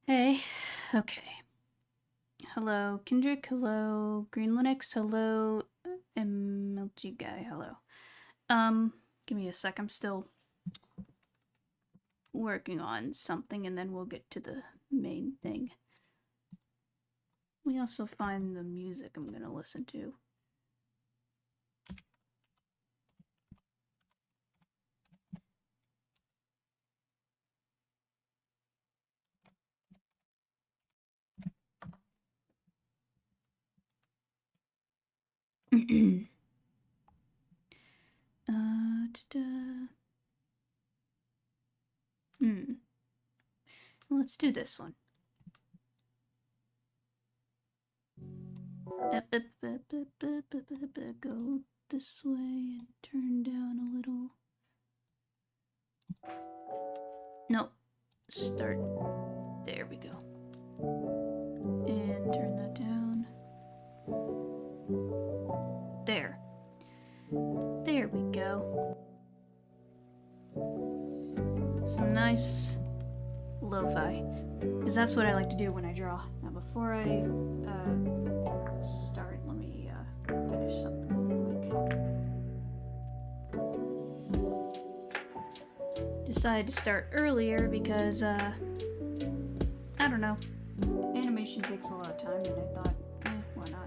Hey. Okay. Hello, Kendrick. Hello, Green Linux. Hello, MLG guy. Hello. Give me a sec. I'm still working on something, and then we'll get to the main thing. We also find the music I'm gonna listen to. Let's do this one. Go this way and turn down a little. No, start. There we go. And turn that down. There. There we go. Some nice lo-fi. Because that's what I like to do when I draw. Now before I start, let me finish something real quick. Decided to start earlier because, I don't know. Animation takes a lot of time and I thought, why not?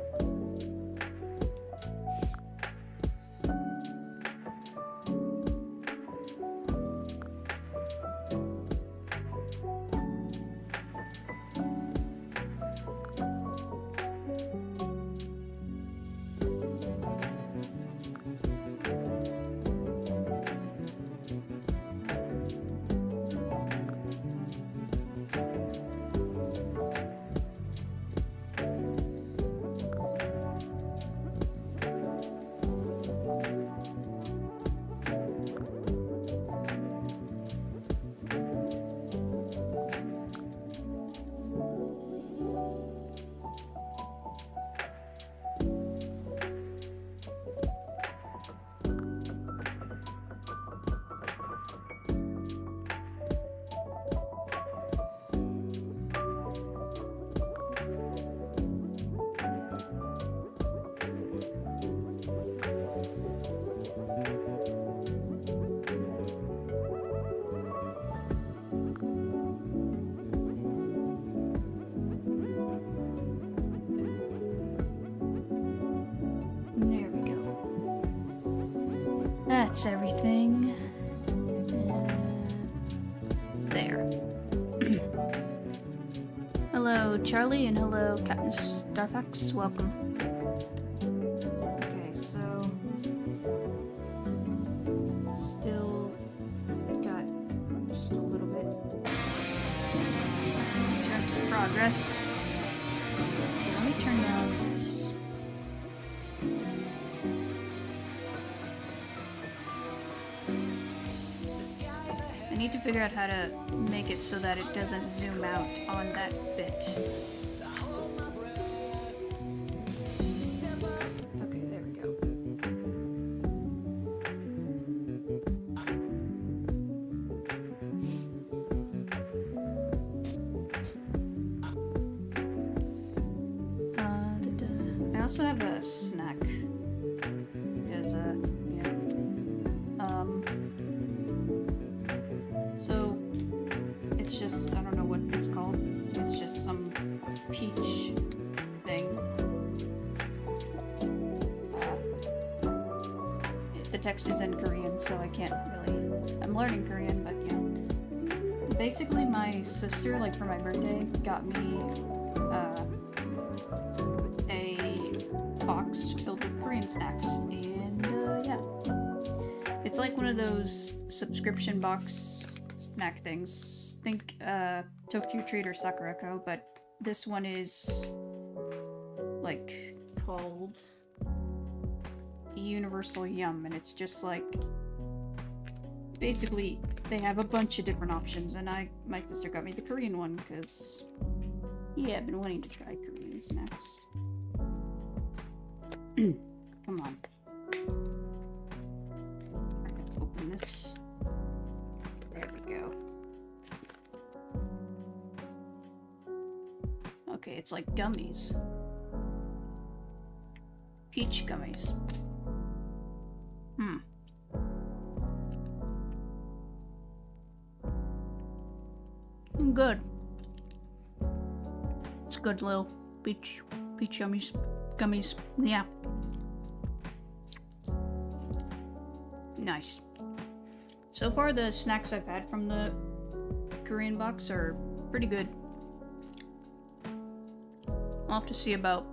There we go. That's everything. There. Hello, Charlie, and hello, Captain Starfax. Welcome. Okay, so still got just a little bit in terms of progress. So let me turn down this. I need to figure out how to make it so that it doesn't zoom out on that bit. Okay, there we go. I also have a snack. Because, so it's just, I don't know what it's called. It's just some peach thing. The text is in Korean, so I can't really, I'm learning Korean, but yeah. Basically my sister, like for my birthday, got me a box filled with Korean snacks, and yeah. It's like one of those subscription box snack things. Think Tokyo Treat or Sakurako, but this one is like called Universal Yum, and it's just like basically they have a bunch of different options, and my sister got me the Korean one because yeah, I've been wanting to try Korean snacks. Come on. Open this. There we go. Okay, it's like gummies. Peach gummies. Good. It's good little peach gummies. Yeah. Nice. So far, the snacks I've had from the Korean box are pretty good. I'll have to see about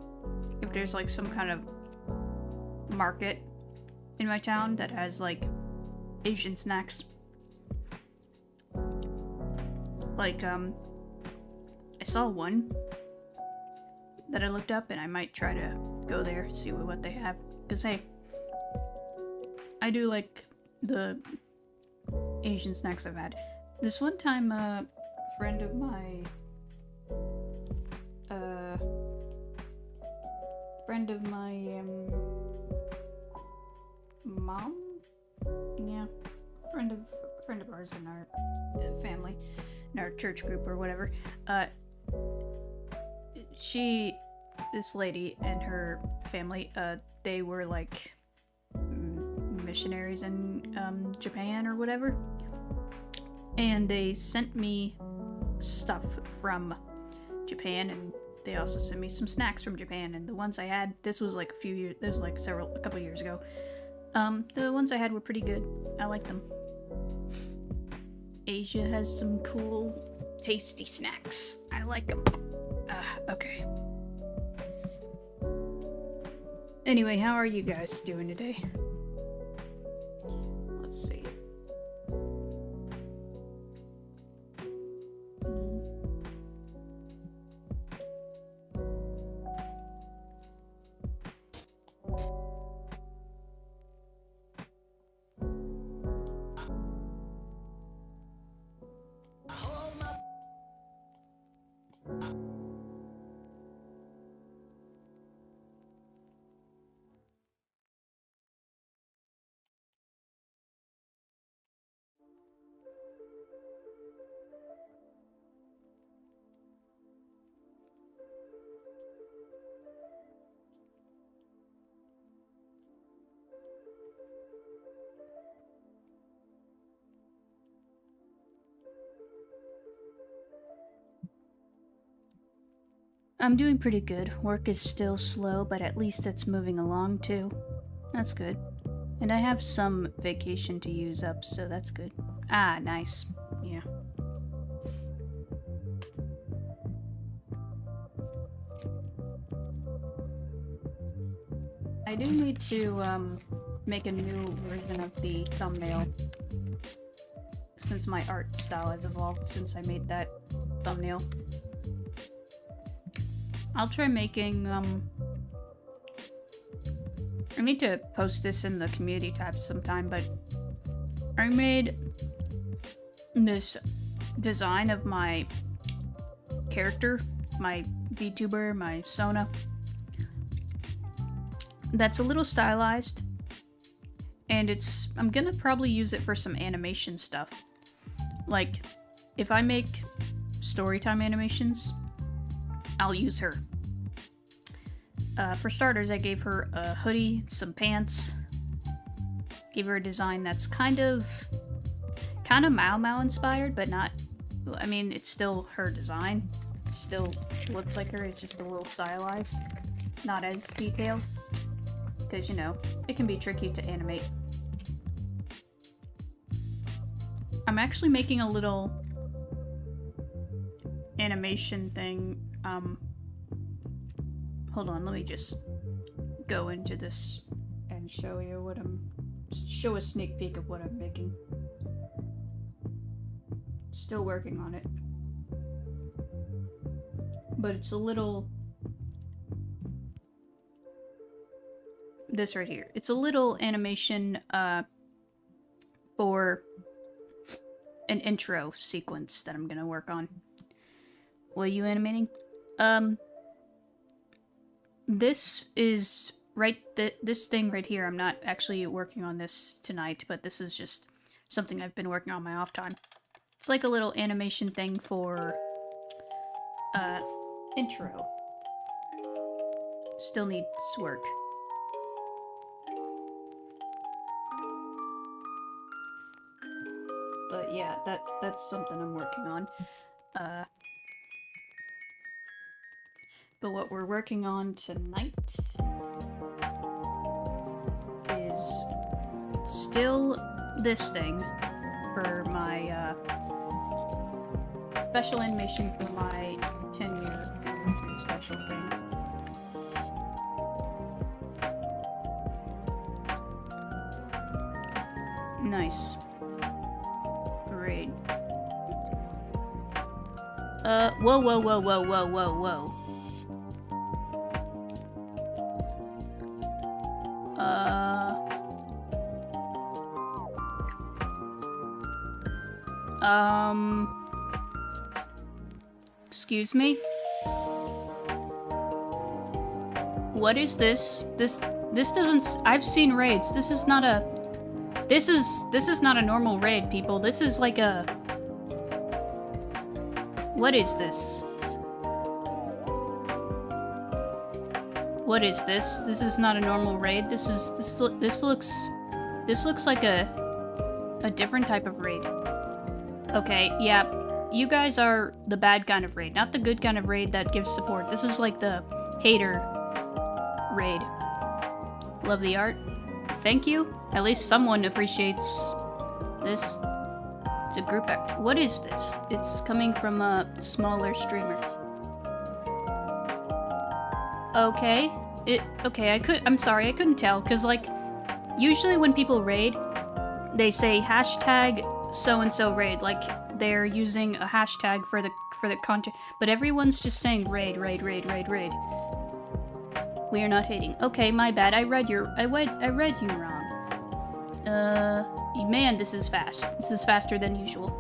if there's like some kind of market in my town that has like Asian snacks. Like, I saw one that I looked up, and I might try to go there, see what they have. Because, hey, I do like the Asian snacks I've had. This one time, a friend of my, mom? Yeah, friend of ours in our family, in our church group or whatever. This lady and her family, they were like missionaries in Japan or whatever, and they sent me stuff from Japan, and they also sent me some snacks from Japan. And the ones I had, this was like a couple years ago. The ones I had were pretty good. I like them. Asia has some cool, tasty snacks. I like them. Okay. Anyway, how are you guys doing today? Let's see. I'm doing pretty good. Work is still slow, but at least it's moving along too. That's good. And I have some vacation to use up, so that's good. Ah, nice. Yeah. I do need to make a new version of the thumbnail, since my art style has evolved since I made that thumbnail. I'll try making, I need to post this in the community tab sometime, but I made this design of my character, my VTuber, my Sona, that's a little stylized, and I'm gonna probably use it for some animation stuff. Like, if I make storytime animations, I'll use her. For starters, I gave her a hoodie, some pants, gave her a design that's kind of Mao Mao inspired, but not, I mean, it's still her design. It still looks like her, it's just a little stylized, not as detailed, because, you know, it can be tricky to animate. I'm actually making a little animation thing. Hold on, let me just go into this and show you show a sneak peek of what I'm making. Still working on it. But it's a little... This right here. It's a little animation, for an intro sequence that I'm gonna work on. What are you animating? This is this thing right here. I'm not actually working on this tonight, but this is just something I've been working on my off time. It's like a little animation thing for Intro. Still needs work. But yeah, that's something I'm working on. But what we're working on tonight is still this thing for my special animation for my 10-year anniversary special thing. Nice. Great. Whoa, whoa, whoa, whoa, whoa, whoa, whoa. Excuse me? What is this? This doesn't... I've seen raids. This is not a... This is not a normal raid, people. This is like a... What is this? What is this? This is not a normal raid. This looks like a different type of raid. Okay, yeah. You guys are the bad kind of raid, not the good kind of raid that gives support. This is like the hater raid. Love the art. Thank you. At least someone appreciates this. It's a group act. What is this? It's coming from a smaller streamer. Okay. I'm sorry, I couldn't tell, cause like, usually when people raid, they say hashtag so-and-so raid, like they're using a hashtag for the content, but everyone's just saying raid. We are not hating. Okay, my bad. I read you wrong. Man, this is fast. This is faster than usual.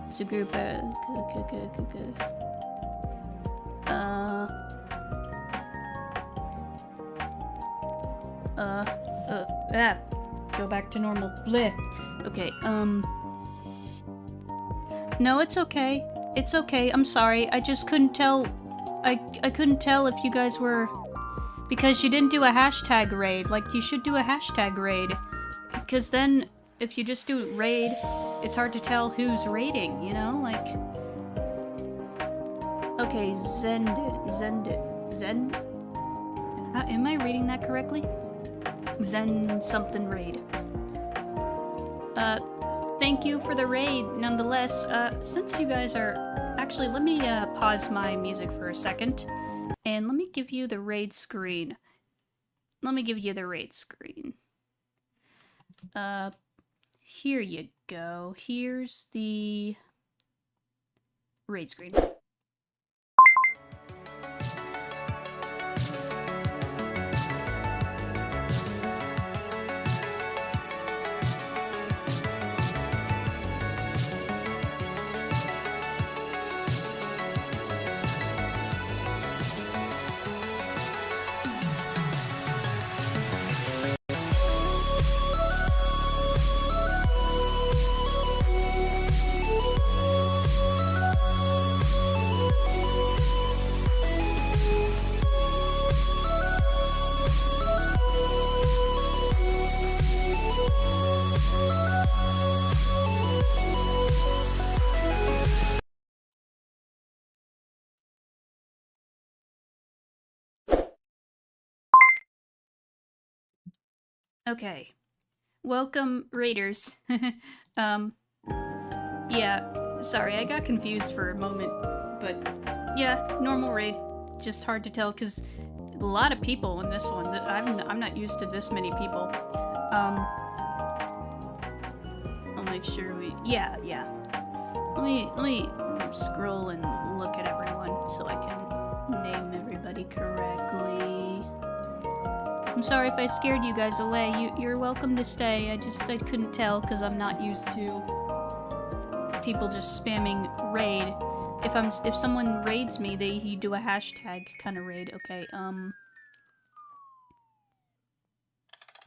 It's a group. Go back to normal. Bleh. Okay, No, it's okay. It's okay. I'm sorry. I just couldn't tell. I couldn't tell if you guys were... Because you didn't do a hashtag raid. Like, you should do a hashtag raid. Because then, if you just do raid, it's hard to tell who's raiding, you know? Like... Okay, Zen... am I reading that correctly? Zen something raid. Thank you for the raid, nonetheless. Since you guys are... Actually, let me pause my music for a second. And let me give you the raid screen. Here you go. Here's the raid screen. Okay. Welcome, raiders. Yeah, sorry, I got confused for a moment, but yeah, normal raid. Just hard to tell, because a lot of people in this one. I'm not used to this many people. I'll make sure we... Yeah. Let me scroll and look at everyone so I can name everybody correctly. I'm sorry if I scared you guys away. You're welcome to stay. I couldn't tell because I'm not used to people just spamming raid. If someone raids me, you do a hashtag kind of raid. Okay,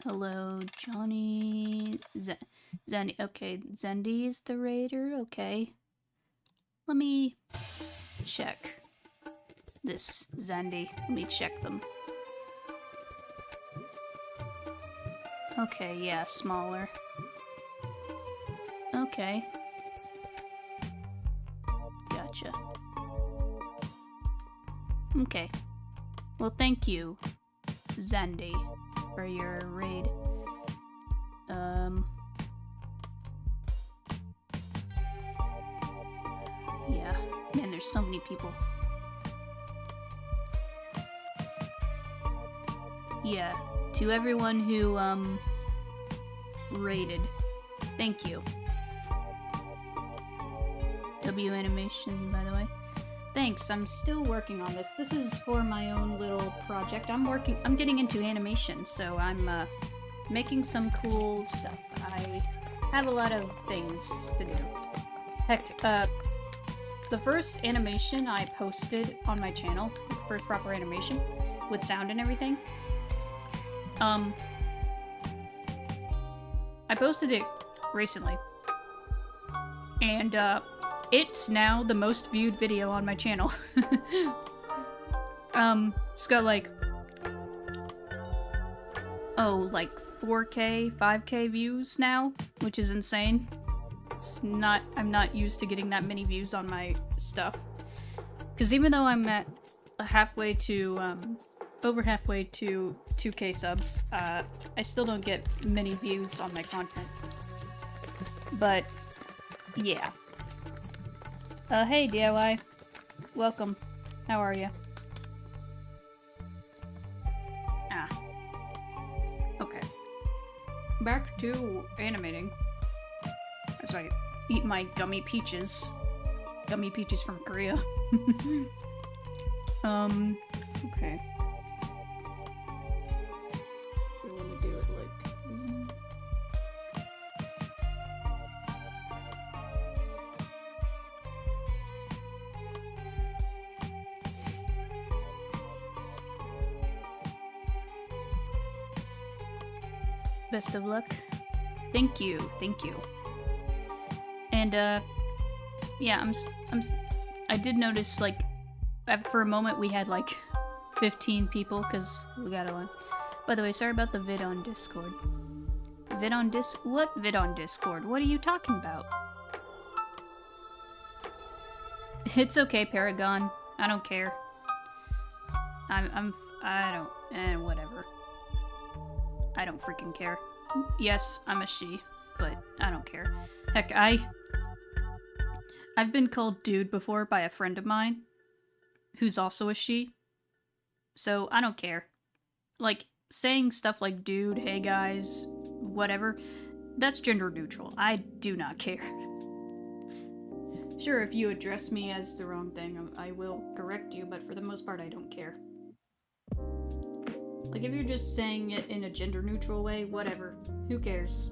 hello, Johnny. Zendy. Okay, Zendy is the raider. Okay. Let me check this Zandy. Let me check them. Okay, yeah, smaller. Okay. Gotcha. Okay. Well, thank you, Zandy, for your raid. Yeah. Man, there's so many people. Yeah. To everyone who, raided. Thank you. W animation, by the way. Thanks, I'm still working on this. This is for my own little project. I'm getting into animation, so I'm, making some cool stuff. I have a lot of things to do. Heck, the first animation I posted on my channel, first proper animation, with sound and everything, I posted it recently, and it's now the most viewed video on my channel. It's got like 4K, 5K views now, which is insane. I'm not used to getting that many views on my stuff. Because even though I'm at halfway to, over halfway to 2K subs, I still don't get many views on my content. But, yeah. Hey DIY. Welcome. How are you? Ah. Okay. Back to animating. As I eat my gummy peaches. Gummy peaches from Korea. Okay. We want to do it like... Best of luck. Thank you, thank you. And, yeah, I did notice, like, for a moment we had, like, 15 people, because we got a lot. By the way, sorry about the vid on Discord. What vid on Discord? What are you talking about? It's okay, Paragon. I don't care. Whatever. I don't freaking care. Yes, I'm a she, but I don't care. Heck, I've been called dude before by a friend of mine, who's also a she, so I don't care. Like, saying stuff like dude, hey guys, whatever, that's gender neutral. I do not care. Sure, if you address me as the wrong thing, I will correct you, but for the most part, I don't care. Like, if you're just saying it in a gender neutral way, whatever. Who cares?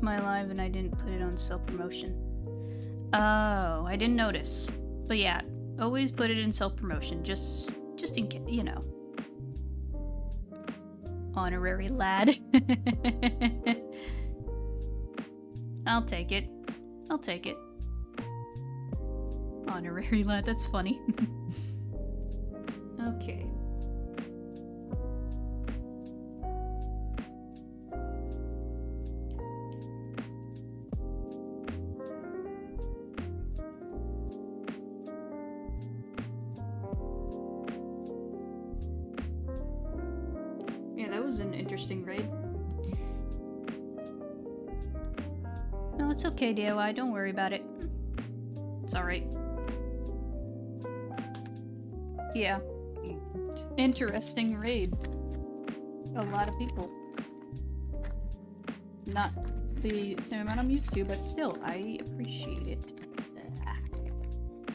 My live and I didn't put it on self-promotion. Oh, I didn't notice. But yeah, always put it in self-promotion, just in case, you know. Honorary lad. I'll take it. I'll take it. Honorary lad, that's funny. Okay. Yeah, that was an interesting raid. No, it's okay, DIY. Don't worry about it. It's alright. Yeah. Interesting raid. A lot of people. Not the same amount I'm used to, but still, I appreciate it.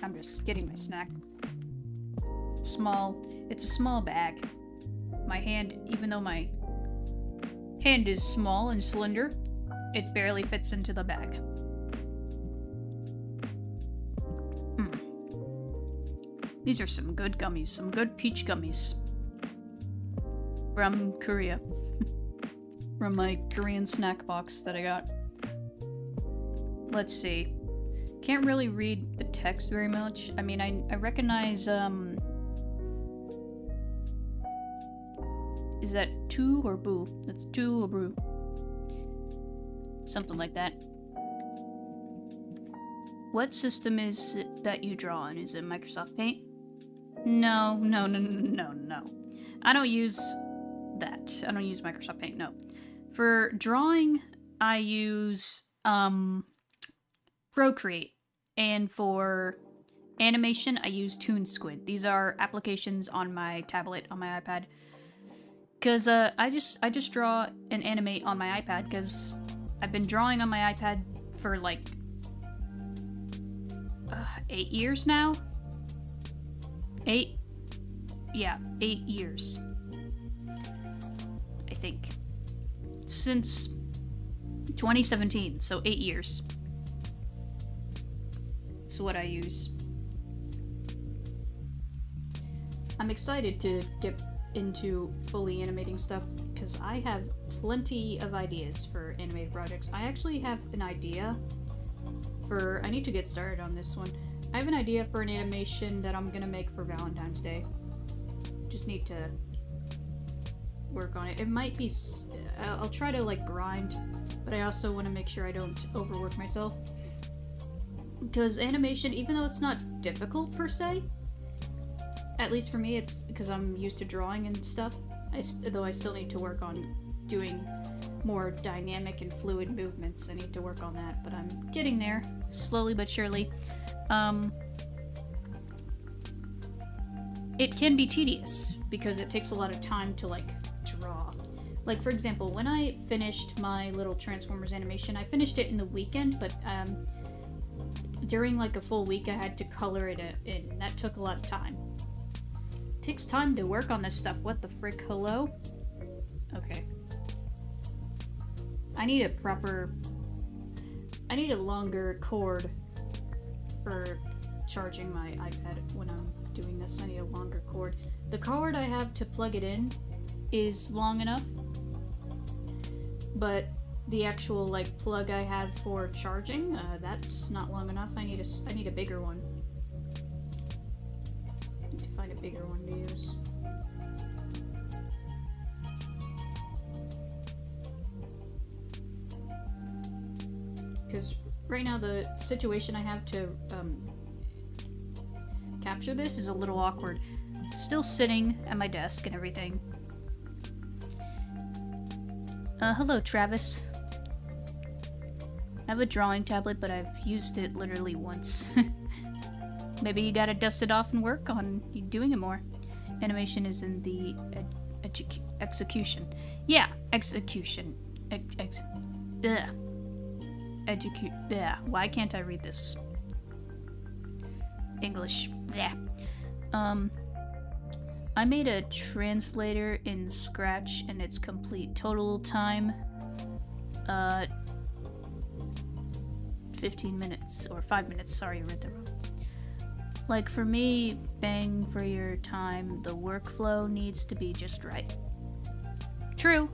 I'm just getting my snack. Small. It's a small bag. My hand, even though my hand is small and slender, it barely fits into the bag. These are some good gummies, some good peach gummies. From Korea. From my Korean snack box that I got. Let's see. Can't really read the text very much. I mean, I recognize, is that tu or boo? That's tu or boo. Something like that. What system is it that you draw on? Is it Microsoft Paint? No. I don't use that. I don't use Microsoft Paint, no. For drawing, I use, Procreate. And for animation, I use ToonSquid. These are applications on my tablet, on my iPad. Cause I just draw and animate on my iPad because I've been drawing on my iPad for like 8 years now. 8 years. I think. Since 2017, so 8 years. That's what I use. I'm excited to get into fully animating stuff because I have plenty of ideas for animated projects. I actually have an idea for... I need to get started on this one. I have an idea for an animation that I'm gonna make for Valentine's Day. Just need to work on it. It might be... I'll try to like grind, but I also want to make sure I don't overwork myself. Because animation, even though it's not difficult per se, at least for me, it's because I'm used to drawing and stuff, though I still need to work on doing more dynamic and fluid movements. I need to work on that, but I'm getting there, slowly but surely. It can be tedious, because it takes a lot of time to, like, draw. Like, for example, when I finished my little Transformers animation, I finished it in the weekend, but, during, like, a full week, I had to color it in. That took a lot of time. It takes time to work on this stuff. What the frick? Hello? Okay. I need a longer cord for charging my iPad when I'm doing this. I need a longer cord. The cord I have to plug it in is long enough, but the actual, like, plug I have for charging, that's not long enough. I need a bigger one. I need to find a bigger one to use. Because right now the situation I have to capture this is a little awkward. Still sitting at my desk and everything. Hello, Travis. I have a drawing tablet, but I've used it literally once. Maybe you gotta dust it off and work on doing it more. Animation is in the execution. Yeah, execution. Why can't I read this? English. Yeah. I made a translator in Scratch and it's complete. Total time, 15 minutes, or 5 minutes, sorry, I read that wrong. Like, for me, bang for your time, the workflow needs to be just right. True.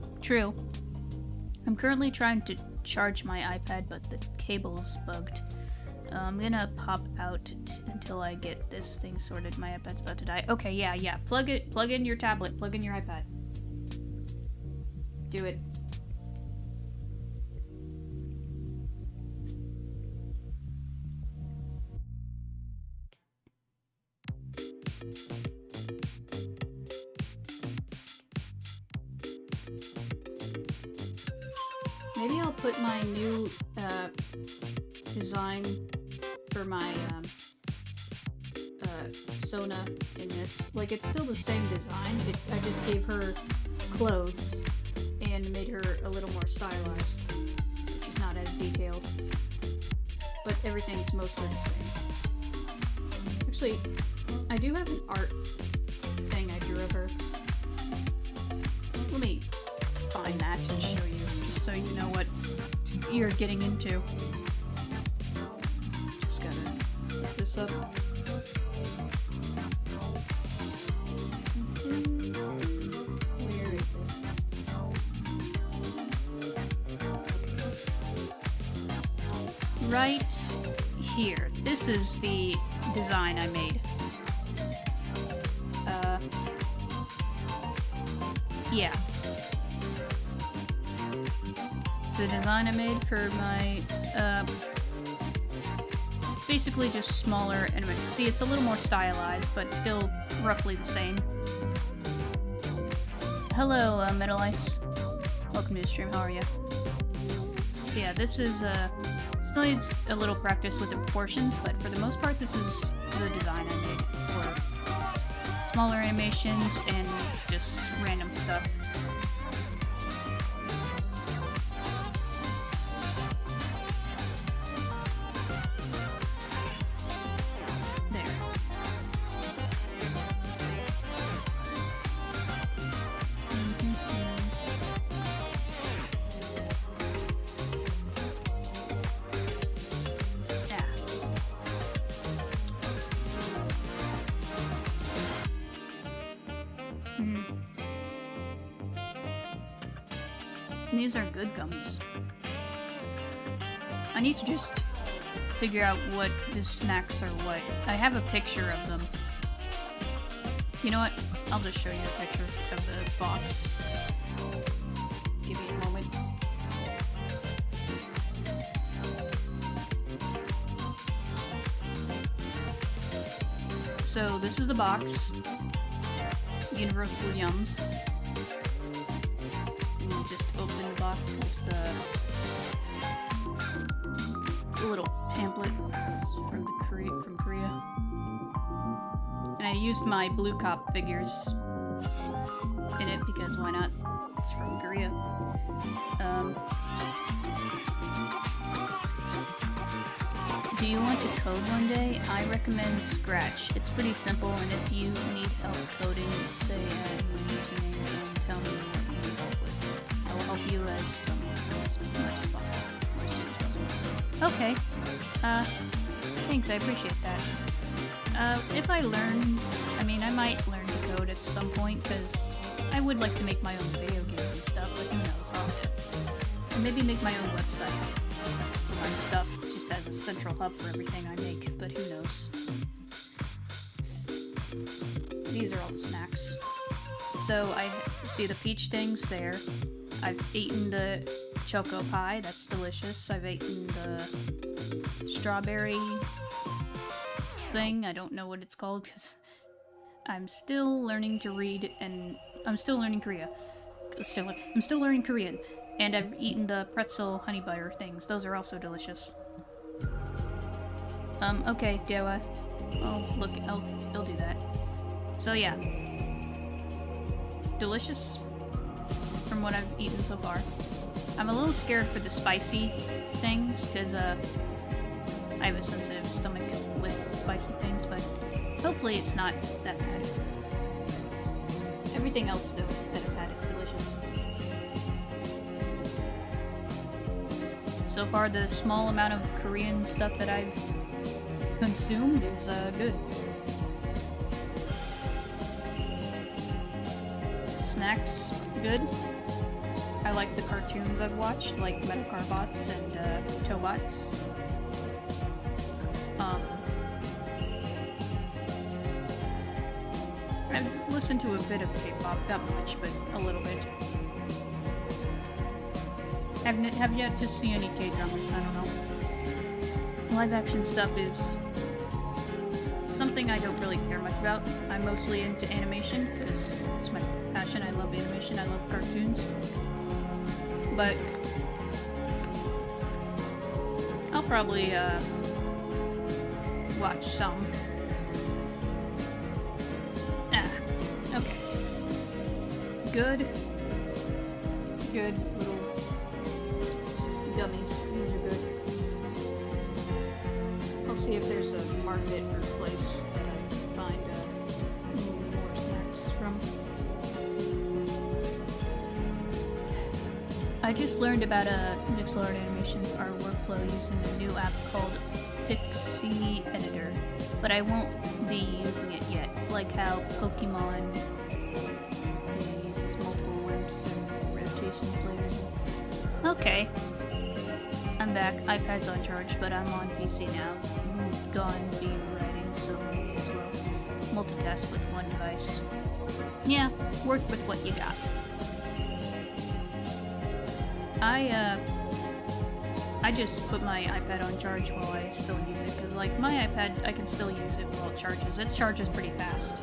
I'm currently trying to charge my iPad, but the cable's bugged. I'm gonna pop out until I get this thing sorted. My iPad's about to die. Okay, yeah. Plug in your tablet, plug in your iPad. Do it. Maybe I'll put my new design for my Sona in this. Like, it's still the same design. I just gave her clothes and made her a little more stylized. She's not as detailed. But everything's mostly the same. Actually, I do have an art thing I drew of her. Let me find that and show you, just so you know what you're getting into. Just gotta look this up. right here. This is the design I made. Yeah. It's the design I made for my, basically just smaller animation. See, it's a little more stylized, but still roughly the same. Hello, Metal Ice. Welcome to the stream, how are you? So yeah, this is, still needs a little practice with the proportions, but for the most part, this is the design I made for smaller animations and just random stuff. These are good gummies. I need to just figure out what the snacks are what. I have a picture of them. You know what? I'll just show you a picture of the box. Give me a moment. So this is the box. Universal Yums. Open the box is the little pamphlet from Korea. And I used my Blue Cop figures in it because why not? It's from Korea. Do you want to code one day? I recommend Scratch. It's pretty simple, and if you need help coding, say your username and tell me what you need help with. I will help you as much as possible. Okay. Thanks, I appreciate that. If I learn, I might learn to code at some point, because I would like to make my own video games and stuff, but who knows, I'll have to. Or maybe make my own website for my stuff, just as a central hub for everything I make, but who knows. These are all the snacks. So I see the peach things there. I've eaten the choco pie, that's delicious. I've eaten the strawberry thing, I don't know what it's called because I'm still learning to read and I'm still learning Korea. I'm still learning Korean. And I've eaten the pretzel honey butter things, those are also delicious. Okay, Dewa. Oh, look, I'll do that. So yeah. Delicious. From what I've eaten so far. I'm a little scared for the spicy things, because I have a sensitive stomach with spicy things, but hopefully it's not that bad. Everything else, though, that I've had is delicious. So far, the small amount of Korean stuff that I've consumed is good. Snacks, good. I like the cartoons I've watched, like Metacarbots and Tobots. I've listened to a bit of K-pop, not much, but a little bit. Have yet to see any K-dramas, I don't know. Live action stuff is something I don't really care much about. I'm mostly into animation, because it's my passion. I love animation, I love cartoons. But I'll probably watch some. Okay. Good little gummies. These are good. I'll see if there's a market or place that I can find more snacks from. I just learned about a pixel art animation art workflow using a new app called Pixie Editor, but I won't be using it yet, like how Pokemon uses multiple whips and rotation players. Okay. I'm back. iPad's on charge, but I'm on PC now. Gone be writing, so may as well multitask with one device. Yeah, work with what you got. I just put my iPad on charge while I still use it, because like my iPad, I can still use it while it charges. It charges pretty fast.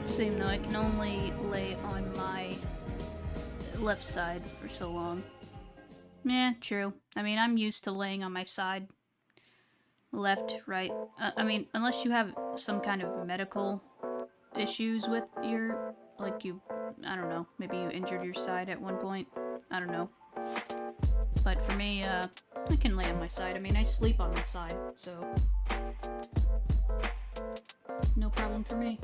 Same though, I can only lay on my left side for so long. Yeah, true. I mean, I'm used to laying on my side. Left, right. I mean, unless you have some kind of medical issues with your, like you, I don't know, maybe you injured your side at one point. I don't know. But for me, I can lay on my side. I mean, I sleep on my side, so no problem for me.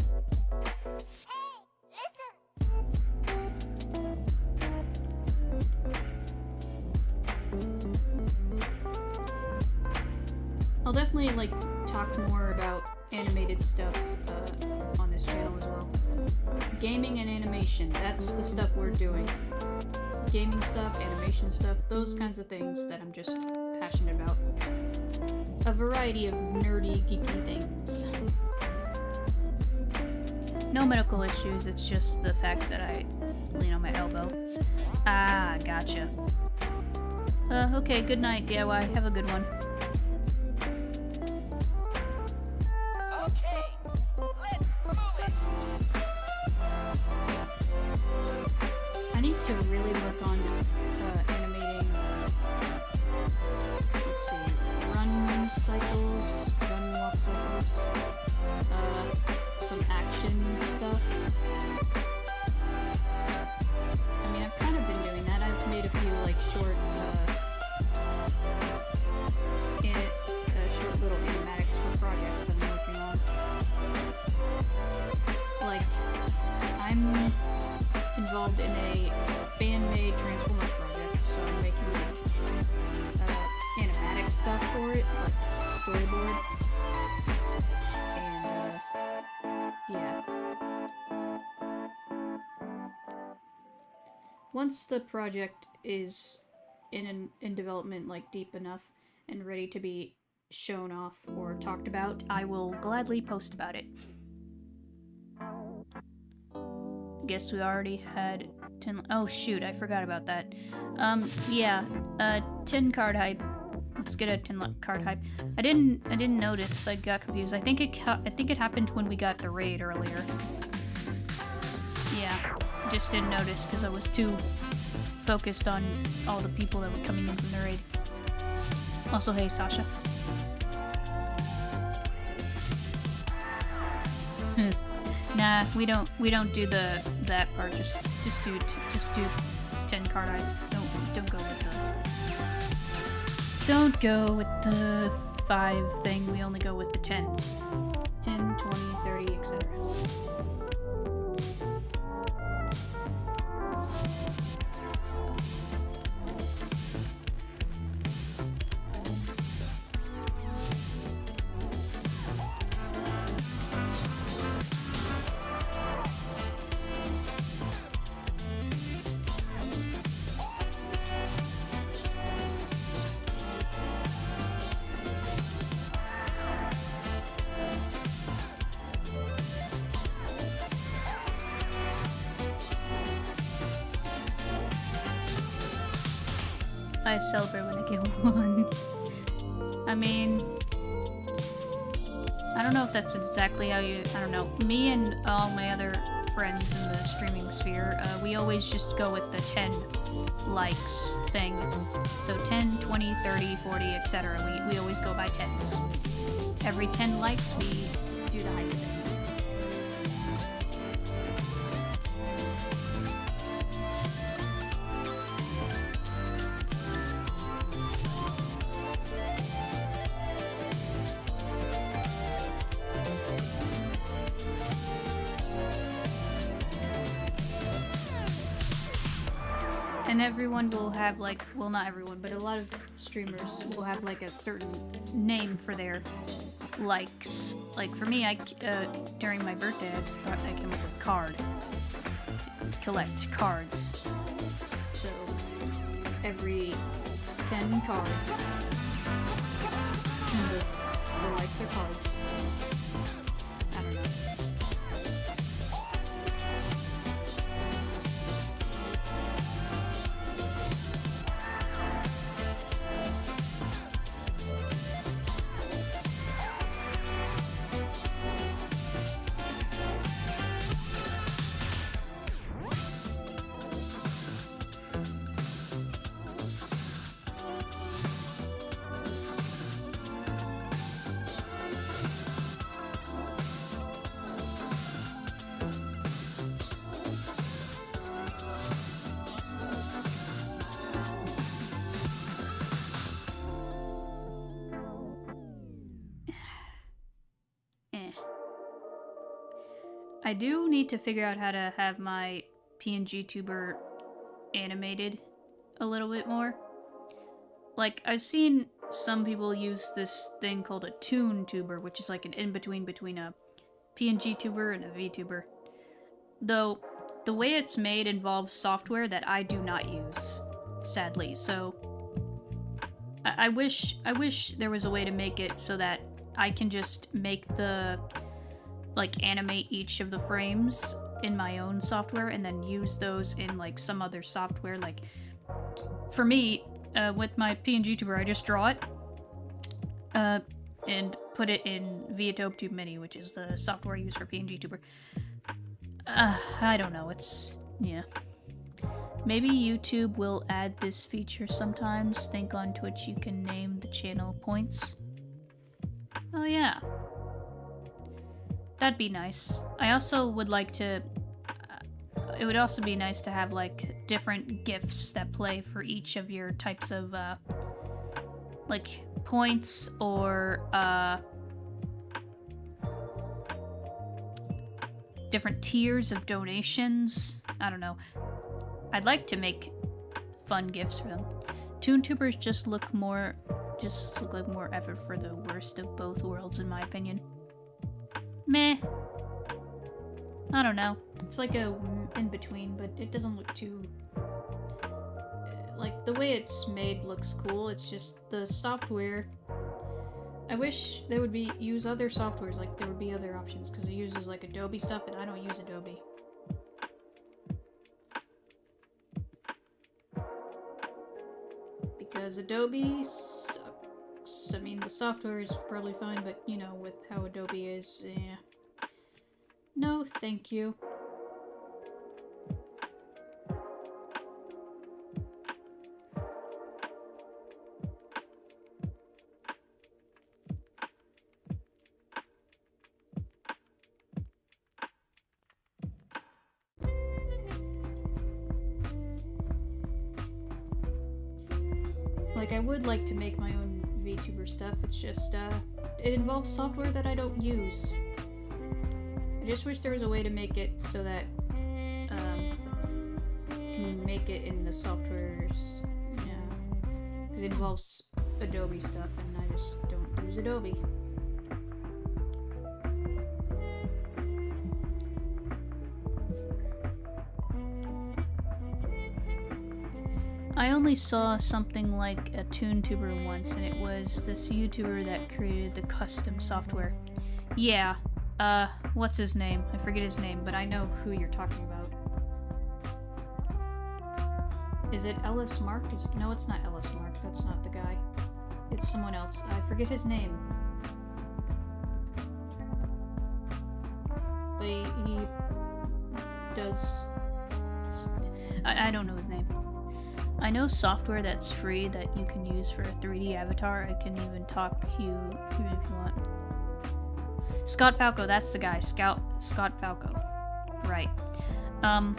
I'll definitely like talk more about animated stuff on this channel as well. Gaming and animation, that's the stuff we're doing. Gaming stuff, animation stuff, those kinds of things that I'm just passionate about. A variety of nerdy, geeky things. No medical issues, it's just the fact that I lean on my elbow. Ah, gotcha. Okay, good night, DIY. Have a good one. Okay, let's move it. I need to really work on animating, let's see, run cycles, run walk cycles, some action stuff. I mean, I've kind of been doing that. I've made a few like short little animatics for projects that I'm working on. Like, I'm involved in a fan-made Transformer project, so I'm making animatic stuff for it, like storyboard. And yeah. Once the project is in development, like deep enough and ready to be shown off or talked about, I will gladly post about it. Guess we already had 10. Oh shoot, I forgot about that. Yeah, 10 card hype. Let's get a 10 card hype. I didn't notice. I got confused. I think it happened when we got the raid earlier. Yeah, just didn't notice because I was too focused on all the people that were coming in from the raid. Also, hey Sasha. Nah, we don't do that part. Just do 10 card hype. Don't go with the 5 thing. We only go with the 10s. 10, 20, 30, etc. I celebrate when I get one. I mean, I don't know if that's exactly how you... I don't know. Me and all my other friends in the streaming sphere, we always just go with the 10 likes thing. So 10, 20, 30, 40, etc. We always go by 10s. Every 10 likes, we do the hype thing. And everyone will have, like, well, not everyone, but a lot of streamers will have, like, a certain name for their likes. Like, for me, during my birthday, I came up with card. Collect cards. So, every 10 cards, the likes are cards. I don't know. I do need to figure out how to have my PNG tuber animated a little bit more. Like, I've seen some people use this thing called a toon tuber, which is like an in-between between a PNG tuber and a VTuber. Though, the way it's made involves software that I do not use, sadly, so... I wish there was a way to make it so that I can just make the... like, animate each of the frames in my own software and then use those in, like, some other software. Like, for me, with my PNG tuber, I just draw it, and put it in ViaTobeTube Mini, which is the software I use for PNG tuber. I don't know, it's... yeah. Maybe YouTube will add this feature sometimes. Think on Twitch you can name the channel points. Oh yeah. That'd be nice. I also would like to... it would also be nice to have, like, different GIFs that play for each of your types of, like, points or, different tiers of donations. I don't know. I'd like to make fun GIFs for them. ToonTubers just look like more effort for the worst of both worlds, in my opinion. Meh. I don't know. It's like a in-between, but it doesn't look too... like, the way it's made looks cool, it's just the software... I wish they would use other softwares, like there would be other options, because it uses, like, Adobe stuff, and I don't use Adobe. Because Adobe sucks. I mean, the software is probably fine, but, you know, with how Adobe is, yeah. No, thank you. Like, I would like to make my own VTuber stuff, it's just, it involves software that I don't use. I just wish there was a way to make it so that, you can make it in the softwares, yeah. Because it involves Adobe stuff, and I just don't use Adobe. I only saw something like a ToonTuber once, and it was this YouTuber that created the custom software. Yeah, what's his name? I forget his name, but I know who you're talking about. Is it Ellis Mark? No, it's not Ellis Mark, that's not the guy. It's someone else. I forget his name. he does... I don't know his name. I know software that's free that you can use for a 3D avatar. I can even talk to you even if you want. Scott Falco, that's the guy. Scott Falco. Right. I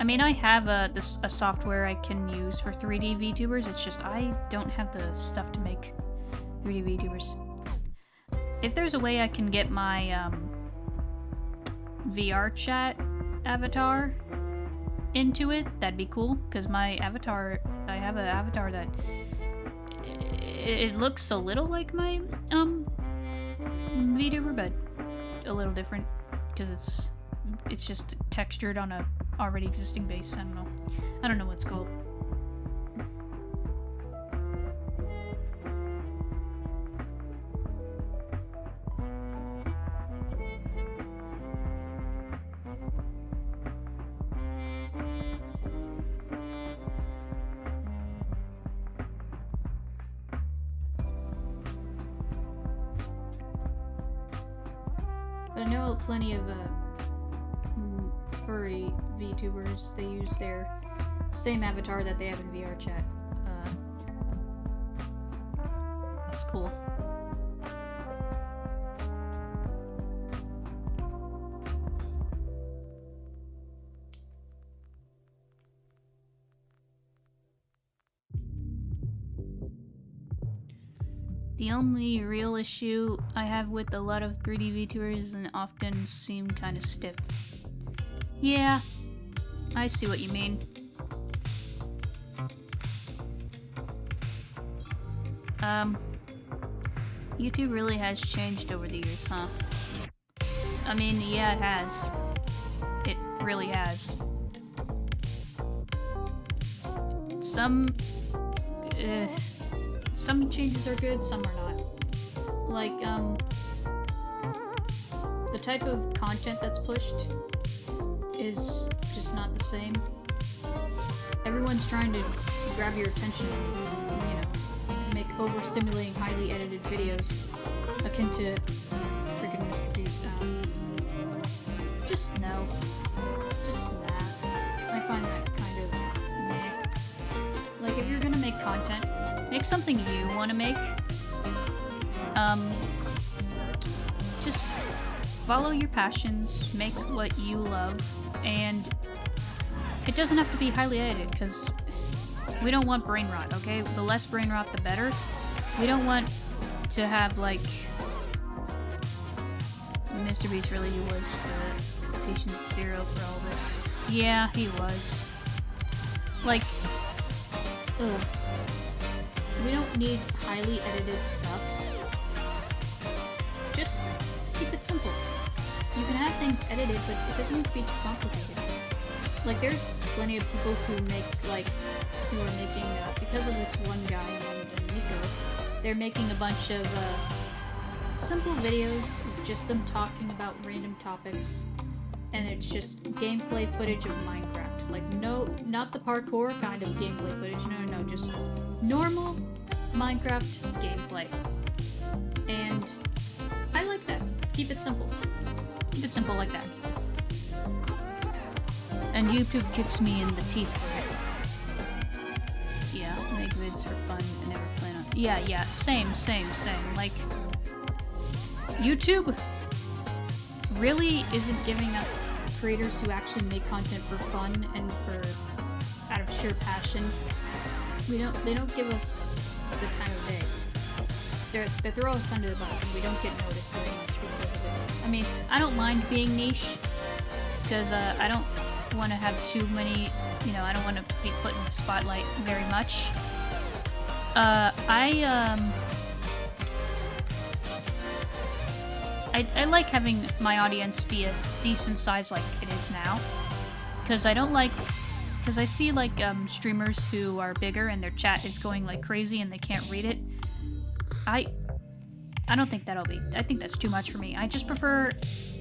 mean, I have a software I can use for 3D VTubers. It's just I don't have the stuff to make 3D VTubers. If there's a way I can get my VR chat avatar into it, that'd be cool. Because my avatar, I have an avatar that it looks a little like my VTuber, but a little different because it's just textured on a already existing base. I don't know what it's called. But I know plenty of furry VTubers, they use their same avatar that they have in VR chat. It's cool. The only real issue I have with a lot of 3D VTubers is they often seem kind of stiff. Yeah, I see what you mean. YouTube really has changed over the years, huh? I mean, yeah, it has. It really has. Some changes are good, some are not. Like, the type of content that's pushed is just not the same. Everyone's trying to grab your attention and, you know, make overstimulating, highly edited videos akin to freaking Mr. Beast. Just no. Just nah. I find that kind of meh. Like, if you're gonna make content, make something you want to make. Just follow your passions, make what you love, and it doesn't have to be highly edited, because we don't want brain rot, okay? The less brain rot, the better. We don't want to have, like... Mr. Beast really was the patient zero for all this. Yeah, he was. Like... Ugh. We don't need highly edited stuff. Just keep it simple. You can have things edited, but it doesn't need to be too complicated. Like, there's plenty of people who make, like, who are making, because of this one guy named Nico, they're making a bunch of, simple videos of just them talking about random topics, and it's just gameplay footage of Minecraft. Like, no, not the parkour kind of gameplay footage, no, just normal Minecraft gameplay. And I like that. Keep it simple. Keep it simple like that. And YouTube kicks me in the teeth for it. Yeah, make vids for fun and never plan on... Yeah, same. Like, YouTube really isn't giving us creators who actually make content for fun and for out of sheer passion. They don't give us the time of day. They throw us under the bus and we don't get noticed very much because of it. I mean, I don't mind being niche because I don't want to have too many, you know, I don't want to be put in the spotlight very much. I like having my audience be a decent size like it is now, because I see like streamers who are bigger and their chat is going like crazy and they can't read it. I don't think I think that's too much for me. I just prefer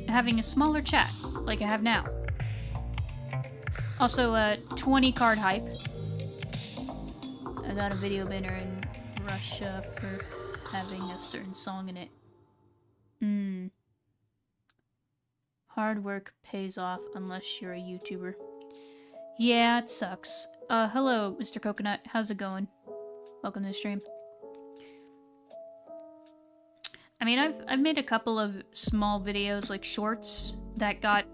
having a smaller chat like I have now. Also, 20 card hype. I got a video banner in Russia for having a certain song in it. Hard work pays off unless you're a YouTuber. Yeah, it sucks. Hello, Mr. Coconut. How's it going? Welcome to the stream. I mean, I've made a couple of small videos, like shorts, that got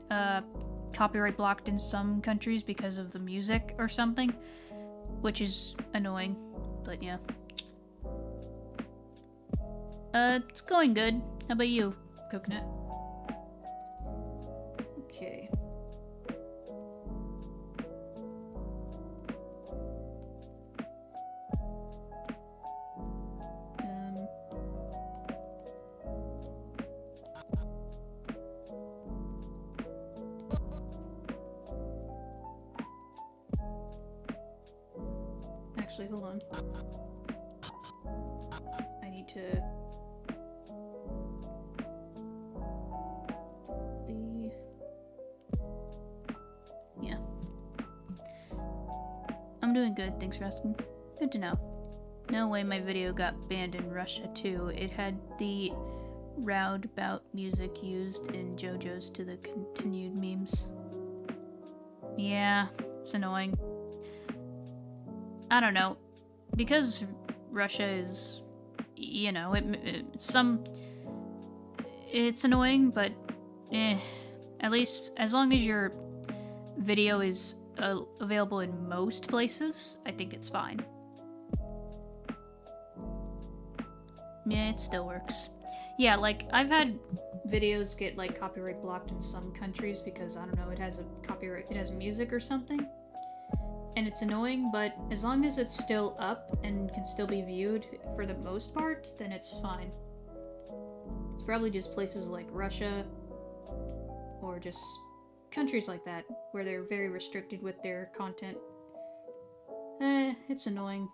copyright blocked in some countries because of the music or something, which is annoying, but yeah. It's going good. How about you, Coconut? Okay. Actually, hold on. I need to... Yeah. I'm doing good, thanks for asking. Good to know. No way my video got banned in Russia too. It had the roundabout music used in JoJo's to the continued memes. Yeah, it's annoying. I don't know. Because Russia is, you know, it's annoying, but at least as long as your video is available in most places, I think it's fine. Yeah, it still works. Yeah, like, I've had videos get, like, copyright blocked in some countries because, I don't know, it has a copyright, it has music or something. And it's annoying, but as long as it's still up and can still be viewed for the most part, then it's fine. It's probably just places like Russia, or just countries like that, where they're very restricted with their content. It's annoying.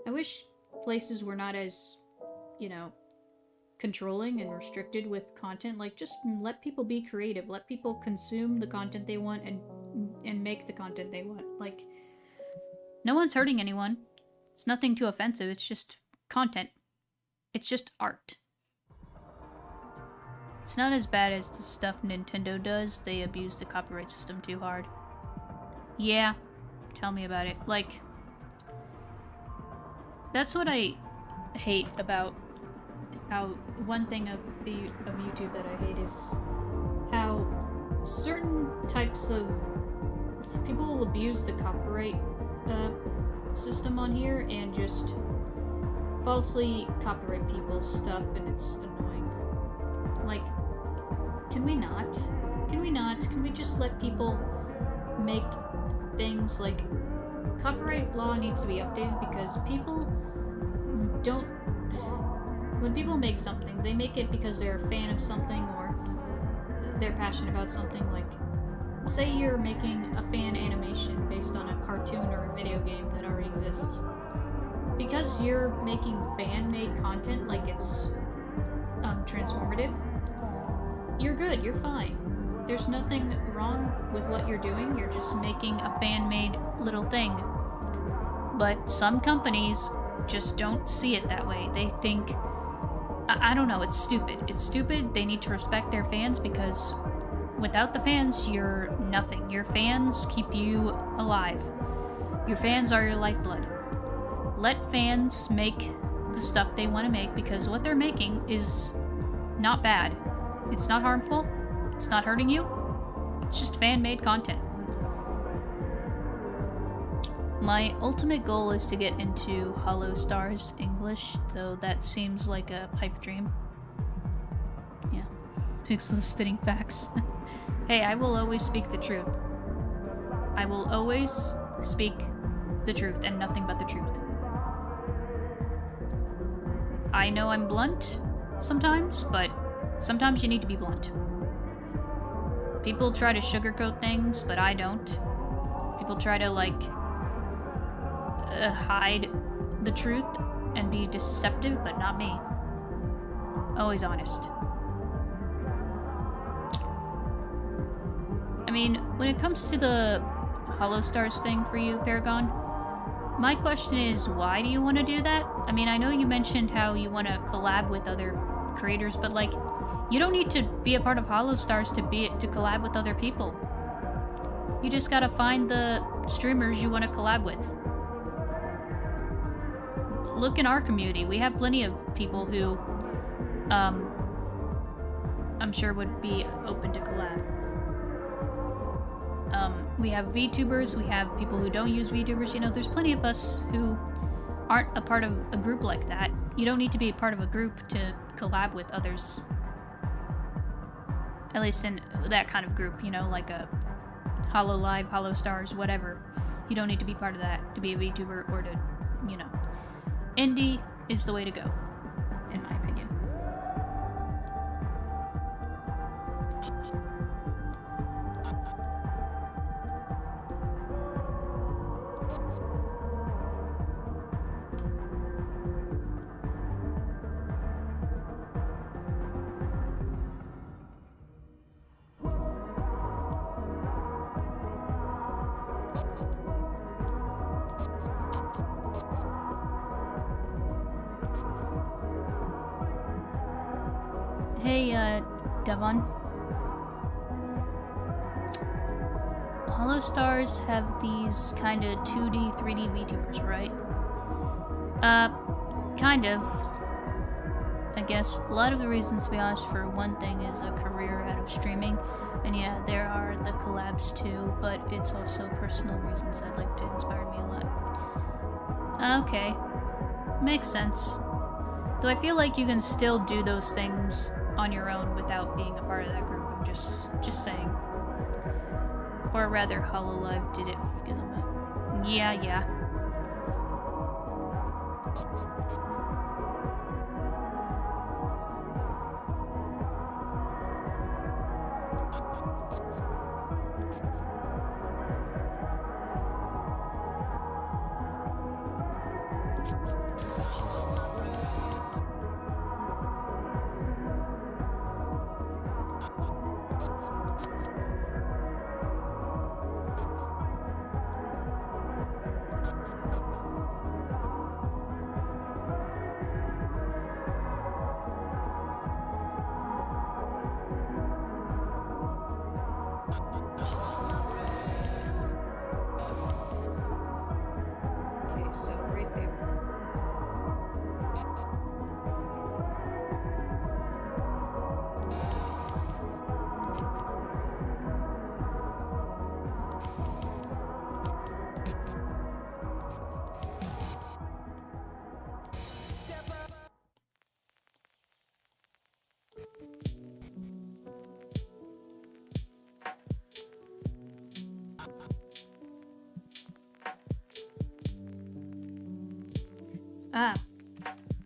I wish places were not as, you know, controlling and restricted with content. Like, just let people be creative. Let people consume the content they want and make the content they want. Like, no one's hurting anyone. It's nothing too offensive. It's just content. It's just art. It's not as bad as the stuff Nintendo does. They abuse the copyright system too hard. Yeah, tell me about it. Like, that's what I hate about how one thing of YouTube that I hate is how certain types of people will abuse the copyright system on here and just falsely copyright people's stuff, and it's annoying. Like, can we not? Can we not? Can we just let people make things? Like, copyright law needs to be updated because people don't... When people make something, they make it because they're a fan of something or they're passionate about something. Like, say you're making a fan animation based on a cartoon or a video game that already exists. Because you're making fan-made content, like it's transformative, you're good, you're fine. There's nothing wrong with what you're doing, you're just making a fan-made little thing. But some companies just don't see it that way. They think, I don't know, it's stupid. It's stupid. They need to respect their fans because without the fans, you're nothing. Your fans keep you alive. Your fans are your lifeblood. Let fans make the stuff they want to make because what they're making is not bad. It's not harmful. It's not hurting you. It's just fan-made content. My ultimate goal is to get into Hollow Stars English, though that seems like a pipe dream. Yeah. Pixel spitting facts. Hey, I will always speak the truth. I will always speak the truth and nothing but the truth. I know I'm blunt sometimes, but sometimes you need to be blunt. People try to sugarcoat things, but I don't. People try to, like, hide the truth and be deceptive, but not me. Always honest. I mean, when it comes to the Hollow Stars thing for you, Paragon, my question is, why do you want to do that? I mean, I know you mentioned how you want to collab with other creators, but, like, You don't need to be a part of Hollow Stars to collab with other people. You just gotta find the streamers you want to collab with. Look in our community. We have plenty of people who, I'm sure would be open to collab. We have VTubers, we have people who don't use VTubers. You know, there's plenty of us who aren't a part of a group like that. You don't need to be a part of a group to collab with others. At least in that kind of group, you know, like a Hollow Live, Hollow Stars, whatever. You don't need to be part of that to be a VTuber or to, you know. Indie is the way to go, in my opinion. Hey, Devon. Hollow Stars have these kind of 2D, 3D VTubers, right? Kind of. I guess a lot of the reasons, to be honest, for one thing is a career out of streaming. And yeah, there are the collabs too, but it's also personal reasons that like to inspire me a lot. Okay. Makes sense. Though I feel like you can still do those things on your own without being a part of that group. I'm just saying. Or rather, HoloLive did it. Yeah.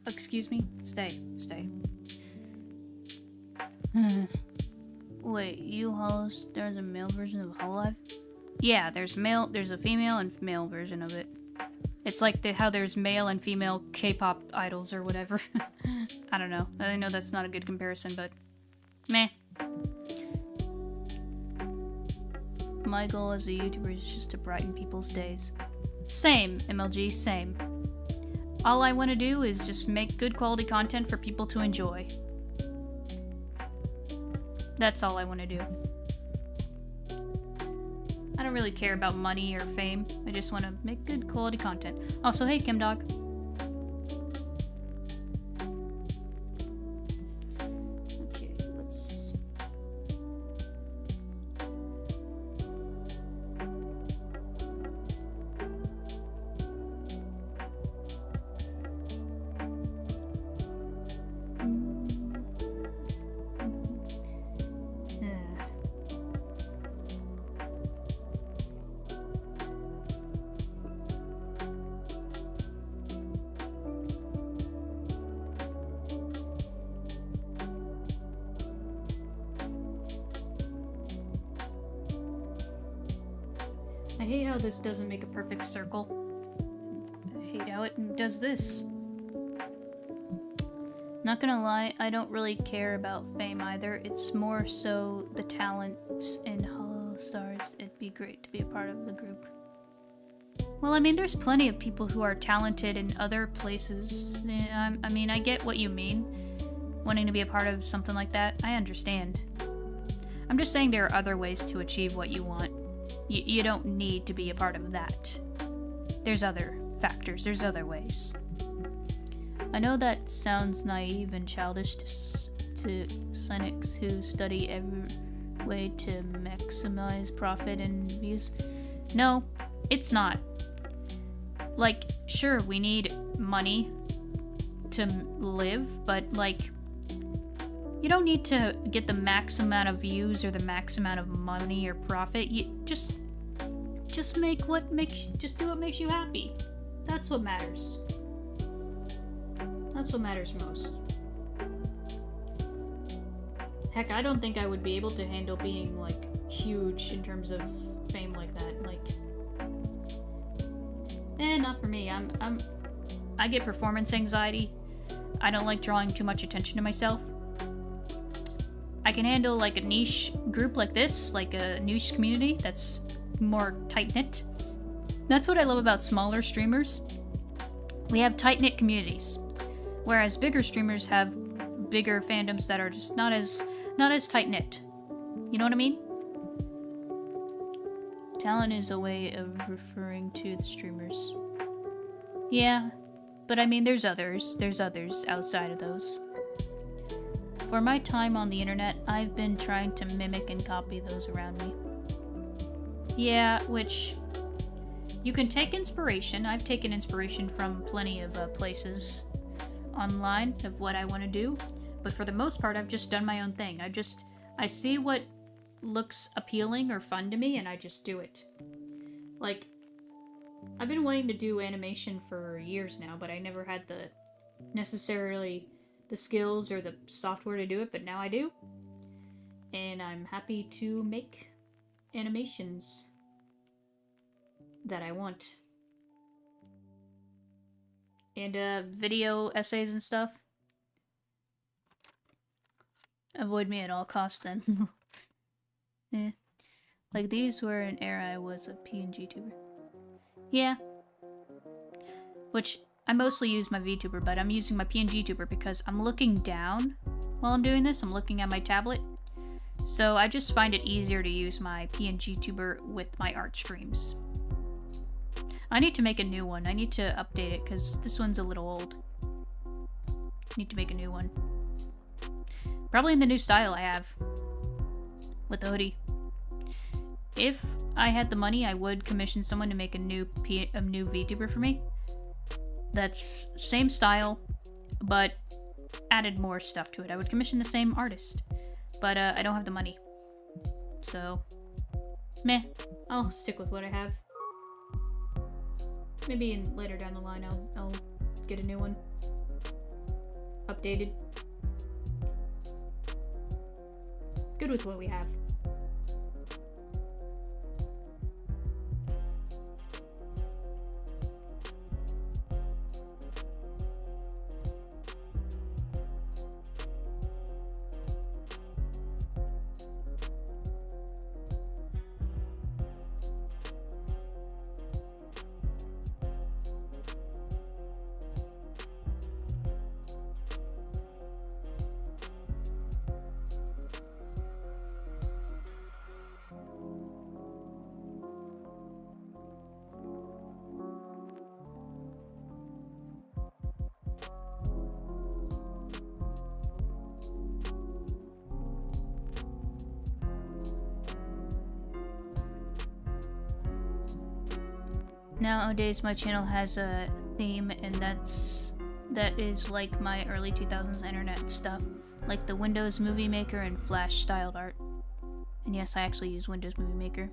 Excuse me? Stay. Wait, there's a male version of HoloLive? Yeah, there's a female and male version of it. It's like how there's male and female K-pop idols or whatever. I don't know. I know that's not a good comparison, but meh. My goal as a YouTuber is just to brighten people's days. Same, MLG, same. All I want to do is just make good quality content for people to enjoy. That's all I want to do. I don't really care about money or fame. I just want to make good quality content. Also, hey, Kimdog. Okay, let's... I hate how this doesn't make a perfect circle. I hate how it does this. Not gonna lie, I don't really care about fame either. It's more so the talents in Hollow Stars. It'd be great to be a part of the group. Well, I mean, there's plenty of people who are talented in other places. I mean, I get what you mean. wanting to be a part of something like that. I understand. I'm just saying there are other ways to achieve what you want. You don't need to be a part of that. There's other factors, there's other ways. I know that sounds naive and childish to cynics who study every way to maximize profit and views. No, it's not. Like, sure, we need money to live, but like, you don't need to get the max amount of views or the max amount of money or profit. You just make what makes, just do what makes you happy. That's what matters. That's what matters most. Heck, I don't think I would be able to handle being like huge in terms of fame like that. Like, not for me. I get performance anxiety. I don't like drawing too much attention to myself. I can handle like a niche group like this, like a niche community that's more tight-knit. That's what I love about smaller streamers. We have tight-knit communities, whereas bigger streamers have bigger fandoms that are just not as tight-knit. You know what I mean? Talent is a way of referring to the streamers. Yeah, but I mean there's others outside of those. For my time on the internet, I've been trying to mimic and copy those around me. Yeah, which you can take inspiration. I've taken inspiration from plenty of places online of what I want to do, but for the most part, I've just done my own thing. I see what looks appealing or fun to me, and I just do it. Like, I've been wanting to do animation for years now, but I never had necessarily the skills or the software to do it, but now I do. And I'm happy to make animations that I want. And video essays and stuff. Avoid me at all costs then. Like these were an era I was a PNG tuber. Yeah. Which, I mostly use my VTuber, but I'm using my PNG tuber because I'm looking down while I'm doing this. I'm looking at my tablet. So I just find it easier to use my PNG tuber with my art streams. I need to make a new one. I need to update it because this one's a little old. Need to make a new one. Probably in the new style I have. With the hoodie. If I had the money, I would commission someone to make a new VTuber for me. That's same style, but added more stuff to it. I would commission the same artist, but I don't have the money. So, meh. I'll stick with what I have. Maybe later down the line I'll get a new one. Updated. Good with what we have. Nowadays my channel has a theme, and that is like my early 2000s internet stuff, like the Windows Movie Maker and Flash styled art. And yes, I actually use Windows Movie Maker.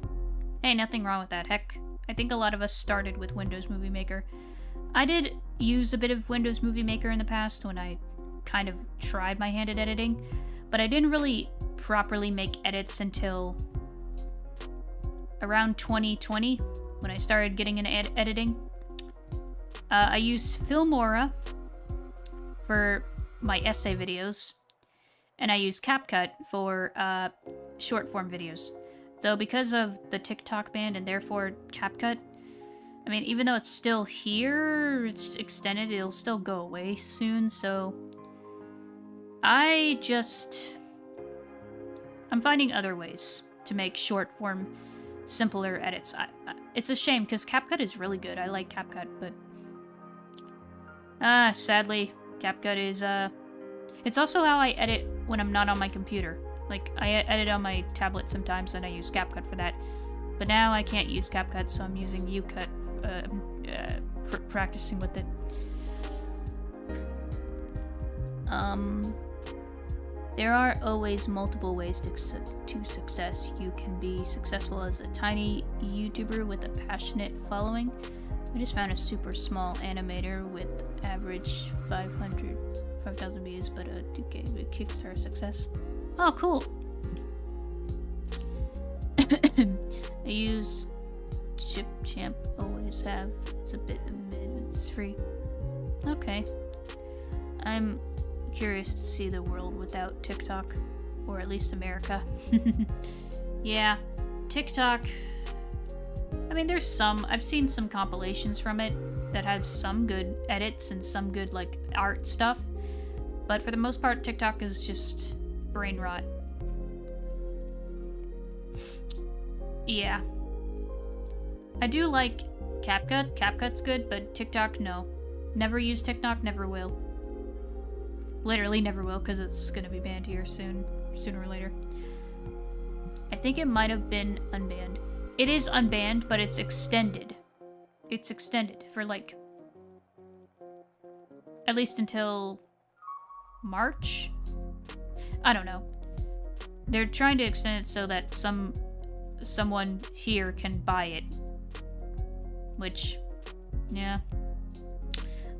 Hey, nothing wrong with that. Heck, I think a lot of us started with Windows Movie Maker. I did use a bit of Windows Movie Maker in the past when I kind of tried my hand at editing, but I didn't really properly make edits until around 2020. When I started getting into editing. I use Filmora for my essay videos, and I use CapCut for short form videos. Though because of the TikTok ban and therefore CapCut, I mean, even though it's still here, it's extended, it'll still go away soon, so I'm finding other ways to make short form, simpler edits. It's a shame, because CapCut is really good. I like CapCut, but... sadly, CapCut is, It's also how I edit when I'm not on my computer. Like, I edit on my tablet sometimes, and I use CapCut for that. But now I can't use CapCut, so I'm using UCut, practicing with it. There are always multiple ways to success. You can be successful as a tiny YouTuber with a passionate following. I just found a super small animator with average 5,000 views, but a 2K Kickstarter success. Oh, cool. I use ChipChamp, always have. It's a bit mid, it's free. Okay. I'm curious to see the world without TikTok, or at least America. Yeah, TikTok. I mean, there's some. I've seen some compilations from it that have some good edits and some good, like, art stuff. But for the most part, TikTok is just brain rot. Yeah. I do like CapCut. CapCut's good, but TikTok, no. Never use TikTok, never will. Literally never will, because it's gonna be banned here soon, sooner or later. I think it might have been unbanned. It is unbanned, but it's extended. It's extended for, like, at least until March? I don't know. They're trying to extend it so that someone here can buy it. Which, yeah.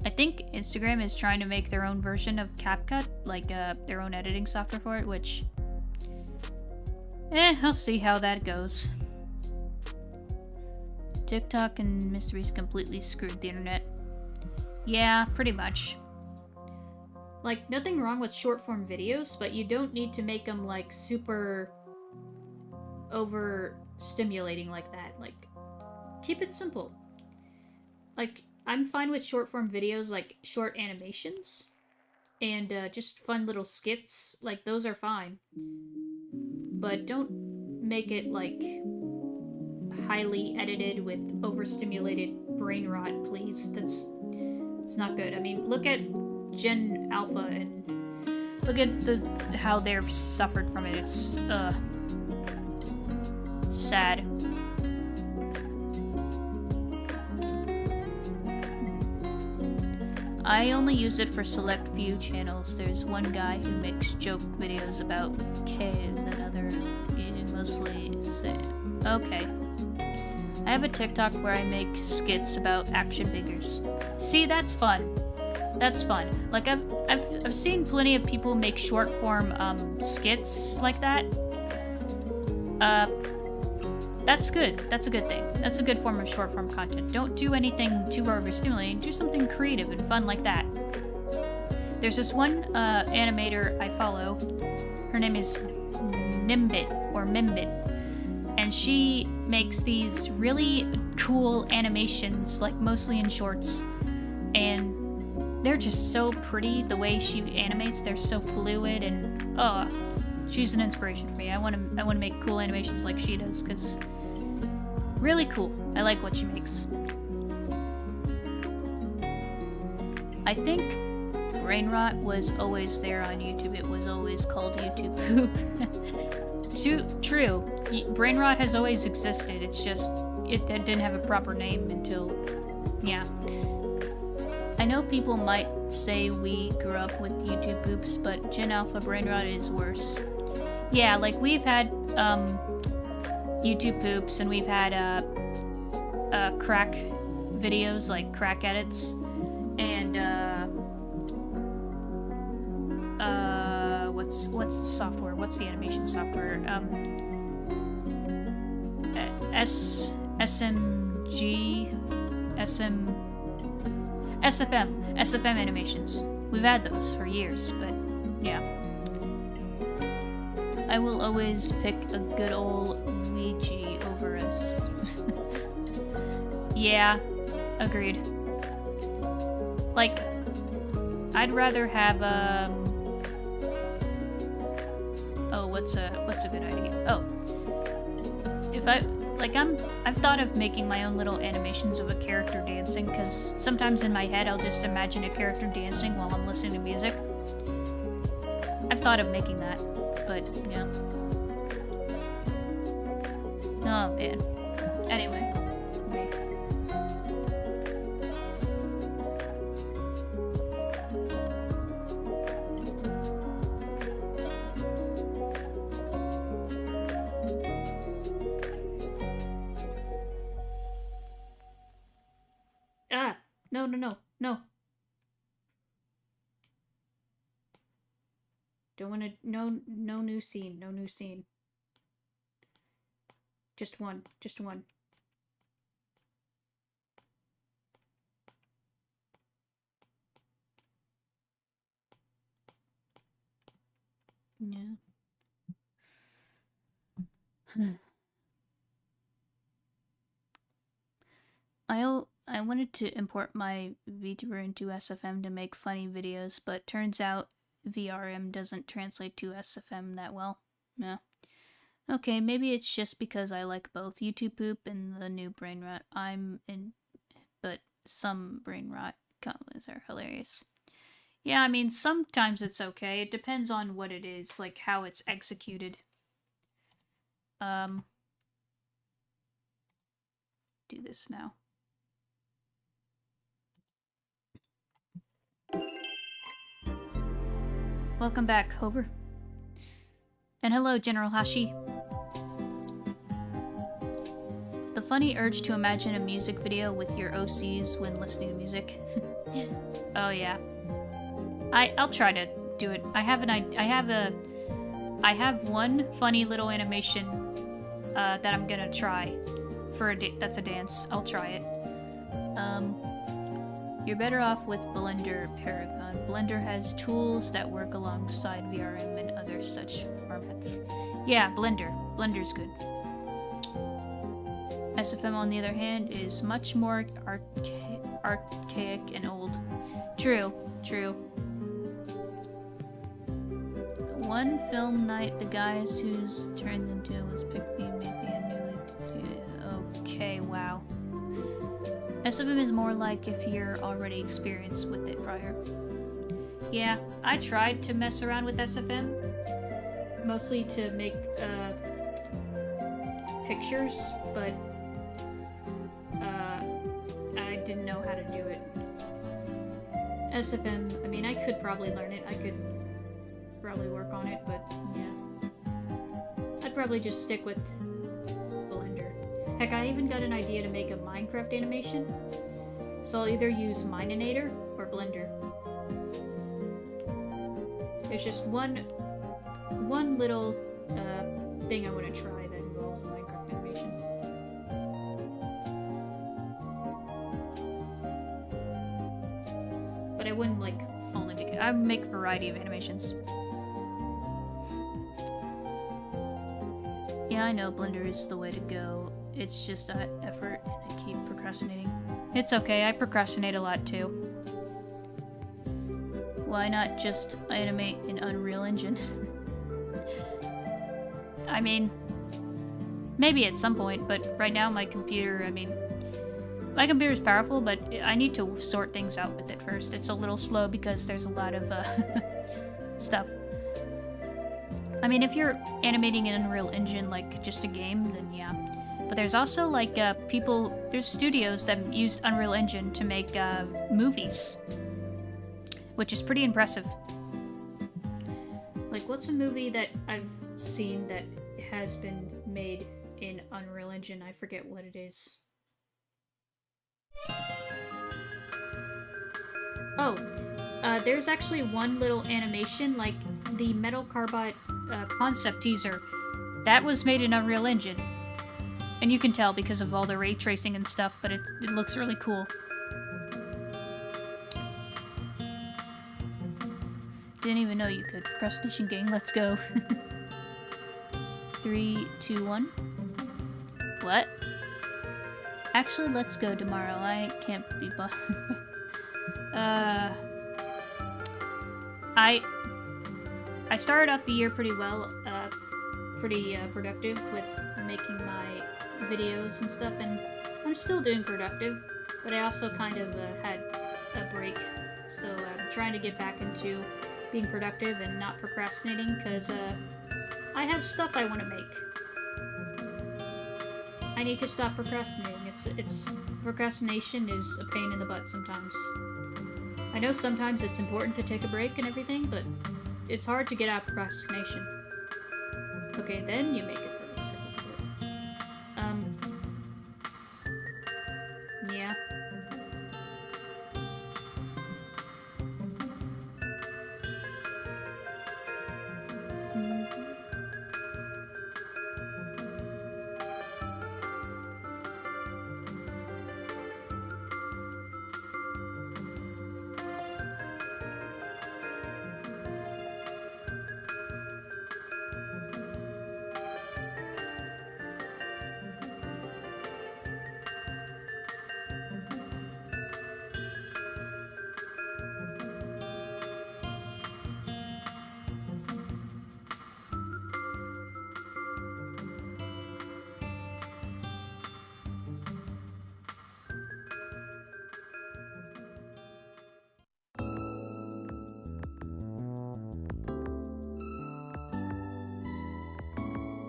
I think Instagram is trying to make their own version of CapCut, like their own editing software for it, which... I'll see how that goes. TikTok and mysteries completely screwed the internet. Yeah, pretty much. Like, nothing wrong with short-form videos, but you don't need to make them, like, super over-stimulating like that. Like, keep it simple. Like, I'm fine with short-form videos, like short animations, and just fun little skits. Like, those are fine. But don't make it, like, highly edited with overstimulated brain rot, please. It's not good. I mean, look at Gen Alpha and look at how they've suffered from it. It's sad. I only use it for select few channels. There's one guy who makes joke videos about caves and other mostly okay. I have a TikTok where I make skits about action figures. See, that's fun. That's fun. Like, I've seen plenty of people make short form skits like that. That's good. That's a good thing. That's a good form of short form content. Don't do anything too overstimulating. Do something creative and fun like that. There's this one animator I follow. Her name is Nimbit or Mimbit, and she makes these really cool animations, like mostly in shorts, and they're just so pretty. The way she animates, they're so fluid, and she's an inspiration for me. I want to make cool animations like she does, because really cool. I like what she makes. I think brain rot was always there on YouTube. It was always called YouTube poop. True. Brain rot has always existed. It's just it didn't have a proper name until, yeah. I know people might say we grew up with YouTube poops, but Gen Alpha brain rot is worse. Yeah, like, we've had YouTube poops, and we've had crack videos, like crack edits, and what's the software? What's the animation software? SFM animations. We've had those for years, but yeah. I will always pick a good old Ouija over us. Yeah, agreed. Like, I'd rather have what's a good idea? Oh, if I've thought of making my own little animations of a character dancing, because sometimes in my head I'll just imagine a character dancing while I'm listening to music. I've thought of making that, but yeah. Oh man. Anyway. No. Don't want to, no new scene, no new scene. Just one. Yeah. I wanted to import my VTuber into SFM to make funny videos, but turns out VRM doesn't translate to SFM that well. Yeah. Okay, maybe it's just because I like both YouTube Poop and the new Brain Rot. But some Brain Rot comments are hilarious. Yeah, I mean, sometimes it's okay. It depends on what it is, like how it's executed. Do this now. Welcome back, Hover. And hello, General Hashi. The funny urge to imagine a music video with your OCs when listening to music. Oh yeah. I'll try to do it. I have one funny little animation that I'm gonna try for that's a dance. I'll try it. You're better off with Blender Paragon. Blender has tools that work alongside VRM and other such formats. Yeah, Blender's good. SFM, on the other hand, is much more archaic and old. True. One film night, the guys whose turns into it was picked me maybe a newly. Okay, wow. SFM is more like if you're already experienced with it prior. Yeah, I tried to mess around with SFM, mostly to make pictures, but I didn't know how to do it. SFM, I mean, I could probably learn it. I could probably work on it, but yeah. I'd probably just stick with Blender. Heck, I even got an idea to make a Minecraft animation. So I'll either use Mininator or Blender. There's just one little thing I want to try that involves Minecraft animation. But I wouldn't like only make it. I would make a variety of animations. Yeah, I know Blender is the way to go. It's just effort and I keep procrastinating. It's okay, I procrastinate a lot too. Why not just animate in Unreal Engine? I mean, maybe at some point, but right now my computer, my computer's powerful, but I need to sort things out with it first. It's a little slow because there's a lot of stuff. I mean, if you're animating in Unreal Engine, like just a game, then yeah. But there's also like there's studios that used Unreal Engine to make movies, which is pretty impressive. Like, what's a movie that I've seen that has been made in Unreal Engine? I forget what it is. Oh, there's actually one little animation, like the Metal Carbide concept teaser. That was made in Unreal Engine. And you can tell because of all the ray tracing and stuff, but it looks really cool. Didn't even know you could. Procrastination gang, let's go. 3, 2, 1. What? Actually, let's go tomorrow. I can't be bothered. I started out the year pretty well. pretty productive with making my videos and stuff, and I'm still doing productive, but I also kind of had a break, so I'm trying to get back into being productive and not procrastinating, because I have stuff I want to make. I need to stop procrastinating. It's procrastination is a pain in the butt sometimes. I know sometimes it's important to take a break and everything, but it's hard to get out of procrastination. Okay, then you make it perfect circle. Yeah.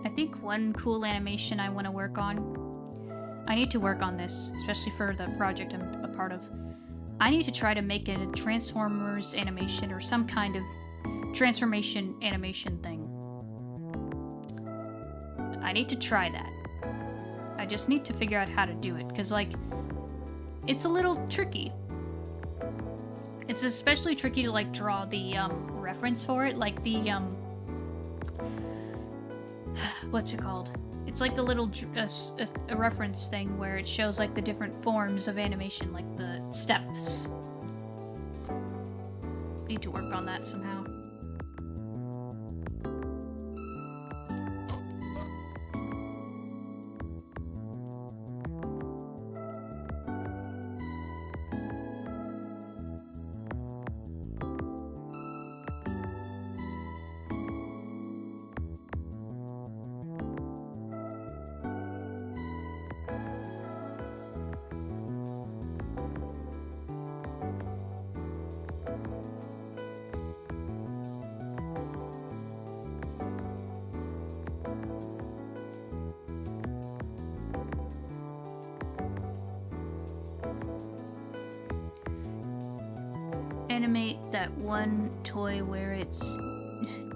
I think one cool animation I want to work on, I need to work on this, especially for the project I'm a part of. I need to try to make a Transformers animation or some kind of transformation animation thing. I need to try that. I just need to figure out how to do it, because, like, it's a little tricky. It's especially tricky to, like, draw the, reference for it, like the, what's it called? It's like a little a reference thing where it shows like the different forms of animation, like the steps. Need to work on that somehow. Animate that one toy where it's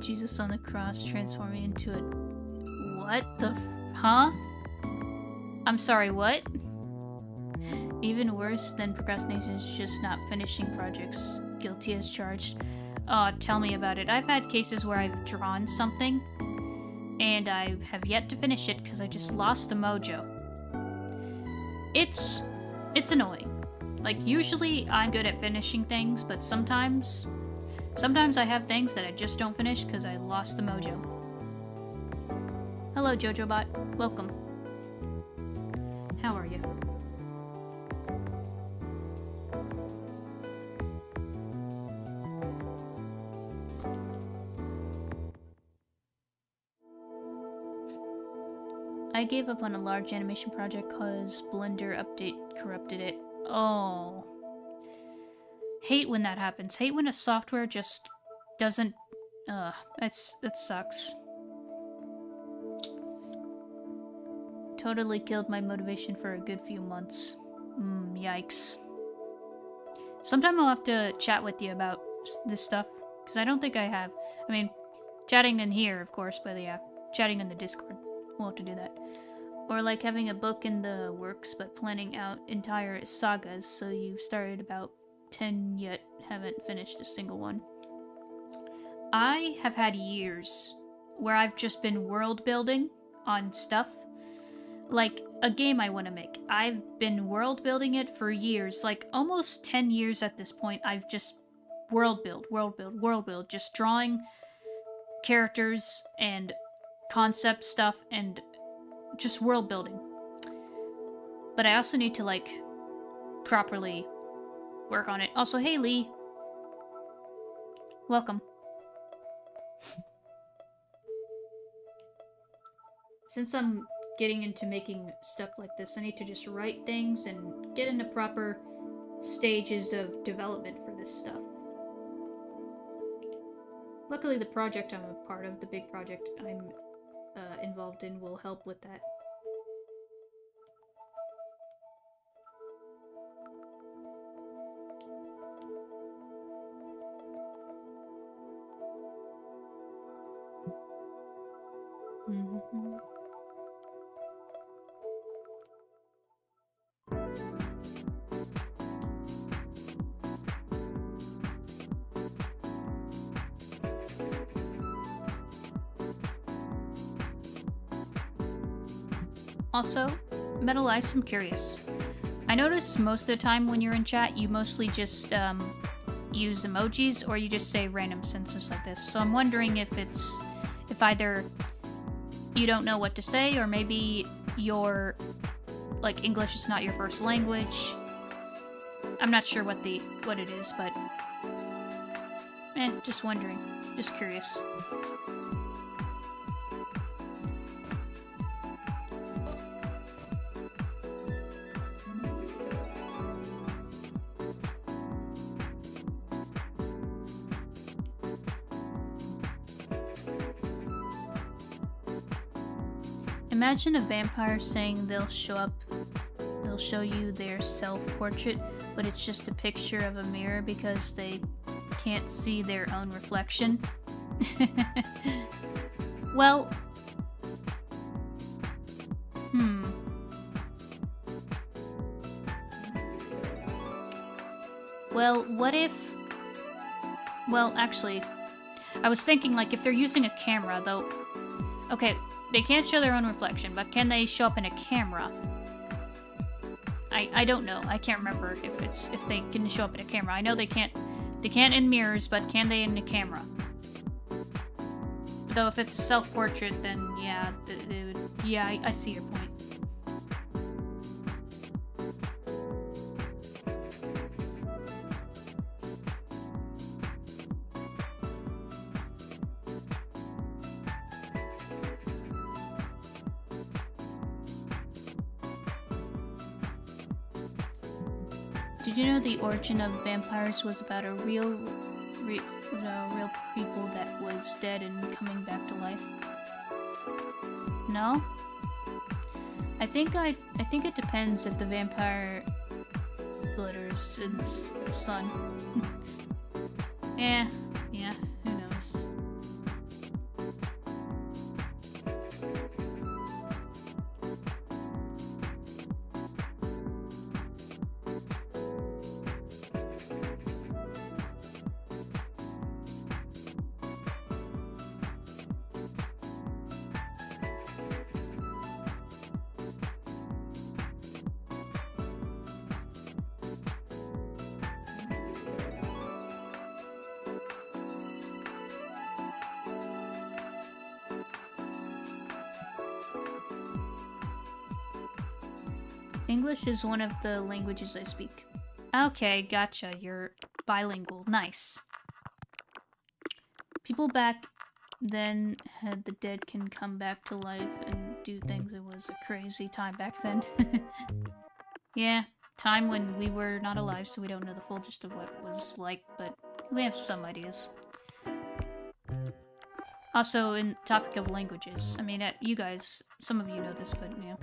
Jesus on the cross transforming into a... What the... Huh? I'm sorry, what? Even worse than procrastination is just not finishing projects. Guilty as charged. Tell me about it. I've had cases where I've drawn something and I have yet to finish it because I just lost the mojo. It's annoying. Like, usually I'm good at finishing things, but sometimes I have things that I just don't finish because I lost the mojo. Hello, JoJoBot. Welcome. How are you? I gave up on a large animation project cause Blender update corrupted it. Oh. Hate when that happens. Hate when a software just doesn't... that sucks. Totally killed my motivation for a good few months. Yikes. Sometime I'll have to chat with you about this stuff, because I don't think I have. I mean, chatting in here, of course, but yeah, chatting in the Discord. We'll have to do that. Or like having a book in the works, but planning out entire sagas, so you've started about 10 yet haven't finished a single one. I have had years where I've just been world building on stuff. Like a game I want to make. I've been world building it for years, like almost 10 years at this point. I've just world build, just drawing characters and concept stuff and just world building. But I also need to, like, properly work on it. Also, hey Lee. Welcome. since I'm getting into making stuff like this, I need to just write things and get into proper stages of development for this stuff. Luckily, the project I'm a part of, the big project I'm involved in, will help with that. Mm-hmm. Also, Metal Ice, I'm curious. I notice most of the time when you're in chat, you mostly just use emojis or you just say random sentences like this. So I'm wondering if either you don't know what to say or maybe your English is not your first language. I'm not sure what it is, but just wondering, just curious. Imagine a vampire saying they'll show you their self-portrait, but it's just a picture of a mirror because they can't see their own reflection. Well, Well, what if... Well, actually, I was thinking, like, if they're using a camera, though... Okay, they can't show their own reflection, but can they show up in a camera? I don't know. I can't remember if they can show up in a camera. I know they can't in mirrors, but can they in a camera? Though if it's a self-portrait, then yeah, yeah, I see your point. Did you know the origin of vampires was about a real people that was dead and coming back to life? No? I think it depends if the vampire glitters in the sun. Yeah, who knows? English is one of the languages I speak. Okay, gotcha. You're bilingual. Nice. People back then had the dead can come back to life and do things. It was a crazy time back then. Yeah, time when we were not alive, so we don't know the full gist of what it was like, but we have some ideas. Also, in topic of languages, I mean, you guys, some of you know this, but you know.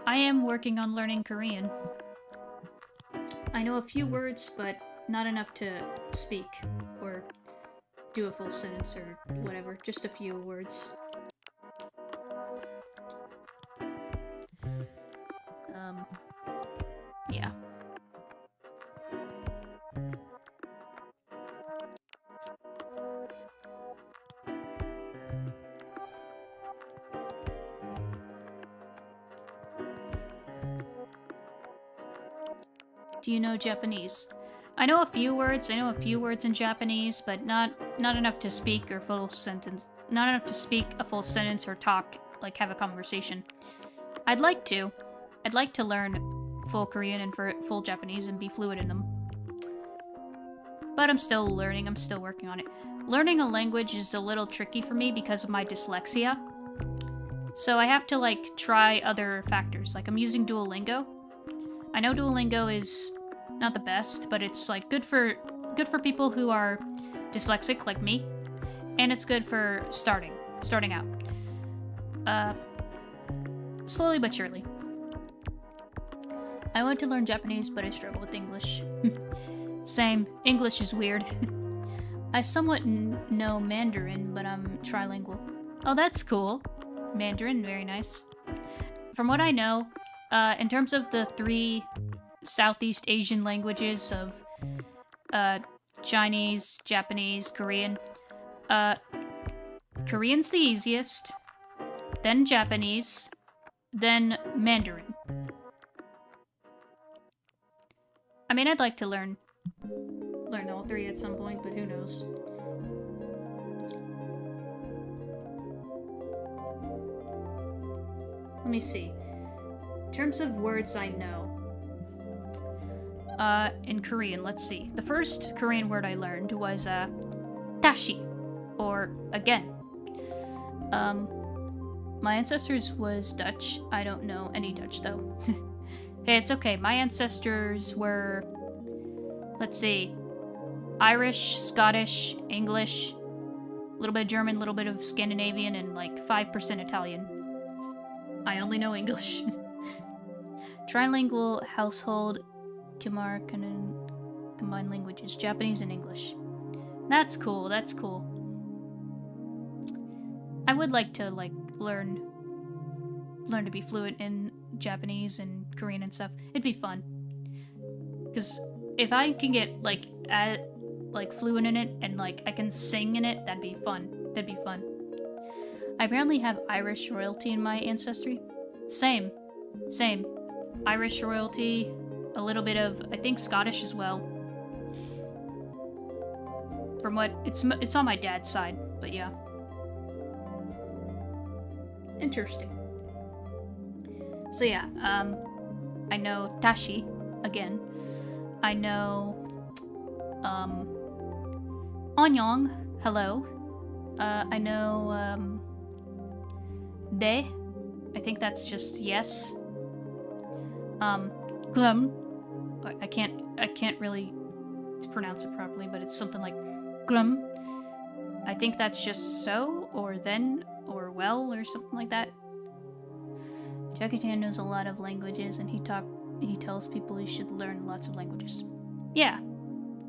I am working on learning Korean. I know a few words, but not enough to speak or do a full sentence or whatever. Just a few words. Yeah. Do you know Japanese? I know a few words. I know a few words in Japanese, but not enough to speak or full sentence. Not enough to speak a full sentence or talk, like have a conversation. I'd like to learn full Korean and full Japanese and be fluent in them. But I'm still learning. I'm still working on it. Learning a language is a little tricky for me because of my dyslexia. So I have to, like, try other factors. Like, I'm using Duolingo. I know Duolingo is not the best, but it's, like, good for people who are dyslexic, like me. And it's good for starting out. Slowly but surely. I want to learn Japanese, but I struggle with English. Same. English is weird. I somewhat know Mandarin, but I'm trilingual. Oh, that's cool. Mandarin, very nice. From what I know, in terms of the 3 Southeast Asian languages of Chinese, Japanese, Korean, Korean's the easiest, then Japanese, then Mandarin. I mean, I'd like to learn all 3 at some point, but who knows. Let me see. In terms of words I know. In Korean, let's see. The first Korean word I learned was, dashi, or again. My ancestors was Dutch. I don't know any Dutch, though. Hey, it's okay. My ancestors were, let's see, Irish, Scottish, English, a little bit of German, a little bit of Scandinavian, and like 5% Italian. I only know English. Trilingual household, Khmer, combined languages, Japanese and English. That's cool, that's cool. I would like to, like, learn to be fluent in Japanese and Korean and stuff. It'd be fun. Because if I can get, like, fluent in it and, like, I can sing in it, that'd be fun. That'd be fun. I apparently have Irish royalty in my ancestry. Same. Irish royalty, a little bit of, I think, Scottish as well. From what, it's on my dad's side, but yeah. Interesting. So yeah, I know Tashi, again. I know, Anyong, hello. I know, De, I think that's just yes. Glum, I can't really pronounce it properly, but it's something like glum. I think that's just so, or then, or well, or something like that. Jackie Chan knows a lot of languages, and he tells people you should learn lots of languages. Yeah,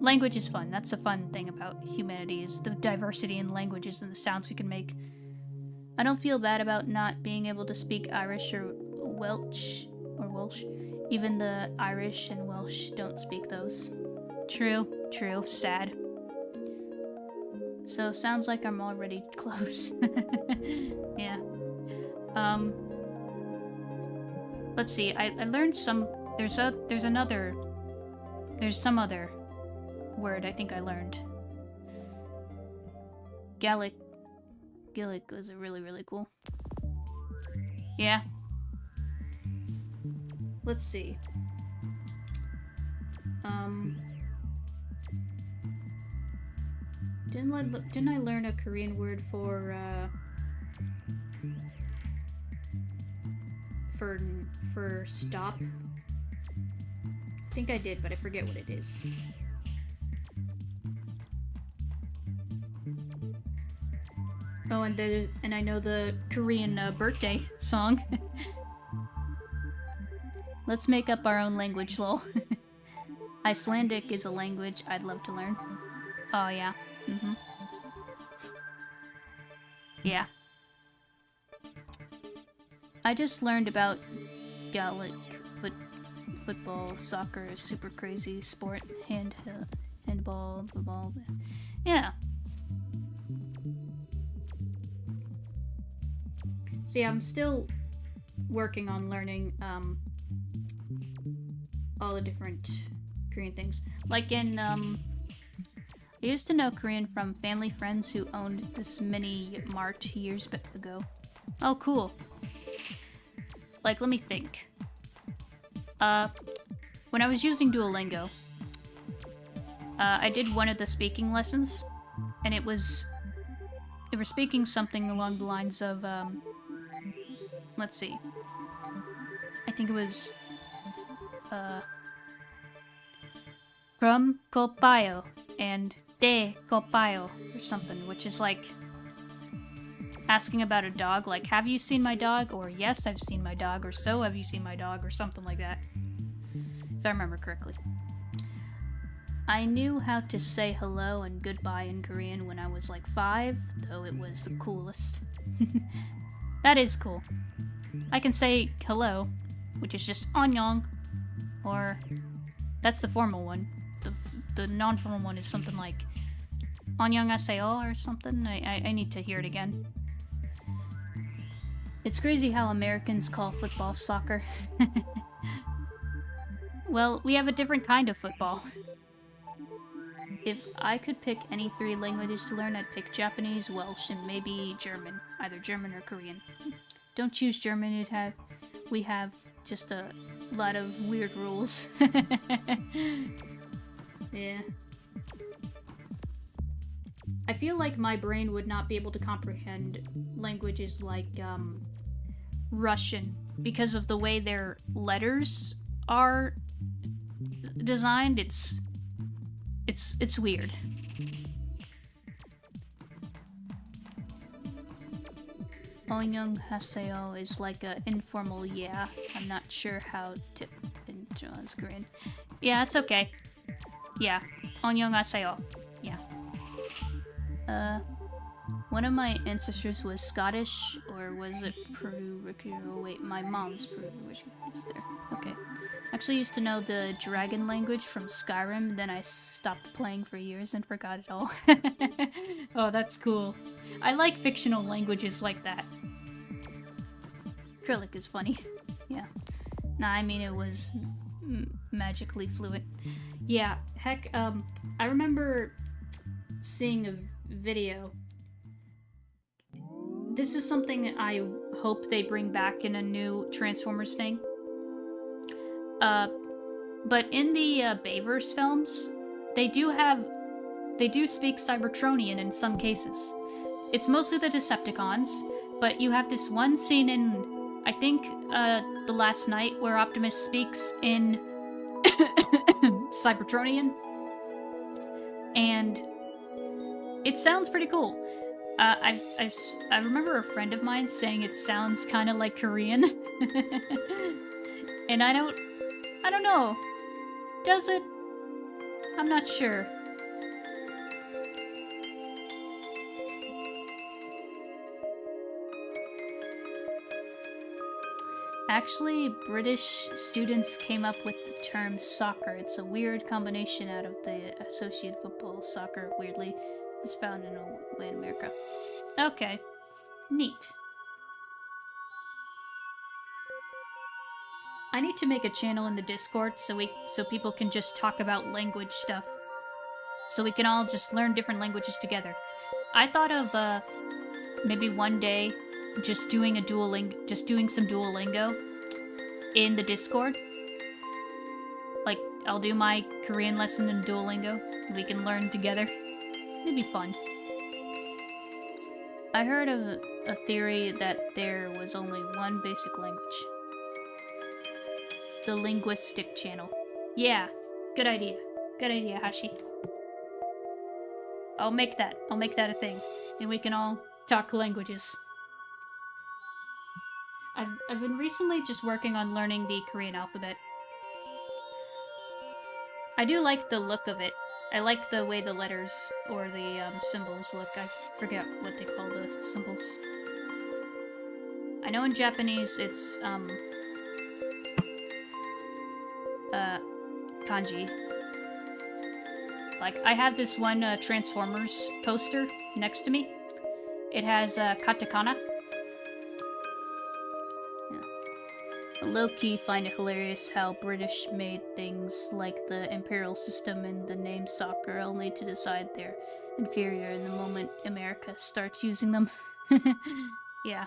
language is fun. That's a fun thing about humanity, is the diversity in languages and the sounds we can make. I don't feel bad about not being able to speak Irish or Welsh. Even the Irish and Welsh don't speak those. True, sad. So, sounds like I'm already close. Yeah. Let's see, I learned some, there's some other word I think I learned. Gaelic was really, really cool. Yeah. Let's see. Didn't I learn a Korean word for stop? I think I did, but I forget what it is. Oh, and I know the Korean birthday song. Let's make up our own language, lol. Icelandic is a language I'd love to learn. Oh, yeah. Yeah. I just learned about Gaelic football, soccer, super crazy sport, handball, football. Yeah. See, I'm still working on learning all the different Korean things. Like in I used to know Korean from family friends who owned this mini mart years ago. Oh, cool. Like, let me think. When I was using Duolingo, I did one of the speaking lessons, and they were speaking something along the lines of, let's see. I think it was, from copayo and de copayo or something, which is like asking about a dog, like, have you seen my dog? Or yes, I've seen my dog, or so have you seen my dog, or something like that. If I remember correctly. I knew how to say hello and goodbye in Korean when I was like 5, though it was the coolest. That is cool. I can say hello, which is just annyeong, or that's the formal one. The non-formal one is something like annyeonghaseyo or something. I need to hear it again. It's crazy how Americans call football soccer. Well, we have a different kind of football. If I could pick any 3 languages to learn, I'd pick Japanese, Welsh, and maybe German. Either German or Korean. Don't choose German, we have just a lot of weird rules. Yeah. I feel like my brain would not be able to comprehend languages like, Russian, because of the way their letters are designed. It's weird. Annyeonghaseyo is like a informal yeah. I'm not sure how to pronounce Korean. Yeah, it's okay. Yeah. Annyeonghaseyo. Yeah. One of my ancestors was Scottish, or was it Peru? Wait, my mom's Peru. Which is there? Okay. Actually used to know the dragon language from Skyrim, then I stopped playing for years and forgot it all. Oh, that's cool. I like fictional languages like that. Acrylic is funny. Yeah. Nah, I mean it was magically fluent. Yeah, heck, I remember seeing a video. This is something I hope they bring back in a new Transformers thing. But in the Bayverse films, they do speak Cybertronian in some cases. It's mostly the Decepticons, but you have this one scene in, I think, The Last Night, where Optimus speaks in Cybertronian. And it sounds pretty cool. I remember a friend of mine saying it sounds kind of like Korean. And I don't know. Does it? I'm not sure. Actually, British students came up with the term soccer. It's a weird combination out of the associated football. Soccer, weirdly, is found in America. Okay. Neat. I need to make a channel in the Discord so people can just talk about language stuff. So we can all just learn different languages together. I thought of maybe one day just doing some Duolingo in the Discord. Like, I'll do my Korean lesson in Duolingo, and we can learn together. It'd be fun. I heard of a theory that there was only one basic language. The linguistic channel. Yeah, good idea. Good idea, Hashi. I'll make that a thing, and we can all talk languages. I've been recently just working on learning the Korean alphabet. I do like the look of it. I like the way the letters or the symbols look. I forget what they call the symbols. I know in Japanese it's kanji. Like, I have this one Transformers poster next to me. It has katakana. Yeah. Low-key find it hilarious how British made things like the imperial system and the name soccer only to decide they're inferior in the moment America starts using them. Yeah.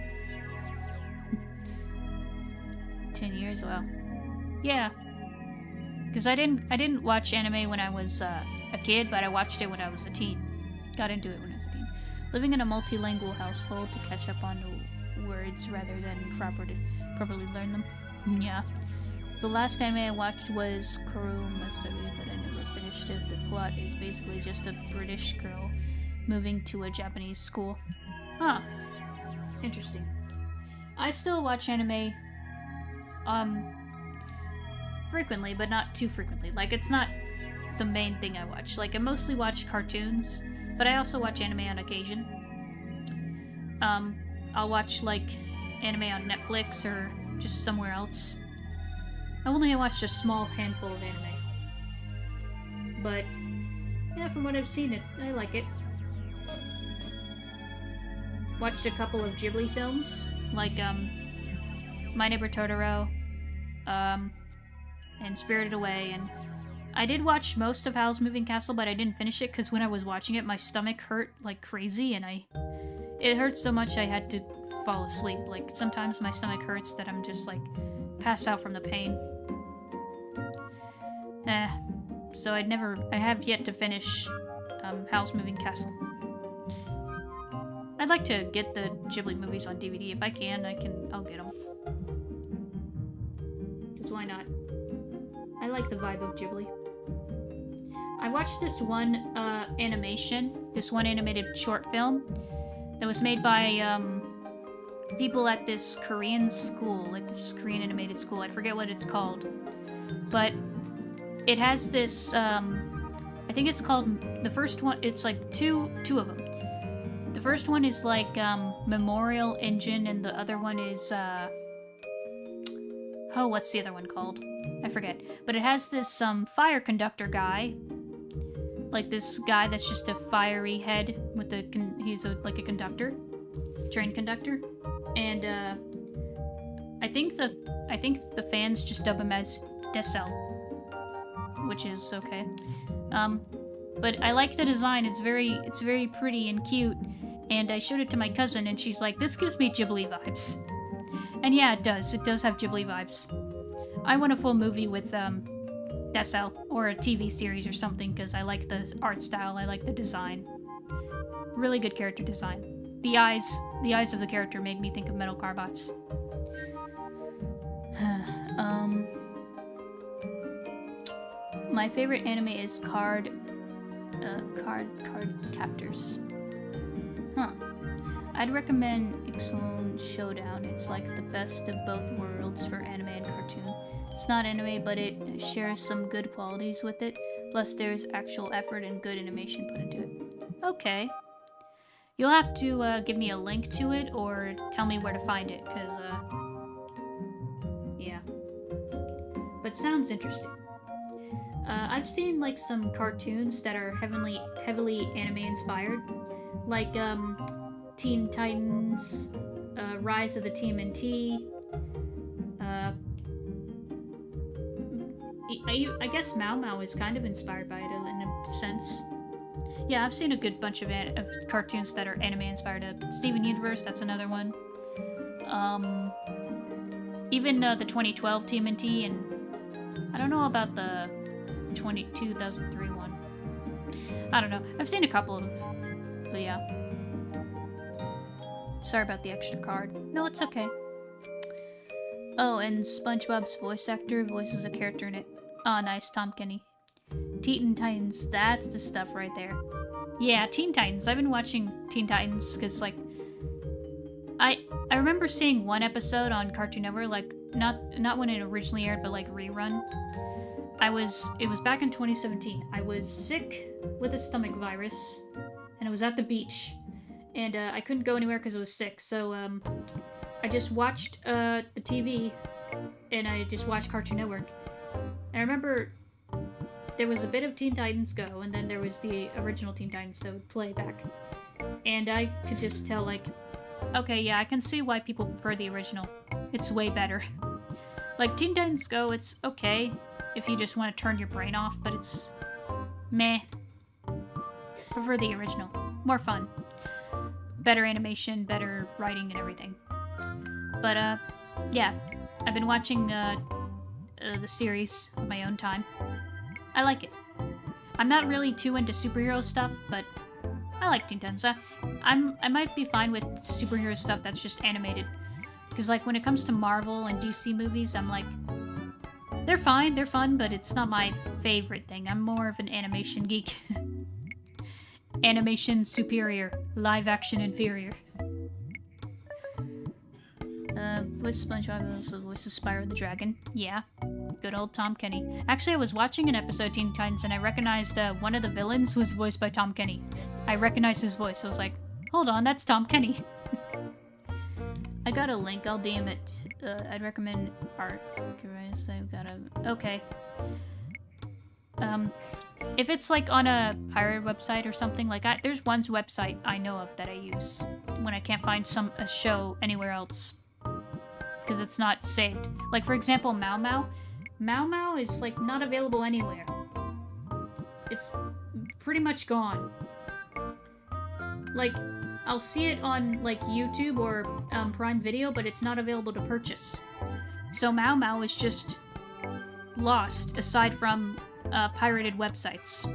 as well. Yeah. Because I didn't watch anime when I was a kid, but I watched it when I was a teen. Got into it when I was a teen. Living in a multilingual household to catch up on the words rather than properly learn them. Yeah. The last anime I watched was Kuromasabi, but I never finished it. The plot is basically just a British girl moving to a Japanese school. Huh. Interesting. I still watch anime, frequently, but not too frequently. Like, it's not the main thing I watch. Like, I mostly watch cartoons, but I also watch anime on occasion. I'll watch, like, anime on Netflix or just somewhere else. I've only watched a small handful of anime. But, yeah, from what I've seen, I like it. Watched a couple of Ghibli films, like, My Neighbor Totoro, and Spirited Away, and I did watch most of Howl's Moving Castle, but I didn't finish it because when I was watching it, my stomach hurt like crazy, and it hurt so much I had to fall asleep. Like, sometimes my stomach hurts that I'm just, like, passed out from the pain. So I have yet to finish Howl's Moving Castle. I'd like to get the Ghibli movies on DVD. If I can, I'll get them. Because why not? I like the vibe of Ghibli. I watched this one animated short film that was made by people at this Korean school, like this Korean animated school. I forget what it's called. But it has this, I think it's called, the first one, it's like two of them. The first one is like Memorial Engine, and the other one is, oh, what's the other one called? I forget. But it has this fire conductor guy. Like this guy that's just a fiery head with he's like a conductor, train conductor. And I think the fans just dub him as Decel, which is okay. But I like the design. It's very pretty and cute. And I showed it to my cousin, and she's like, "This gives me Ghibli vibes." And yeah, it does. It does have Ghibli vibes. I want a full movie with Decel, or a TV series or something, because I like the art style, I like the design. Really good character design. The eyes of the character make me think of Metal Carbots. My favorite anime is Card Captors. Huh. I'd recommend Ixalan Showdown. It's like the best of both worlds for anime and cartoon. It's not anime, but it shares some good qualities with it. Plus, there's actual effort and good animation put into it. Okay. You'll have to give me a link to it, or tell me where to find it, because, yeah. But sounds interesting. I've seen, like, some cartoons that are heavily anime-inspired. Like, Teen Titans, Rise of the TMNT, I guess Mao Mao is kind of inspired by it in a sense. Yeah, I've seen a good bunch of cartoons that are anime-inspired. Steven Universe, that's another one. Even the 2012 TMNT, and I don't know about the 2003 one. I don't know. I've seen a couple of, but yeah. Sorry about the extra card. No, it's okay. Oh, and SpongeBob's voice actor voices a character in it. Oh, nice, Tom Kenny. Teen Titans, that's the stuff right there. Yeah, Teen Titans. I've been watching Teen Titans because, like, I remember seeing one episode on Cartoon Network, like, not when it originally aired, but, like, rerun. It was back in 2017. I was sick with a stomach virus, and I was at the beach, and I couldn't go anywhere because I was sick, so I just watched the TV, and I just watched Cartoon Network. And I remember there was a bit of Teen Titans Go, and then there was the original Teen Titans that would play back. And I could just tell, like, okay, yeah, I can see why people prefer the original. It's way better. Like, Teen Titans Go, it's okay if you just want to turn your brain off, but it's meh. Prefer the original. More fun. Better animation, better writing, and everything. But, yeah. I've been watching the series on my own time. I like it. I'm not really too into superhero stuff, but I like Teen Titans. I might be fine with superhero stuff that's just animated. Because, like, when it comes to Marvel and DC movies, I'm like, they're fine, they're fun, but it's not my favorite thing. I'm more of an animation geek. Animation superior, live action inferior. Voice SpongeBob was the voice of Spyro the Dragon. Yeah, good old Tom Kenny. Actually, I was watching an episode of Teen Titans and I recognized one of the villains was voiced by Tom Kenny. I recognized his voice. I was like, hold on, that's Tom Kenny. I got a link. I'll DM it. I'd recommend art. Okay. If it's like on a pirate website or something, like there's one website I know of that I use when I can't find a show anywhere else because it's not saved. Like for example, Mau Mau. Mau Mau is like not available anywhere. It's pretty much gone. Like I'll see it on like YouTube or Prime Video, but it's not available to purchase. So Mau Mau is just lost aside from pirated websites.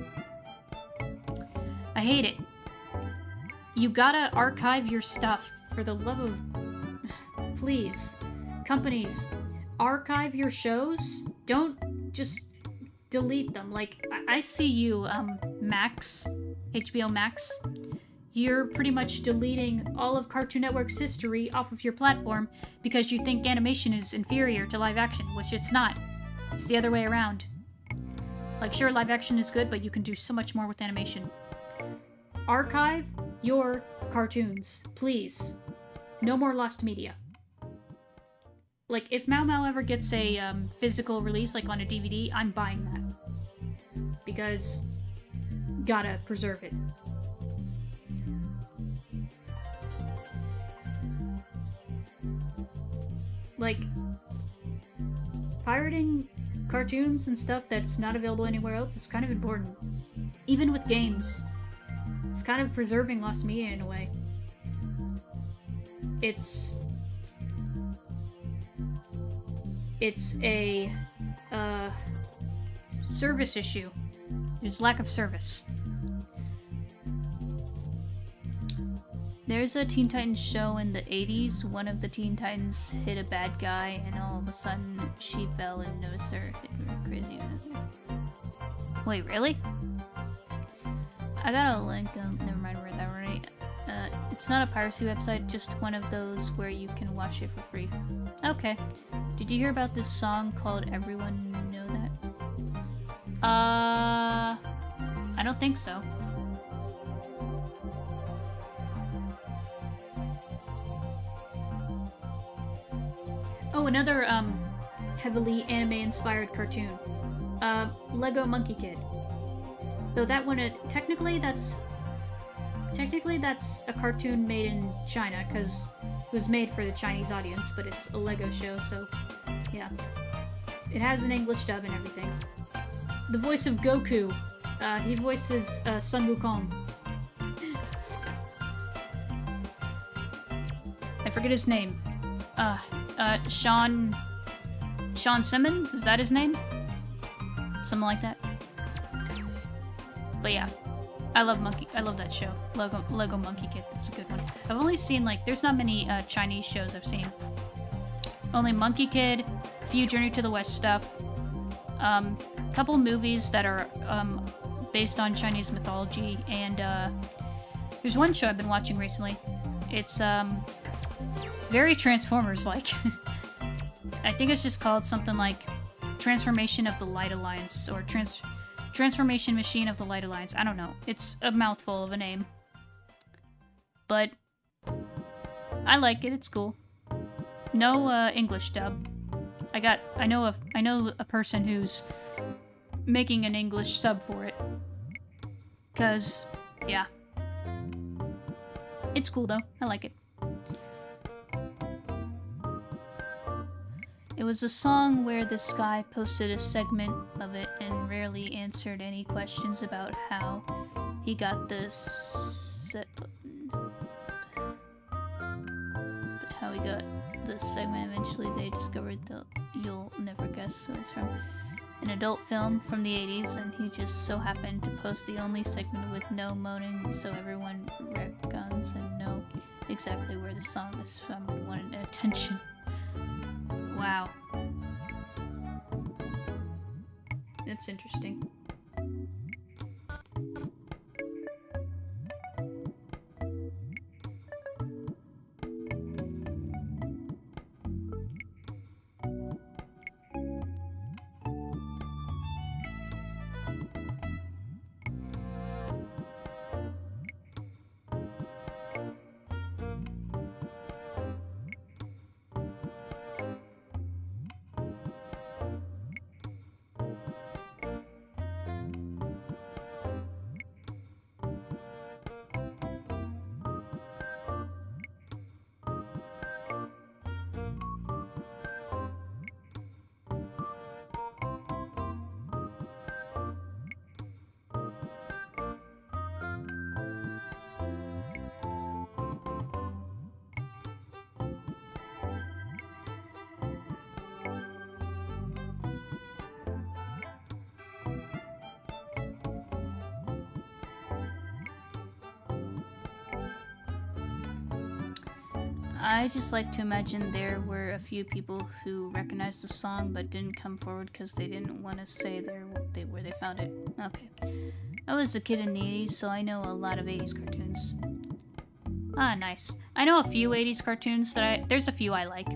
I hate it. You gotta archive your stuff for the love of... Please. Companies, archive your shows. Don't just delete them. Like, I see you, Max, HBO Max. You're pretty much deleting all of Cartoon Network's history off of your platform because you think animation is inferior to live action, which it's not. It's the other way around. Like, sure, live action is good, but you can do so much more with animation. Archive your cartoons, please. No more lost media. Like, if Mau Mau ever gets a physical release, like on a DVD, I'm buying that. Because, gotta preserve it. Like, pirating cartoons and stuff that's not available anywhere else is kind of important. Even with games. It's kind of preserving lost media in a way. It's a service issue. There's lack of service. There's a Teen Titans show in the 80s. One of the Teen Titans hit a bad guy, and all of a sudden she fell and noticed her hit her crazy. Wait, really? I got a link. Never mind, we're that right. It's not a piracy website, just one of those where you can watch it for free. Okay. Did you hear about this song called Everyone Know That? I don't think so. Oh, another, heavily anime-inspired cartoon. Lego Monkey Kid. Though that one, technically that's a cartoon made in China, because it was made for the Chinese audience, but it's a Lego show, so, yeah. It has an English dub and everything. The voice of Goku, he voices, Sun Wukong. I forget his name. Sean Simmons? Is that his name? Something like that. But yeah, I love that show. Lego Monkey Kid, that's a good one. I've only seen, like, there's not many Chinese shows I've seen. Only Monkey Kid, a few Journey to the West stuff, couple movies that are based on Chinese mythology, and there's one show I've been watching recently. It's very Transformers-like. I think it's just called something like Transformation of the Light Alliance, or Transformation Machine of the Light Alliance. I don't know. It's a mouthful of a name. But I like it. It's cool. No English dub. I know a person who's making an English sub for it. 'Cause, yeah. It's cool though. I like it. It was a song where this guy posted a segment of it and rarely answered any questions about how he got the set button. But how he got the segment, eventually they discovered the You'll Never Guess. So it's from an adult film from the 80s, and he just so happened to post the only segment with no moaning, so everyone reckons and know exactly where the song is from and wanted attention. Wow. That's interesting. I just like to imagine there were a few people who recognized the song but didn't come forward because they didn't want to say where they found it. Okay. I was a kid in the 80s, so I know a lot of 80s cartoons. Ah, nice. I know a few 80s cartoons there's a few I like.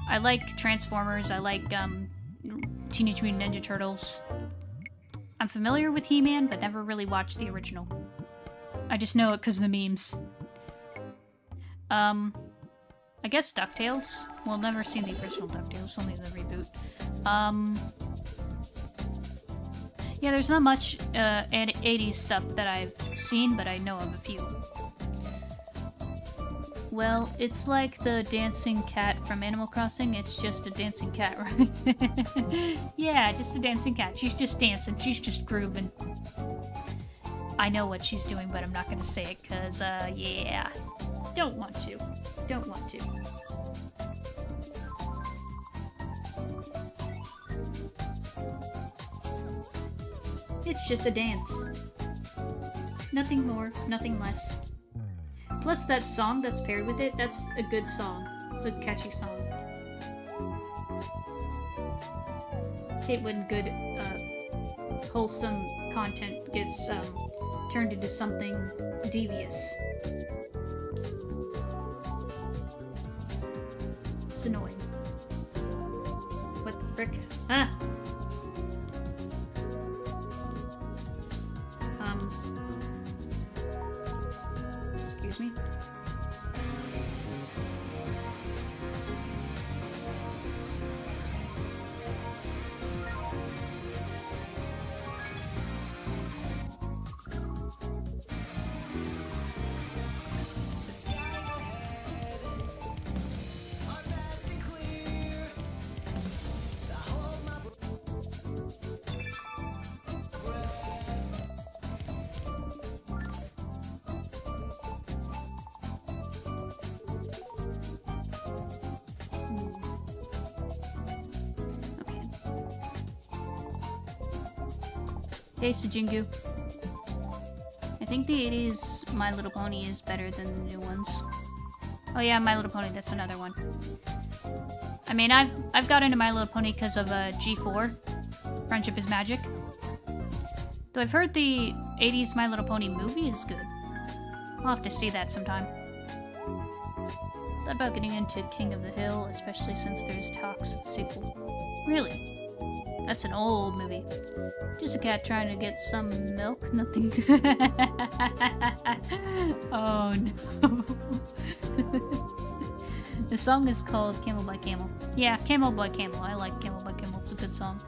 I like Transformers, I like, Teenage Mutant Ninja Turtles. I'm familiar with He-Man, but never really watched the original. I just know it because of the memes. I guess DuckTales. Well, never seen the original DuckTales, only the reboot. Yeah, there's not much 80s stuff that I've seen, but I know of a few. Well, it's like the dancing cat from Animal Crossing. It's just a dancing cat, right? Yeah, just a dancing cat. She's just dancing. She's just grooving. I know what she's doing, but I'm not gonna say it, cause, yeah. Don't want to. Don't want to. It's just a dance. Nothing more, nothing less. Plus that song that's paired with it, that's a good song. It's a catchy song. Hate when good, wholesome content gets, turned into something devious. It's annoying. What the frick? Ah! Excuse me? Hey, Sujingu. I think the 80s My Little Pony is better than the new ones. Oh yeah, My Little Pony, that's another one. I mean, I've got into My Little Pony because of G4, Friendship is Magic. Though I've heard the 80s My Little Pony movie is good. I'll have to see that sometime. Thought about getting into King of the Hill, especially since there's talks of a sequel. Really? That's an old movie. Just a cat trying to get some milk, nothing. Oh no. The song is called Camel by Camel. Yeah, Camel by Camel. I like Camel by Camel. It's a good song.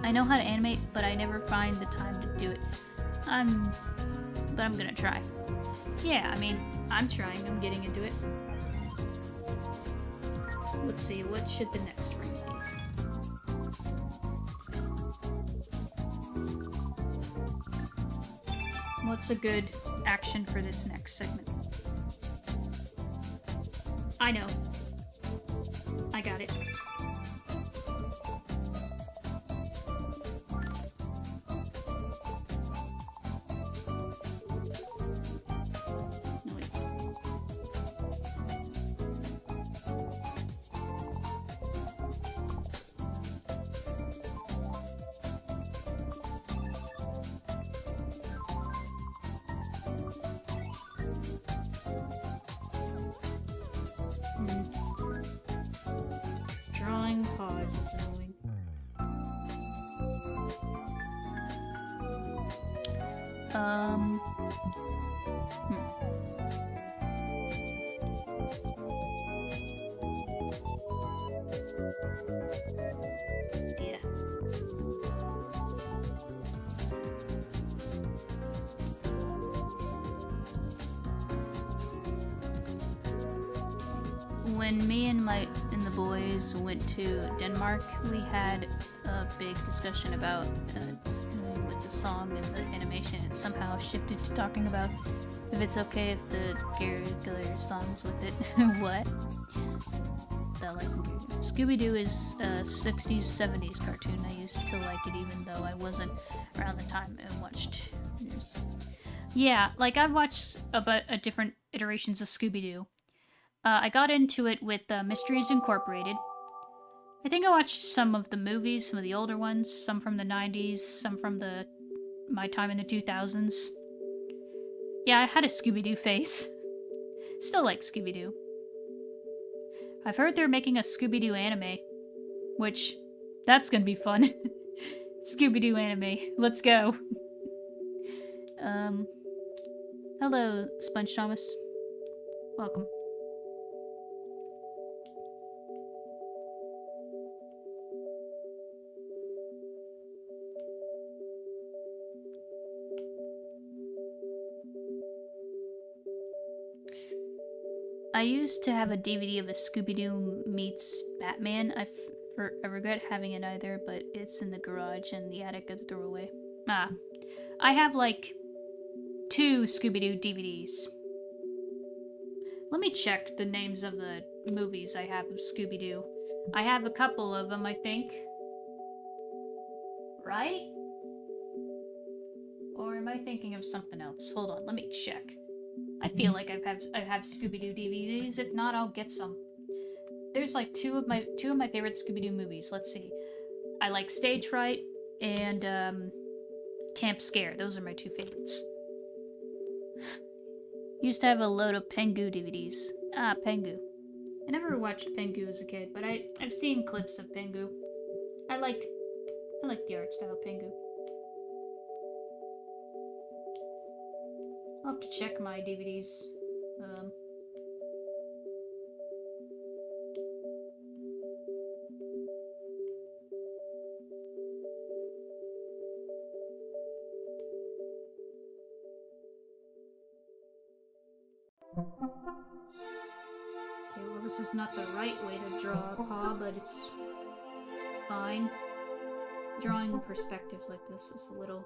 I know how to animate, but I never find the time to do it. But I'm gonna try. Yeah, I mean, I'm trying. I'm getting into it. Let's see, what should the next ring be? What's a good action for this next segment? I know. I got it. No, wait. Drawing pause is annoying. Yeah. When me and the boys went to Denmark, we had a big discussion about with the song and the animation. It somehow shifted to talking about if it's okay if the regular songs with it. What? Scooby-Doo is a 60s, 70s cartoon. I used to like it even though I wasn't around the time and watched news. Yeah, like I've watched about different iterations of Scooby-Doo. I got into it with Mysteries Incorporated. I think I watched some of the movies, some of the older ones, some from the 90s, some from my time in the 2000s. Yeah, I had a Scooby-Doo face. Still like Scooby-Doo. I've heard they're making a Scooby-Doo anime, which, that's gonna be fun. Scooby-Doo anime. Let's go. Hello, Sponge Thomas. Welcome. I used to have a DVD of a Scooby-Doo meets Batman. I regret having it either, but it's in the garage and the attic of the throwaway. I have like 2 Scooby-Doo DVDs. Let me check the names of the movies I have of Scooby-Doo. I have a couple of them, I think. Right? Or am I thinking of something else? Hold on, let me check. I feel like I have Scooby-Doo DVDs. If not, I'll get some. There's like two of my favorite Scooby-Doo movies. Let's see. I like Stage Fright and Camp Scare. Those are my 2 favorites. Used to have a load of Pengu DVDs. Pengu. I never watched Pengu as a kid, but I've seen clips of Pengu. I like the art style of Pengu. I'll have to check my DVDs. Okay, well this is not the right way to draw a paw, but it's fine. Drawing perspectives like this is a little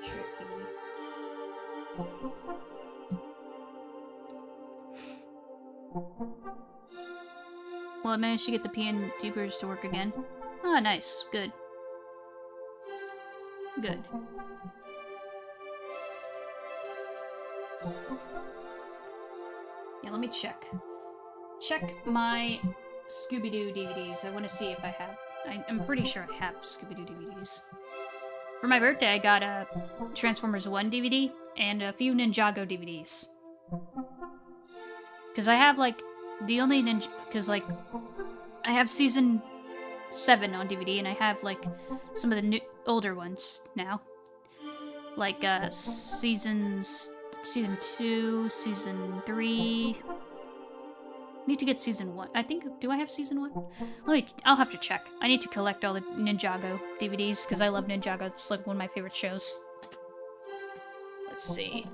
tricky. Well, I managed to get the PNG bridge to work again. Ah, nice. Good. Good. Yeah, let me check. Check my Scooby-Doo DVDs. I want to see if I have... I'm pretty sure I have Scooby-Doo DVDs. For my birthday, I got a Transformers 1 DVD and a few Ninjago DVDs. Because I have, like, the only Ninja... Because, like, I have Season 7 on DVD, and I have, like, some of the older ones now. Like, Season 2, Season 3... Need to get Season 1. I think... Do I have Season 1? I'll have to check. I need to collect all the Ninjago DVDs, because I love Ninjago. It's, like, one of my favorite shows. Let's see.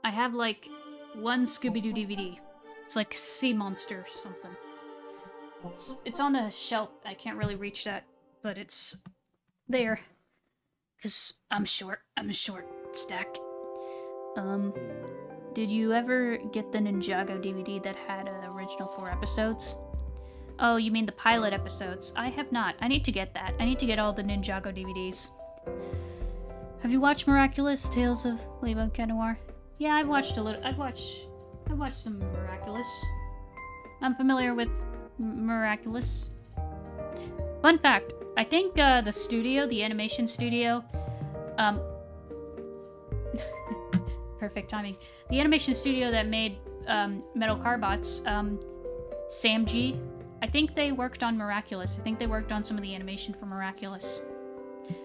I have like one Scooby-Doo DVD. It's like Sea Monster or something. It's on a shelf. I can't really reach that, but it's there. Cause I'm short. I'm a short stack. Did you ever get the Ninjago DVD that had original 4 episodes? Oh, you mean the pilot episodes? I have not. I need to get that. I need to get all the Ninjago DVDs. Have you watched Miraculous Tales of Ladybug Cat Noir? Yeah, I've watched a little. I've watched some Miraculous. I'm familiar with Miraculous. Fun fact, I think the studio, the animation studio, perfect timing. The animation studio that made Metal Carbots, Samji, I think they worked on Miraculous. I think they worked on some of the animation for Miraculous.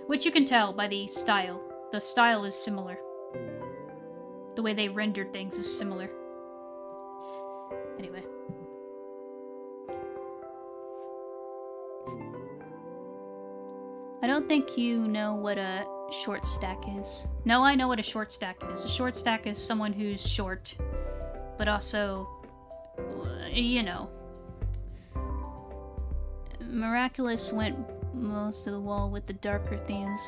Which you can tell by the style. The style is similar. The way they rendered things is similar. Anyway. I don't think you know what a short stack is. No, I know what a short stack is. A short stack is someone who's short, but also, you know. Miraculous went most of the wall with the darker themes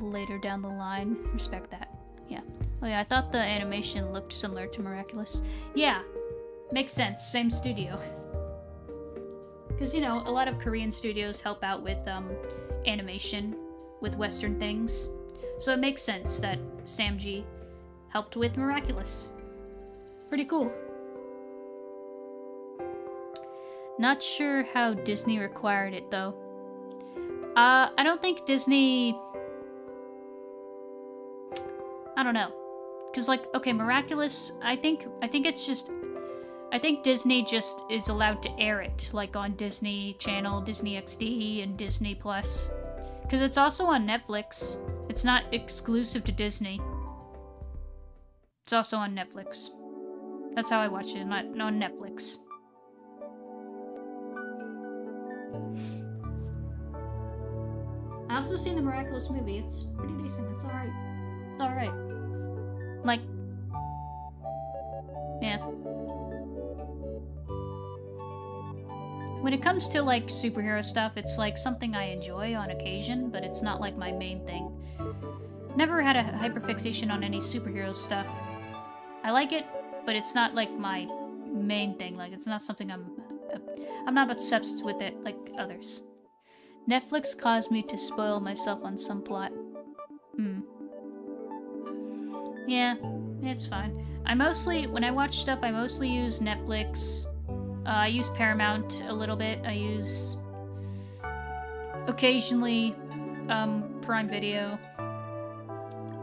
later down the line. Respect that. Yeah. Oh yeah, I thought the animation looked similar to Miraculous. Yeah, makes sense. Same studio. Because, you know, a lot of Korean studios help out with animation with Western things. So it makes sense that Samji helped with Miraculous. Pretty cool. Not sure how Disney required it, though. I don't think Disney... I don't know. Because, like, okay, Miraculous, I think it's just... I think Disney just is allowed to air it, like on Disney Channel, Disney XD, and Disney Plus. Because it's also on Netflix. It's not exclusive to Disney. It's also on Netflix. That's how I watch it, not on Netflix. I also seen the Miraculous movie. It's pretty decent. It's alright. It's alright. Like, yeah. When it comes to, like, superhero stuff, it's, like, something I enjoy on occasion, but it's not, like, my main thing. Never had a hyperfixation on any superhero stuff. I like it, but it's not, like, my main thing. Like, it's not something I'm not obsessed with it like others. Netflix caused me to spoil myself on some plot. Yeah, it's fine. When I watch stuff, I mostly use Netflix. I use Paramount a little bit. I use occasionally Prime Video.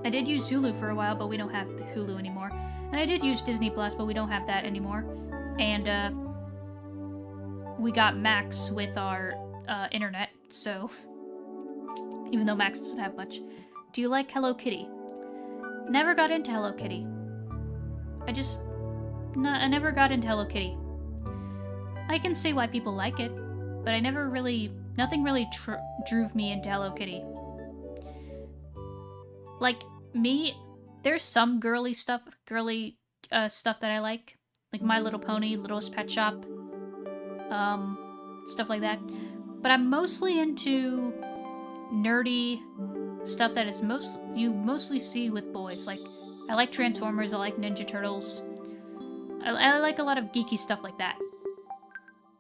I did use Hulu for a while, but we don't have the Hulu anymore. And I did use Disney Plus, but we don't have that anymore. And we got Max with our internet, so even though Max doesn't have much. Do you like Hello Kitty? Never got into Hello Kitty. I never got into Hello Kitty. I can see why people like it, but nothing really drove me into Hello Kitty. Like, me, there's some girly stuff that I like My Little Pony, Littlest Pet Shop, stuff like that. But I'm mostly into nerdy stuff that is you mostly see with boys. Like, I like Transformers, I like Ninja Turtles. I like a lot of geeky stuff like that.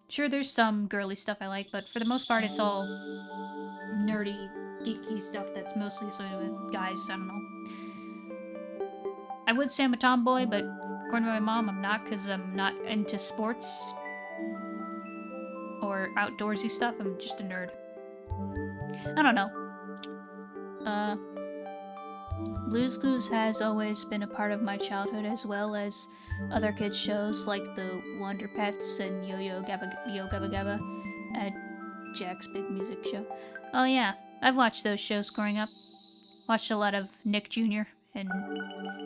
Sure, there's some girly stuff I like, but for the most part, it's all nerdy, geeky stuff that's mostly sort of guys, I don't know. I would say I'm a tomboy, but according to my mom, I'm not, because I'm not into sports or outdoorsy stuff. I'm just a nerd. I don't know. Blue's Clues has always been a part of my childhood, as well as other kids' shows like the Wonder Pets and Yo Gabba Gabba at Jack's Big Music Show. Oh yeah, I've watched those shows growing up. Watched a lot of Nick Jr. and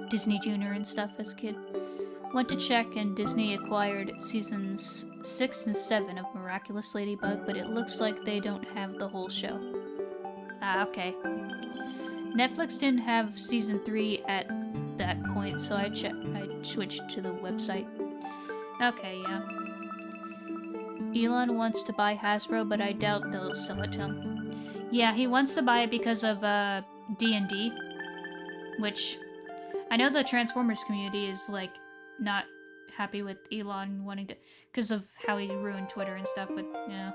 Disney Jr. and stuff as a kid. Went to check, and Disney acquired seasons 6 and 7 of Miraculous Ladybug, but it looks like they don't have the whole show. Ah, okay. Netflix didn't have season 3 at that point, so I switched to the website. Okay, yeah. Elon wants to buy Hasbro, but I doubt they'll sell it to him. Yeah, he wants to buy it because of D&D, which I know the Transformers community is like not happy with Elon wanting to, because of how he ruined Twitter and stuff, but yeah.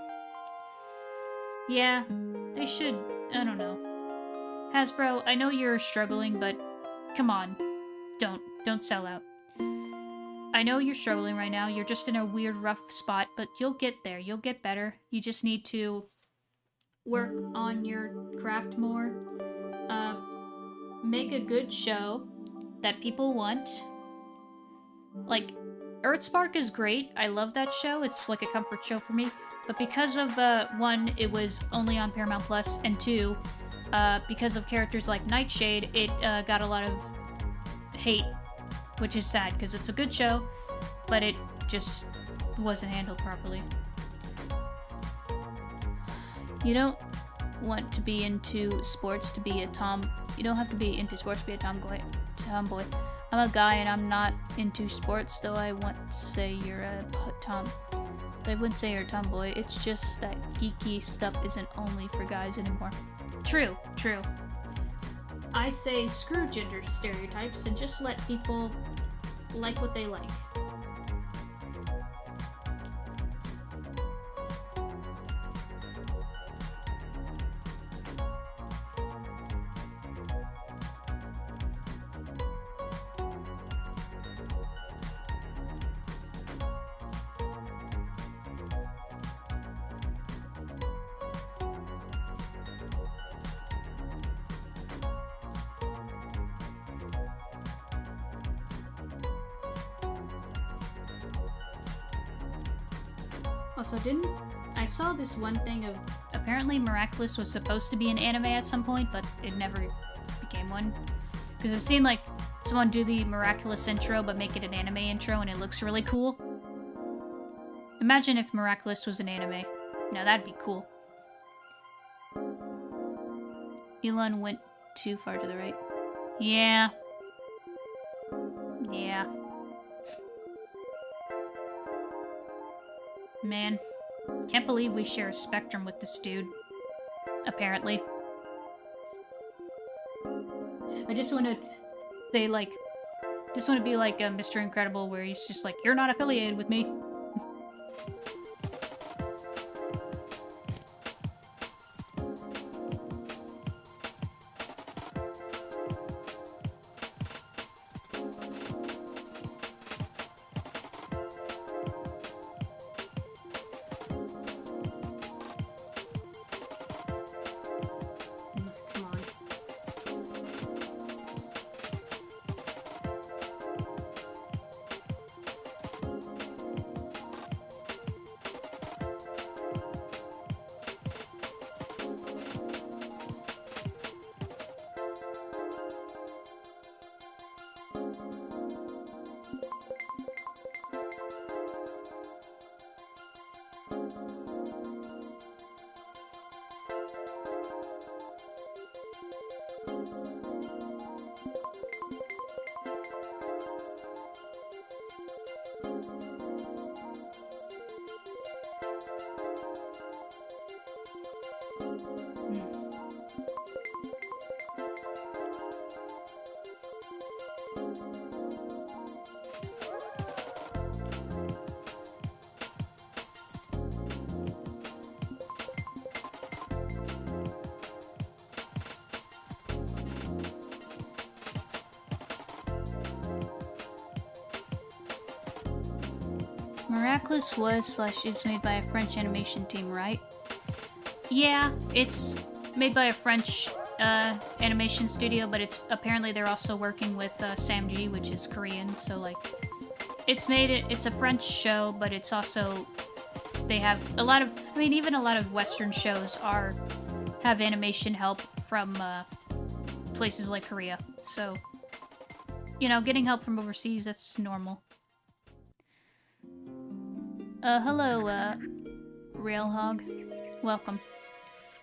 Yeah, they should, I don't know. Hasbro, I know you're struggling, but come on. Don't sell out. I know you're struggling right now, you're just in a weird, rough spot, but you'll get there, you'll get better. You just need to work on your craft more. Make a good show that people want. Like, Earthspark is great. I love that show. It's like a comfort show for me. But because of, one, it was only on Paramount Plus, and two, because of characters like Nightshade, it got a lot of hate, which is sad, because it's a good show, but it just wasn't handled properly. You don't want to be into sports to be a You don't have to be into sports to be a tomboy. I'm a guy and I'm not into sports, though I wouldn't say you're a I wouldn't say you're a tomboy. It's just that geeky stuff isn't only for guys anymore. True. I say screw gender stereotypes and just let people like what they like. Also, I saw this one thing of, apparently Miraculous was supposed to be an anime at some point, but it never became one. Because I've seen, like, someone do the Miraculous intro, but make it an anime intro, and it looks really cool. Imagine if Miraculous was an anime. Now that'd be cool. Elon went too far to the right. Yeah. Man, can't believe we share a spectrum with this dude. Apparently. I just want to say, like, just want to be like Mr. Incredible, where he's just like, you're not affiliated with me. Miraculous was/is made by a French animation team, right? Yeah, it's made by a French animation studio, but apparently they're also working with Samji, which is Korean, so like it's a French show, but it's also, they have a lot of, I mean, even a lot of Western shows have animation help from places like Korea, so, you know, getting help from overseas, that's normal. Hello, Railhog. Welcome.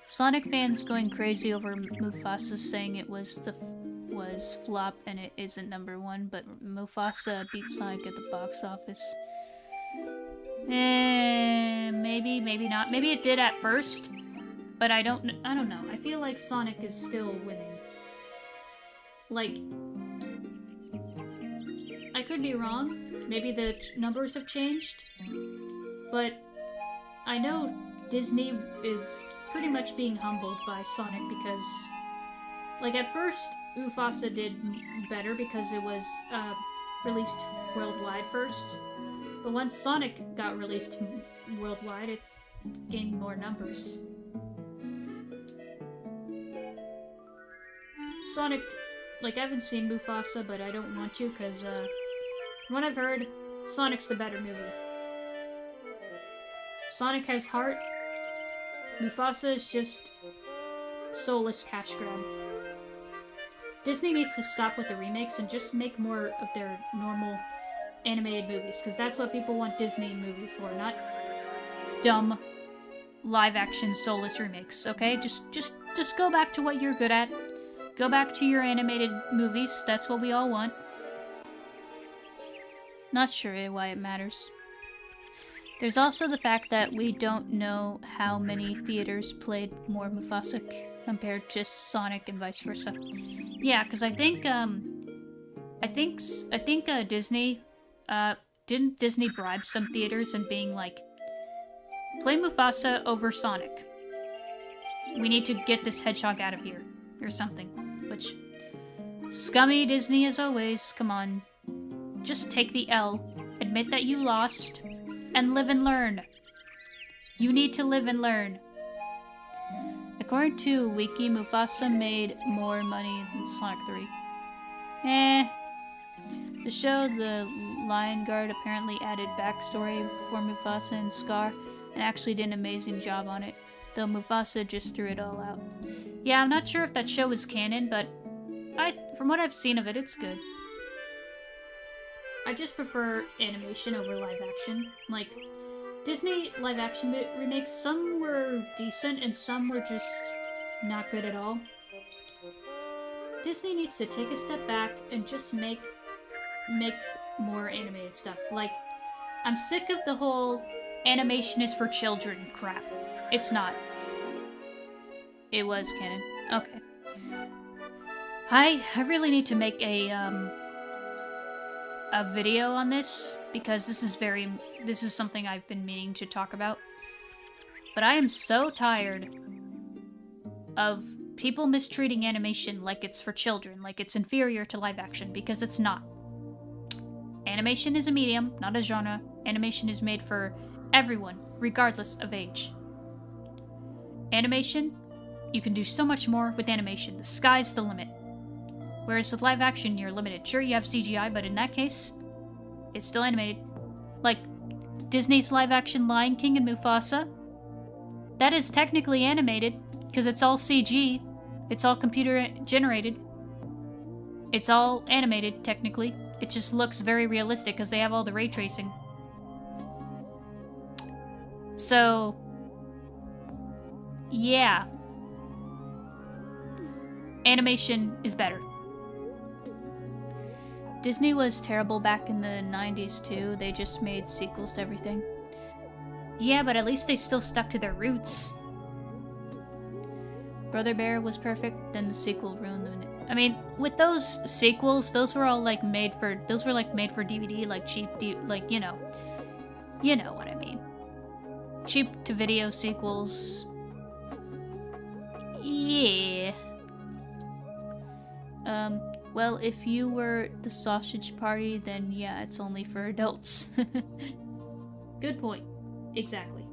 Sonic fans going crazy over Mufasa saying it was flop and it isn't #1, but Mufasa beat Sonic at the box office. Maybe, maybe not. Maybe it did at first, but I don't know. I feel like Sonic is still winning. Like, I could be wrong. Maybe the numbers have changed, but I know Disney is pretty much being humbled by Sonic because, like, at first Mufasa did better because it was released worldwide first, but once Sonic got released worldwide, it gained more numbers. Sonic, like, I haven't seen Mufasa, but I don't want to because, from what I've heard, Sonic's the better movie. Sonic has heart. Mufasa is just soulless cash grab. Disney needs to stop with the remakes and just make more of their normal animated movies, because that's what people want Disney movies for, not dumb live-action soulless remakes. Okay, just go back to what you're good at. Go back to your animated movies. That's what we all want. Not sure why it matters. There's also the fact that we don't know how many theaters played more Mufasa compared to Sonic and vice versa. Yeah, because I think Disney, didn't Disney bribe some theaters and being like, play Mufasa over Sonic. We need to get this hedgehog out of here, or something. Which, scummy Disney as always, come on. Just take the L, admit that you lost, and live and learn. You need to live and learn. According to Wiki, Mufasa made more money than Sonic 3. The show, The Lion Guard, apparently added backstory for Mufasa and Scar, and actually did an amazing job on it, though Mufasa just threw it all out. Yeah, I'm not sure if that show is canon, but from what I've seen of it, it's good. I just prefer animation over live action. Like, Disney live action remakes, some were decent and some were just not good at all. Disney needs to take a step back and just make more animated stuff. Like, I'm sick of the whole animation is for children crap. It's not. It was canon. Okay. I really need to make a video on this, because this is something I've been meaning to talk about. But I am so tired of people mistreating animation like it's for children, like it's inferior to live action, because it's not. Animation is a medium, not a genre. Animation is made for everyone, regardless of age. Animation, you can do so much more with animation. The sky's the limit. Whereas with live action, you're limited. Sure, you have CGI, but in that case, it's still animated. Like, Disney's live action Lion King and Mufasa, that is technically animated, because it's all CG. It's all computer generated. It's all animated, technically. It just looks very realistic, because they have all the ray tracing. So, yeah. Animation is better. Disney was terrible back in the 90s too. They just made sequels to everything. Yeah, but at least they still stuck to their roots. Brother Bear was perfect, then the sequel ruined them. I mean, with those sequels, those were all like made for DVD, like cheap, like, you know what I mean. Cheap to video sequels. Yeah. Well, if you were the Sausage Party, then yeah, it's only for adults. Good point. Exactly.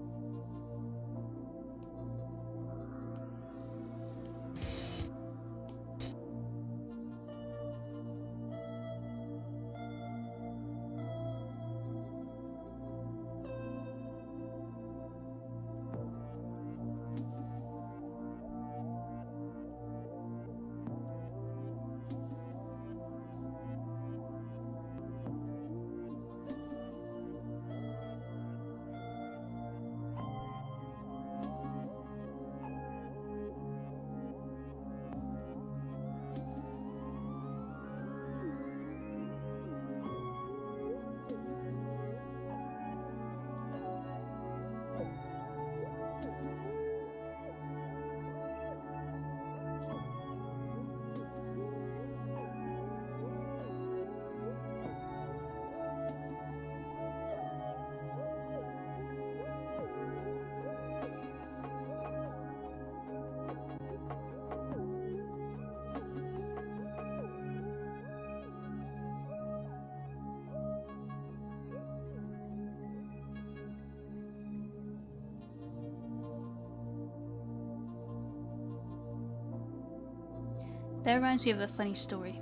That reminds me of a funny story.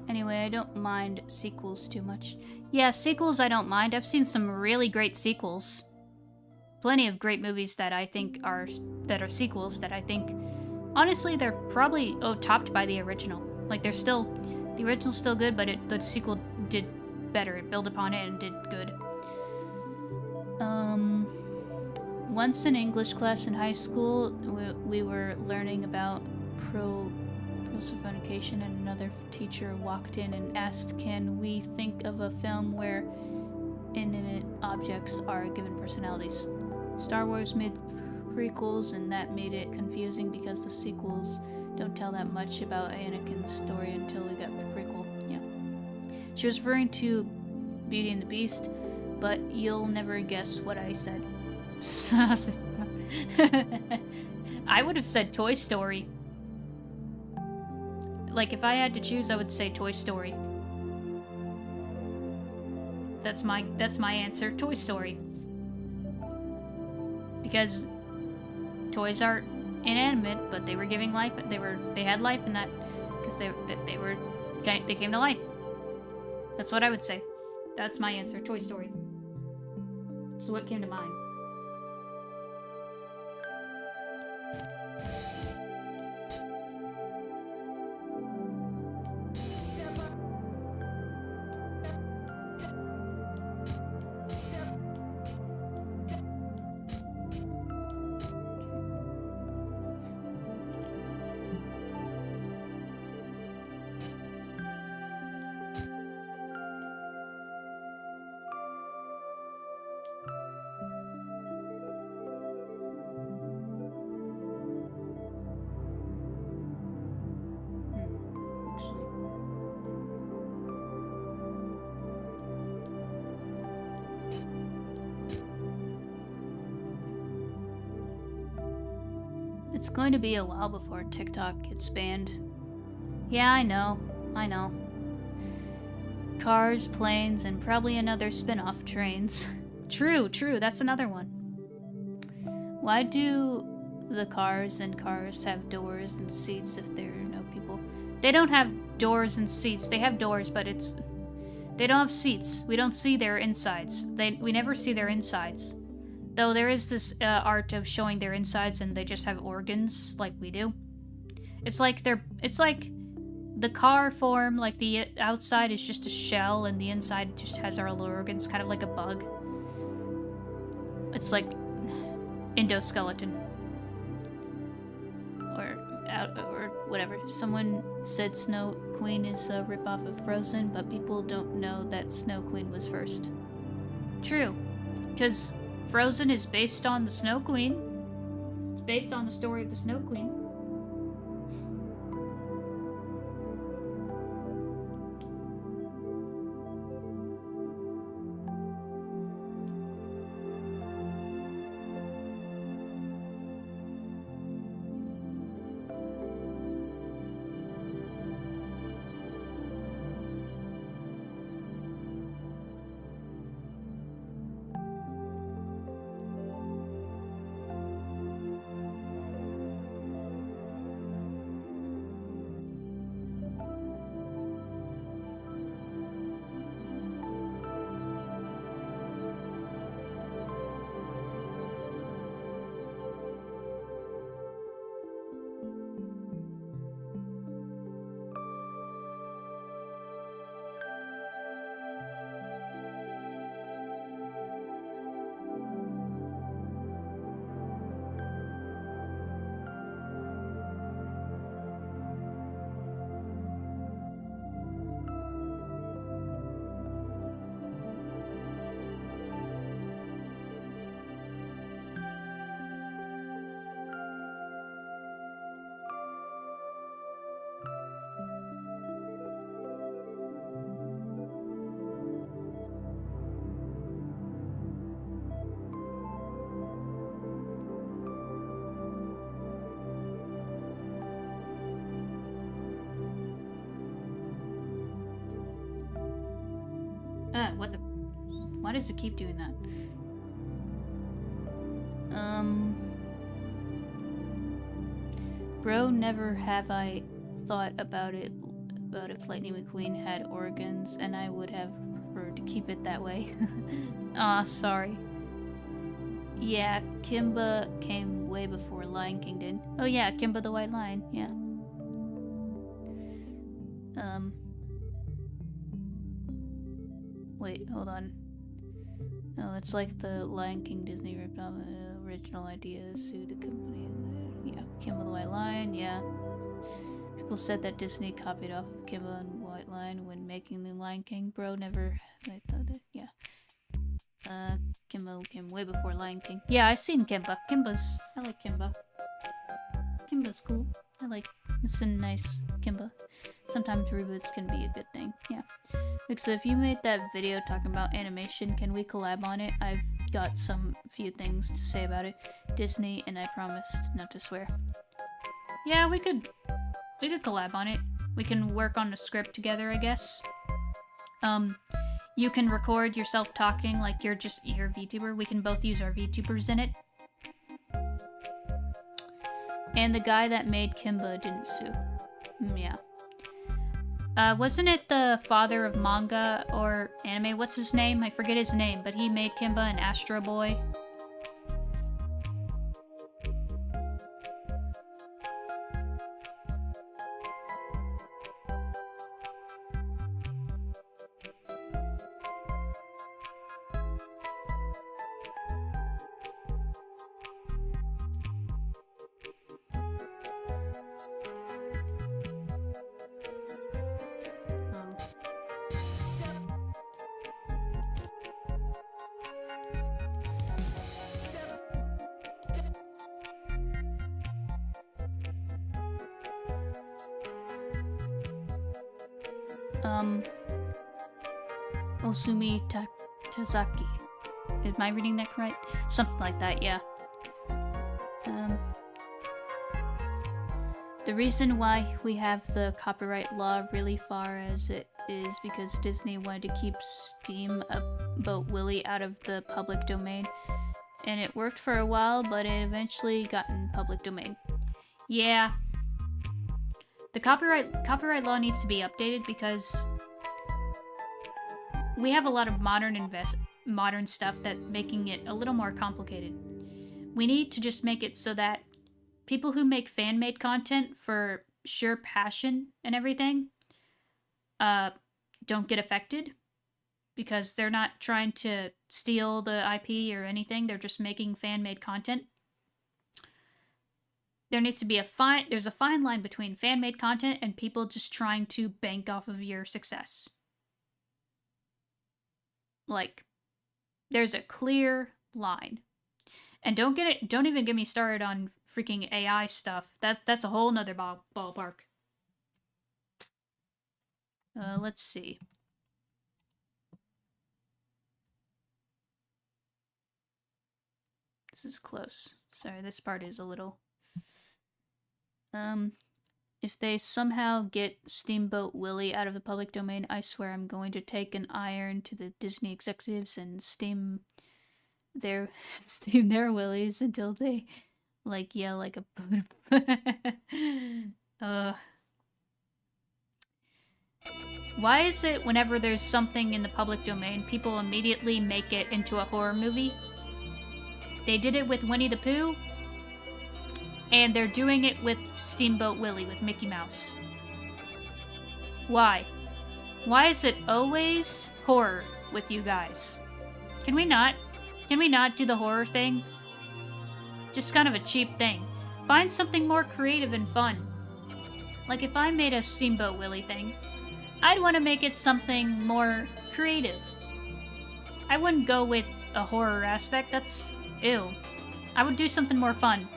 Anyway, I don't mind sequels too much. Yeah, sequels I don't mind. I've seen some really great sequels. Plenty of great movies that I think are sequels that I think honestly they're probably topped by the original. Like the original's still good, but the sequel did better. It built upon it and did good. Once in English class in high school, we were learning about prosophication, and another teacher walked in and asked, "Can we think of a film where inanimate objects are given personalities?" Star Wars made prequels, and that made it confusing because the sequels don't tell that much about Anakin's story until we got the prequel. Yeah. She was referring to Beauty and the Beast, but you'll never guess what I said. I would have said Toy Story. Like, if I had to choose, I would say Toy Story. That's my answer, Toy Story. Because toys are inanimate, but they were giving life. They had life in that because they came to life. That's what I would say. That's my answer, Toy Story. So what came to mind? It's going to be a while before TikTok gets banned. Yeah, I know. Cars, planes, and probably another spin-off, trains. True, that's another one. Why do the cars have doors and seats if there are no people? They don't have doors and seats. They have doors, but they don't have seats. We don't see their insides. We never see their insides. Though there is this art of showing their insides, and they just have organs like we do. It's like the car form, like the outside is just a shell, and the inside just has our little organs, kind of like a bug. It's like endoskeleton, or whatever. Someone said Snow Queen is a ripoff of Frozen, but people don't know that Snow Queen was first. True, because Frozen is based on the Snow Queen. It's based on the story of the Snow Queen. What the? Why does it keep doing that? Bro, never have I thought about it, about if Lightning McQueen had organs, and I would have preferred to keep it that way. Aw, sorry. Yeah, Kimba came way before Lion King did. Oh yeah, Kimba the White Lion, yeah. Wait, hold on. No, it's like the Lion King Disney ripped off original idea, sued the company. Yeah, Kimba the White Lion, yeah. People said that Disney copied off of Kimba and White Lion when making the Lion King. Bro, never. I thought it, yeah. Kimba came way before Lion King. Yeah, I seen Kimba. I like Kimba. Kimba's cool. It's a nice Kimba. Sometimes reboots can be a good thing, yeah. Because if you made that video talking about animation, can we collab on it? I've got few things to say about it. Disney, and I promised not to swear. Yeah, we could collab on it. We can work on a script together, I guess. You can record yourself talking like you're VTuber. We can both use our VTubers in it. And the guy that made Kimba didn't sue. Yeah. Wasn't it the father of manga or anime? What's his name? I forget his name, but he made Kimba and Astro Boy. Osumi Tazaki. Am I reading that correct? Something like that, yeah. The reason why we have the copyright law really far as it is because Disney wanted to keep Steamboat Willie out of the public domain. And it worked for a while, but it eventually got in public domain. Yeah. The copyright law needs to be updated because we have a lot of modern stuff that making it a little more complicated. We need to just make it so that people who make fan-made content for sheer passion and everything don't get affected because they're not trying to steal the IP or anything. They're just making fan-made content. There needs to be there's a fine line between fan-made content and people just trying to bank off of your success. Like, there's a clear line. And don't even get me started on freaking AI stuff. That's a whole nother ballpark. Let's see. This is close. Sorry, this part is a little... If they somehow get Steamboat Willie out of the public domain, I swear I'm going to take an iron to the Disney executives and steam their willies until they, yell like a... Why is it whenever there's something in the public domain, people immediately make it into a horror movie? They did it with Winnie the Pooh, and they're doing it with Steamboat Willie, with Mickey Mouse. Why? Why is it always horror with you guys? Can we not do the horror thing? Just kind of a cheap thing. Find something more creative and fun. Like if I made a Steamboat Willie thing, I'd want to make it something more creative. I wouldn't go with a horror aspect, that's ew. I would do something more fun.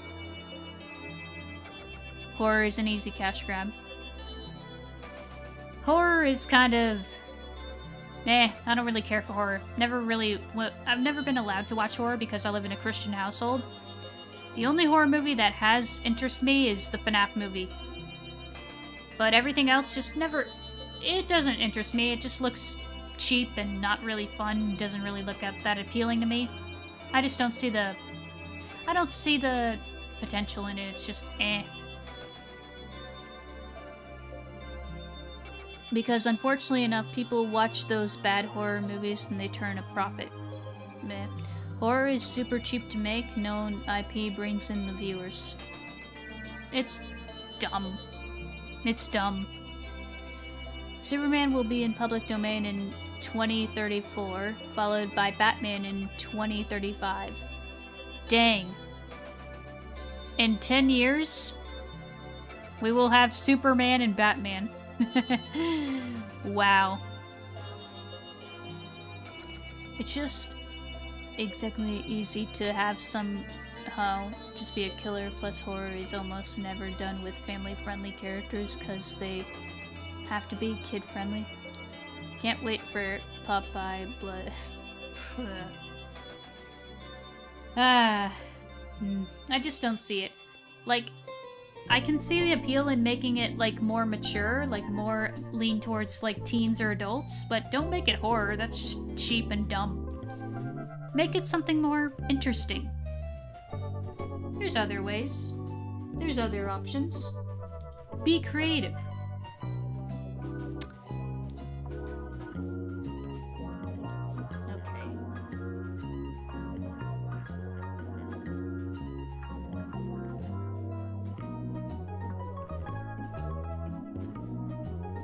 Horror is an easy cash grab. Horror is kind of... I don't really care for horror. I've never been allowed to watch horror because I live in a Christian household. The only horror movie that has interested me is the FNAF movie. But everything else just never... It doesn't interest me. It just looks cheap and not really fun. It doesn't really look that appealing to me. I just don't see the... I don't see the potential in it. It's just, eh. Because unfortunately enough, people watch those bad horror movies and they turn a profit. Meh. Horror is super cheap to make, no IP brings in the viewers. It's dumb. It's dumb. Superman will be in public domain in 2034, followed by Batman in 2035. Dang. In 10 years, we will have Superman and Batman. Wow. It's just exactly easy to have somehow just be a killer, plus horror is almost never done with family-friendly characters because they have to be kid-friendly. Can't wait for Popeye Blood. I just don't see it. Like, I can see the appeal in making it, like, more mature, like, more lean towards, like, teens or adults, but don't make it horror, that's just cheap and dumb. Make it something more interesting. There's other ways. There's other options. Be creative.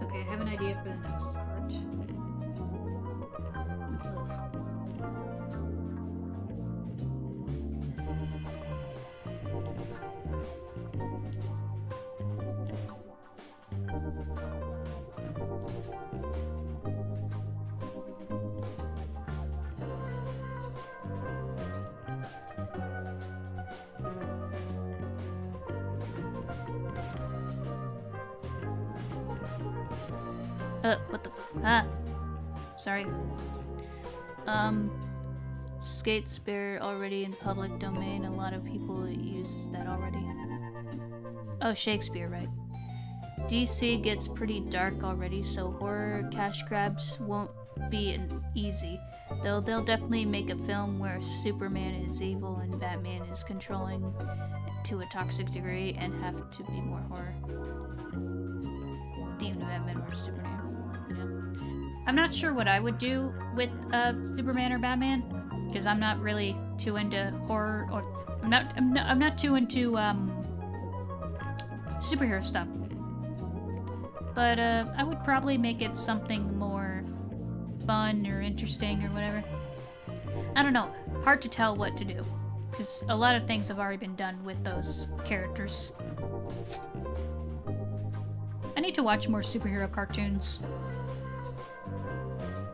Okay, I have an idea for the next part. What the sorry. Skate Spear already in public domain. A lot of people use that already. Oh, Shakespeare, right. DC gets pretty dark already, so horror cash grabs won't be easy. Though they'll definitely make a film where Superman is evil and Batman is controlling to a toxic degree and have to be more horror. Demon Batman vs Superman. I'm not sure what I would do with Superman or Batman, because I'm not really too into horror, or I'm not too into superhero stuff. But I would probably make it something more fun or interesting or whatever. I don't know. Hard to tell what to do, because a lot of things have already been done with those characters. I need to watch more superhero cartoons.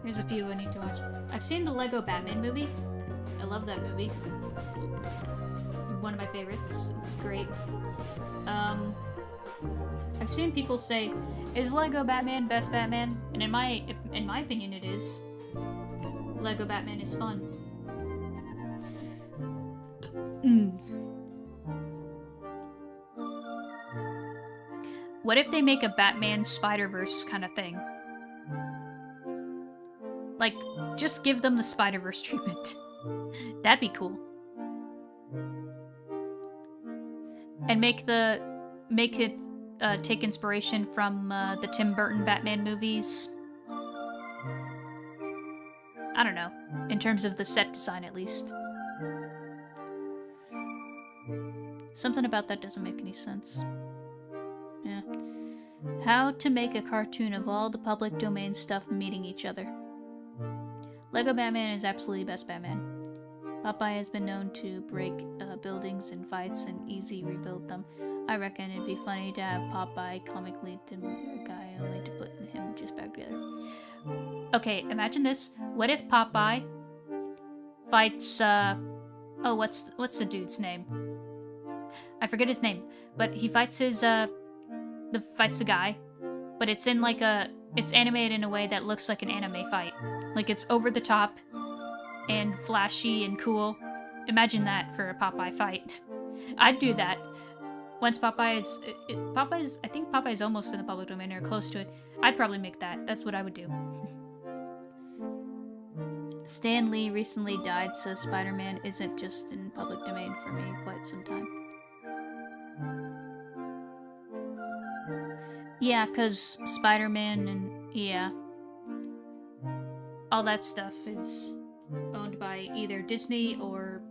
There's a few I need to watch. I've seen the Lego Batman movie. I love that movie. One of my favorites. It's great. I've seen people say, "Is Lego Batman best Batman?" And in my opinion, it is. Lego Batman is fun. What if they make a Batman Spider-Verse kind of thing? Like, just give them the Spider-Verse treatment. That'd be cool. And make it take inspiration from the Tim Burton Batman movies. I don't know, in terms of the set design at least. Something about that doesn't make any sense. Yeah. How to make a cartoon of all the public domain stuff meeting each other. Lego Batman is absolutely best Batman. Popeye has been known to break buildings in fights and easy rebuild them. I reckon it'd be funny to have Popeye comically demure guy only to put him just back together. Okay, imagine this. What if Popeye fights oh, what's the dude's name? I forget his name, but he fights fights the guy, but it's in like it's animated in a way that looks like an anime fight. Like, it's over the top and flashy and cool. Imagine that for a Popeye fight. I'd do that. Once I think Popeye's almost in the public domain or close to it. I'd probably make that. That's what I would do. Stan Lee recently died, so Spider-Man isn't just in public domain for me quite some time. Yeah, because Spider-Man and Yeah. All that stuff is owned by either Disney or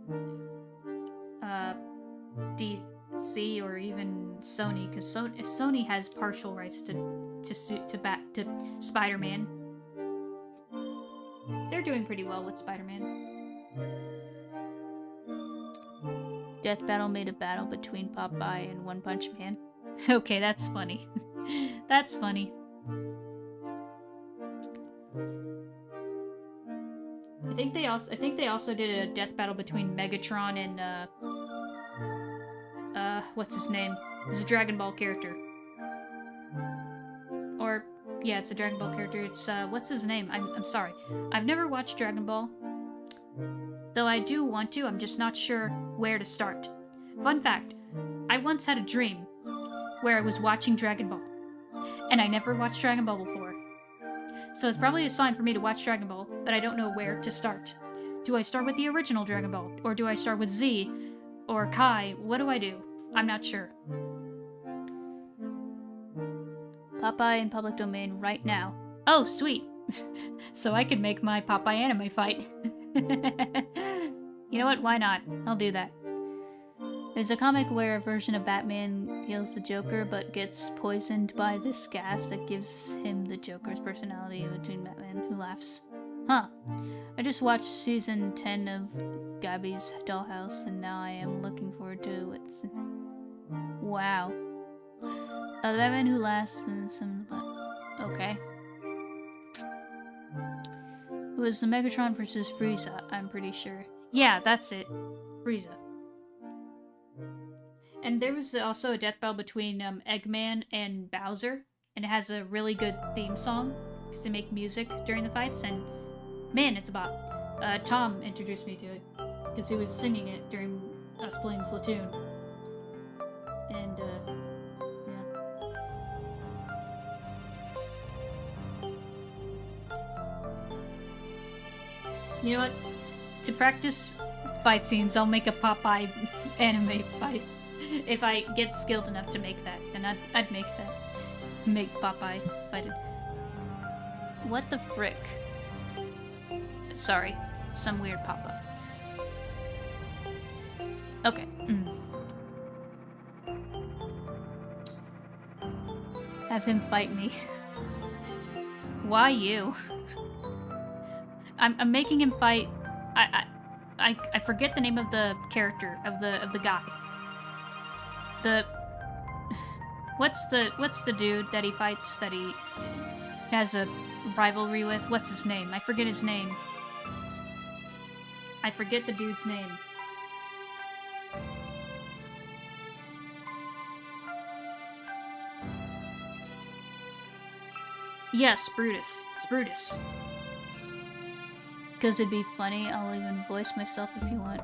DC or even Sony, because Sony has partial rights to Spider-Man. They're doing pretty well with Spider-Man. Death Battle made a battle between Popeye and One Punch Man. Okay, that's funny. That's funny. I think they also did a death battle between Megatron and what's his name? He's a Dragon Ball character. Or yeah, it's a Dragon Ball character. It's what's his name? I'm sorry. I've never watched Dragon Ball. Though I do want to, I'm just not sure where to start. Fun fact, I once had a dream where I was watching Dragon Ball. And I never watched Dragon Ball before. So it's probably a sign for me to watch Dragon Ball, but I don't know where to start. Do I start with the original Dragon Ball? Or do I start with Z? Or Kai? What do I do? I'm not sure. Popeye in public domain right now. Oh, sweet! So I can make my Popeye anime fight. You know what? Why not? I'll do that. There's a comic where a version of Batman kills the Joker but gets poisoned by this gas that gives him the Joker's personality between Batman who laughs. Huh. I just watched season 10 of Gabby's Dollhouse and now I am looking forward to it. Wow. The Batman who laughs and some... Okay. It was the Megatron versus Frieza, I'm pretty sure. Yeah, that's it. Frieza. And there was also a death battle between Eggman and Bowser, and it has a really good theme song, because they make music during the fights, and man, it's a bop. Tom introduced me to it, because he was singing it during us playing Splatoon. And, yeah. You know what? To practice fight scenes, I'll make a Popeye anime fight. If I get skilled enough to make that, then I'd make that. Make Popeye fight it. What the frick? Sorry, some weird pop-up. Okay. Have him fight me. Why you? I'm making him fight. I forget the name of the character of the guy. What's the dude that he fights that he has a rivalry with? What's his name? I forget his name. I forget the dude's name. Yes, Brutus. It's Brutus. Because it'd be funny, I'll even voice myself if you want.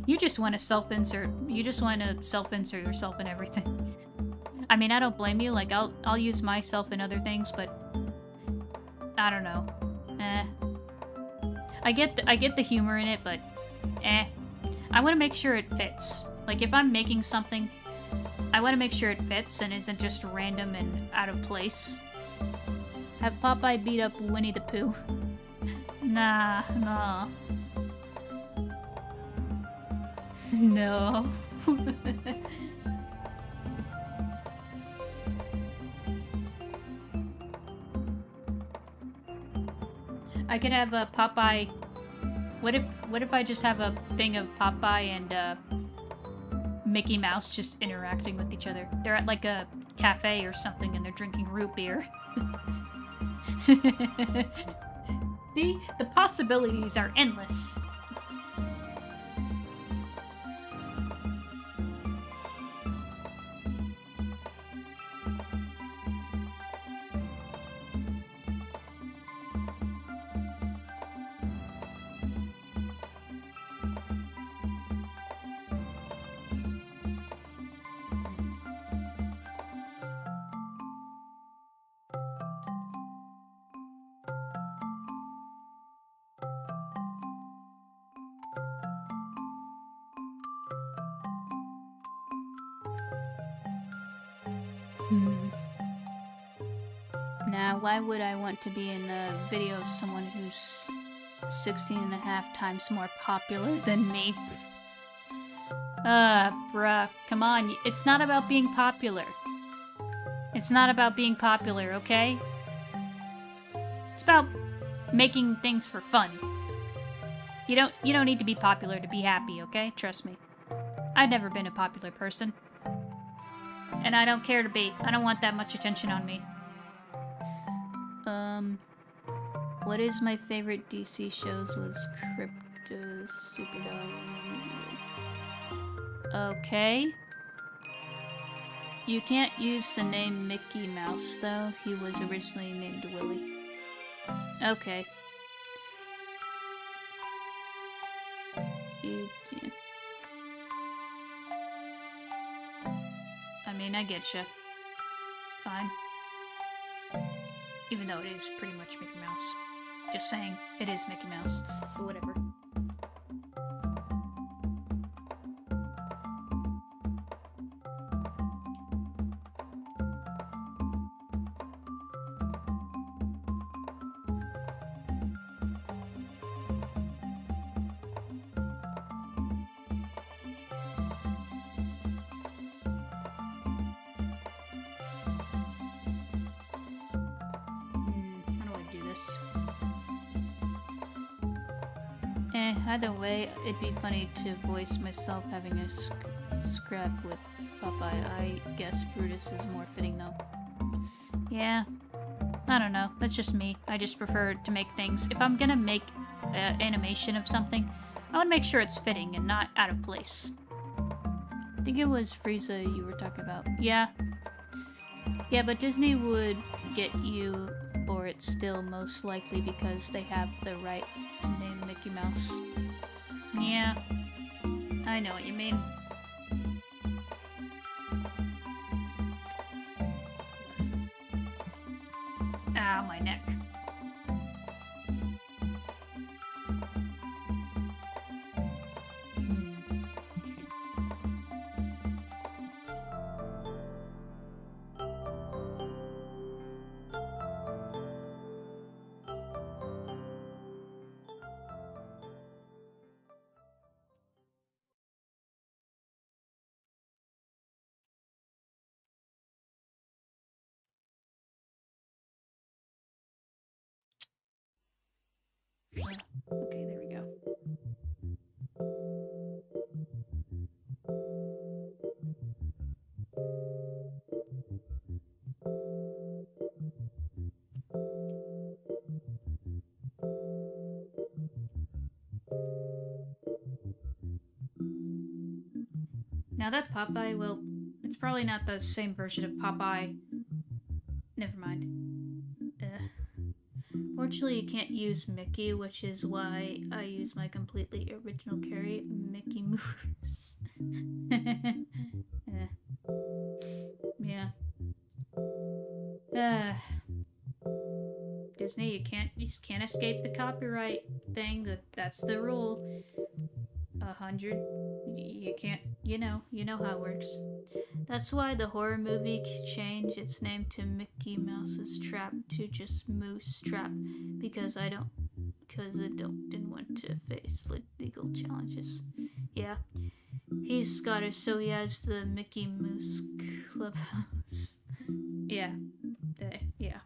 You just want to self-insert. You just want to self-insert yourself in everything. I mean, I don't blame you. Like, I'll use myself in other things, but I don't know. I get the humor in it, but I want to make sure it fits. Like, if I'm making something, I want to make sure it fits and isn't just random and out of place. Have Popeye beat up Winnie the Pooh. Nah. No. I could have a Popeye. What if I just have a thing of Popeye and Mickey Mouse just interacting with each other? They're at like a cafe or something and they're drinking root beer. See? The possibilities are endless. Nah, why would I want to be in a video of someone who's 16.5 times more popular than me? Bruh, come on. It's not about being popular. It's not about being popular, okay? It's about making things for fun. You don't need to be popular to be happy, okay? Trust me. I've never been a popular person. And I don't care to be. I don't want that much attention on me. What is my favorite DC shows was Crypto Superdog. Okay. You can't use the name Mickey Mouse, though. He was originally named Willie. Okay. Yeah. I mean, I getcha. Fine. Even though it is pretty much Mickey Mouse. Just saying, it is Mickey Mouse. But whatever. Either way, it'd be funny to voice myself having a scrap with Popeye. I guess Brutus is more fitting, though. Yeah. I don't know. That's just me. I just prefer to make things... If I'm gonna make animation of something, I want to make sure it's fitting and not out of place. I think it was Frieza you were talking about. Yeah. Yeah, but Disney would get you for it still, most likely, because they have the right to name Mickey Mouse. Yeah, I know what you mean. Ow, my neck. Okay, there we go. Now that Popeye, well, it's probably not the same version of Popeye. Never mind. Fortunately, you can't use Mickey, which is why I use my completely original carry, Mickey Mouse. Yeah. Disney, you just can't escape the copyright thing. That's the rule. 100. You can't. You know how it works. That's why the horror movie changed its name to Mickey Mouse's Trap to just Moose Trap, because I didn't want to face legal challenges. Yeah, he's Scottish, so he has the Mickey Mouse Clubhouse. Yeah, yeah.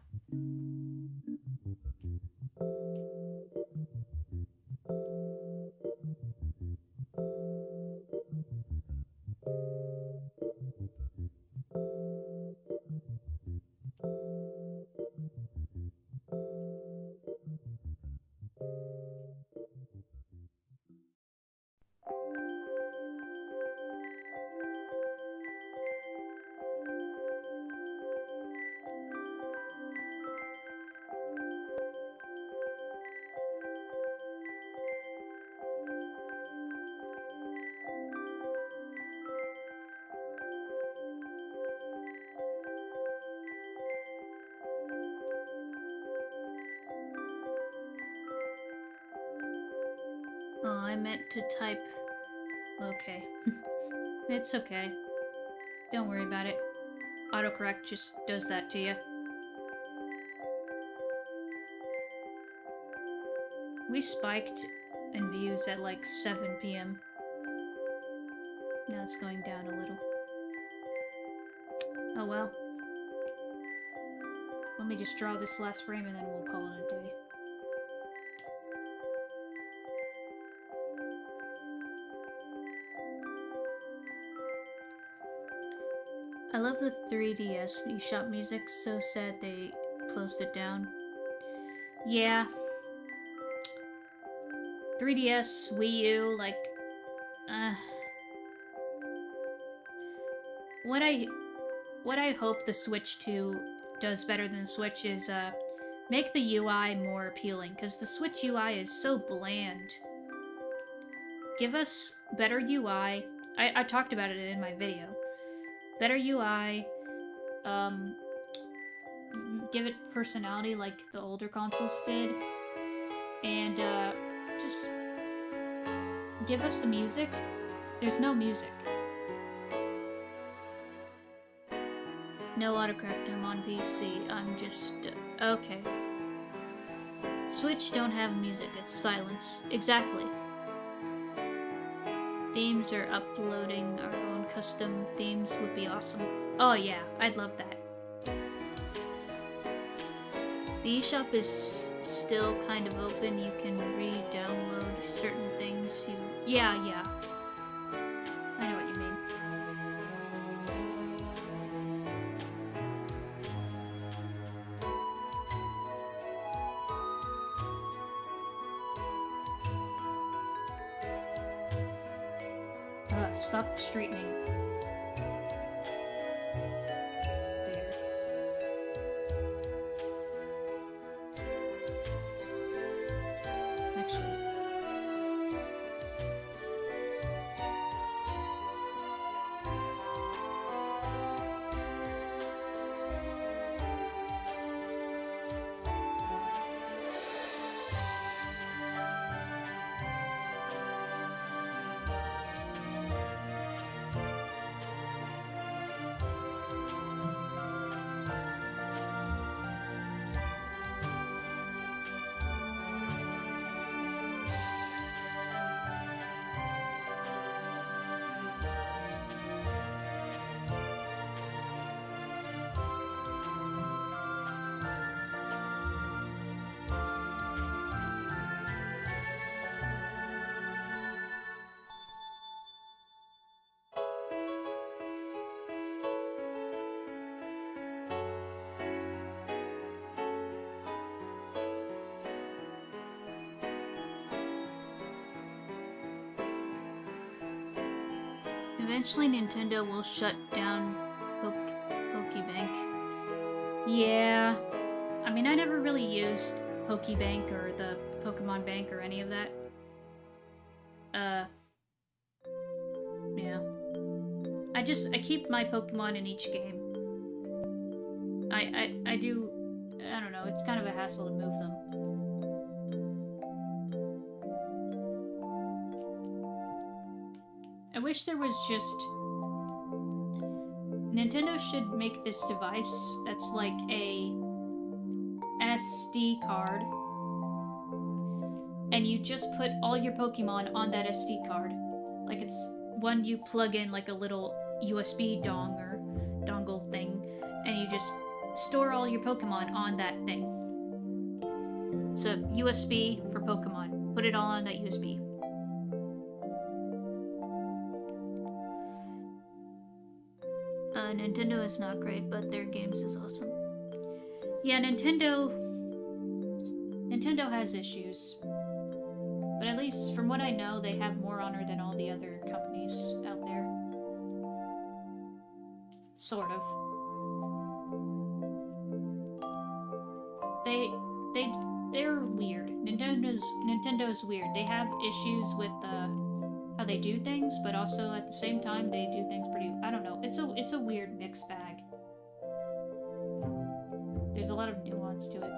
Oh, I meant to type... Okay. It's okay. Don't worry about it. Autocorrect just does that to you. We spiked in views at like 7 p.m. Now it's going down a little. Oh well. Let me just draw this last frame and then we'll call it a day. I love the 3DS eShop music, so sad they closed it down. Yeah. 3DS, Wii U, like, what I hope the Switch 2 does better than the Switch is, make the UI more appealing, because the Switch UI is so bland. Give us better UI. I talked about it in my video. Better UI, give it personality like the older consoles did, and just give us the music. There's no music. No autocorrect, I'm on PC. I'm just... okay. Switch don't have music, it's silence. Exactly. Themes are uploading our own custom themes would be awesome. Oh yeah, I'd love that. The eShop is still kind of open. You can re-download certain things. Yeah. I know what you mean. Stop streaming. There. Actually. Eventually Nintendo will shut down Pokebank. Yeah. I mean, I never really used Pokebank or the Pokemon Bank or any of that. Yeah. I keep my Pokemon in each game. I don't know, it's kind of a hassle to move them. I wish there was just... Nintendo should make this device that's like a SD card, and you just put all your Pokemon on that SD card. Like it's one you plug in like a little USB dongle thing, and you just store all your Pokemon on that thing. It's a USB for Pokemon. Put it all on that USB. Nintendo is not great, but their games is awesome. Yeah, Nintendo has issues. But at least from what I know, they have more honor than all the other companies out there. Sort of. They're weird. Nintendo's weird. They have issues with how they do things, but also at the same time they do things pretty... I don't know. It's a weird mixed bag. There's a lot of nuance to it.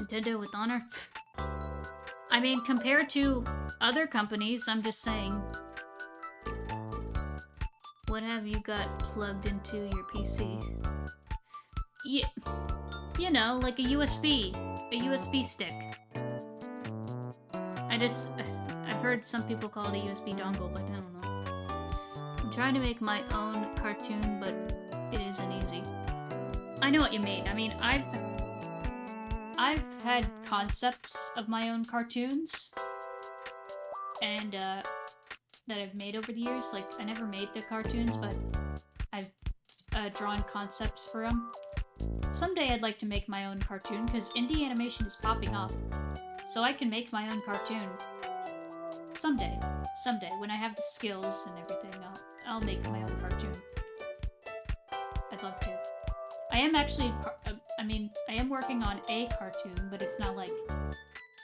Nintendo with honor. I mean, compared to other companies, I'm just saying. What have you got plugged into your PC? Yeah, you know, like a USB stick. I've heard some people call it a USB dongle, but I don't know. I'm trying to make my own cartoon, but it isn't easy. I know what you mean. I mean, I've had concepts of my own cartoons, and that I've made over the years. Like, I never made the cartoons, but I've drawn concepts for them. Someday I'd like to make my own cartoon, because indie animation is popping off. So I can make my own cartoon. Someday, when I have the skills and everything, I'll make my own cartoon. I'd love to. I am actually, I am working on a cartoon, but it's not like,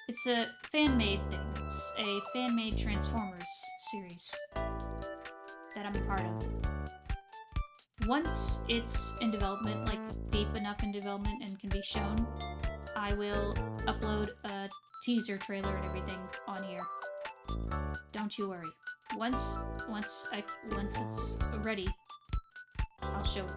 it's a fan-made thing. It's a fan-made Transformers series that I'm a part of. Once it's in development, like deep enough in development and can be shown, I will upload a teaser trailer and everything on here. Don't you worry. Once it's ready, I'll show it.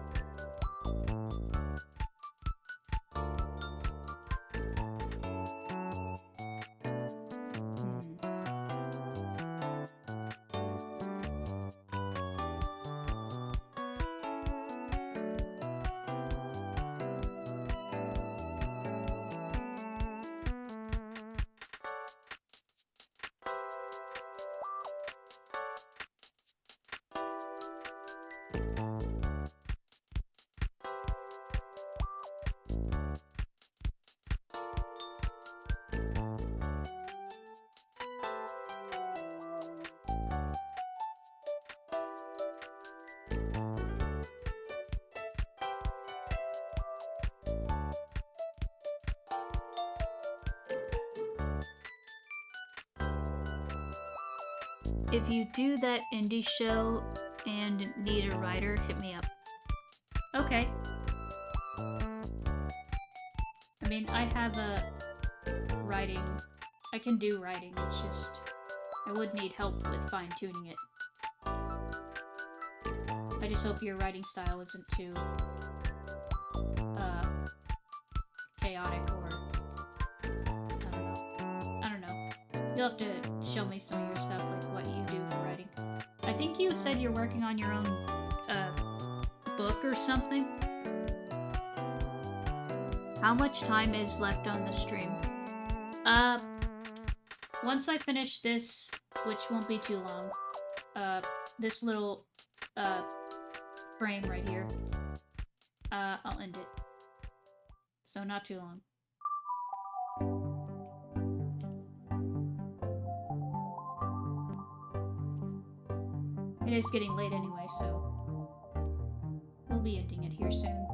If you do that indie show and need a writer, hit me up. Okay. I mean, I have a writing. I can do writing, it's just I would need help with fine-tuning it. I just hope your writing style isn't too chaotic or I don't know. You'll have to show me some of your stuff, like what you do for writing. I think you said you're working on your own book or something. How much time is left on the stream? Once I finish this, which won't be too long, this little frame right here, I'll end it. So not too long. It is getting late anyway, so we'll be ending it here soon.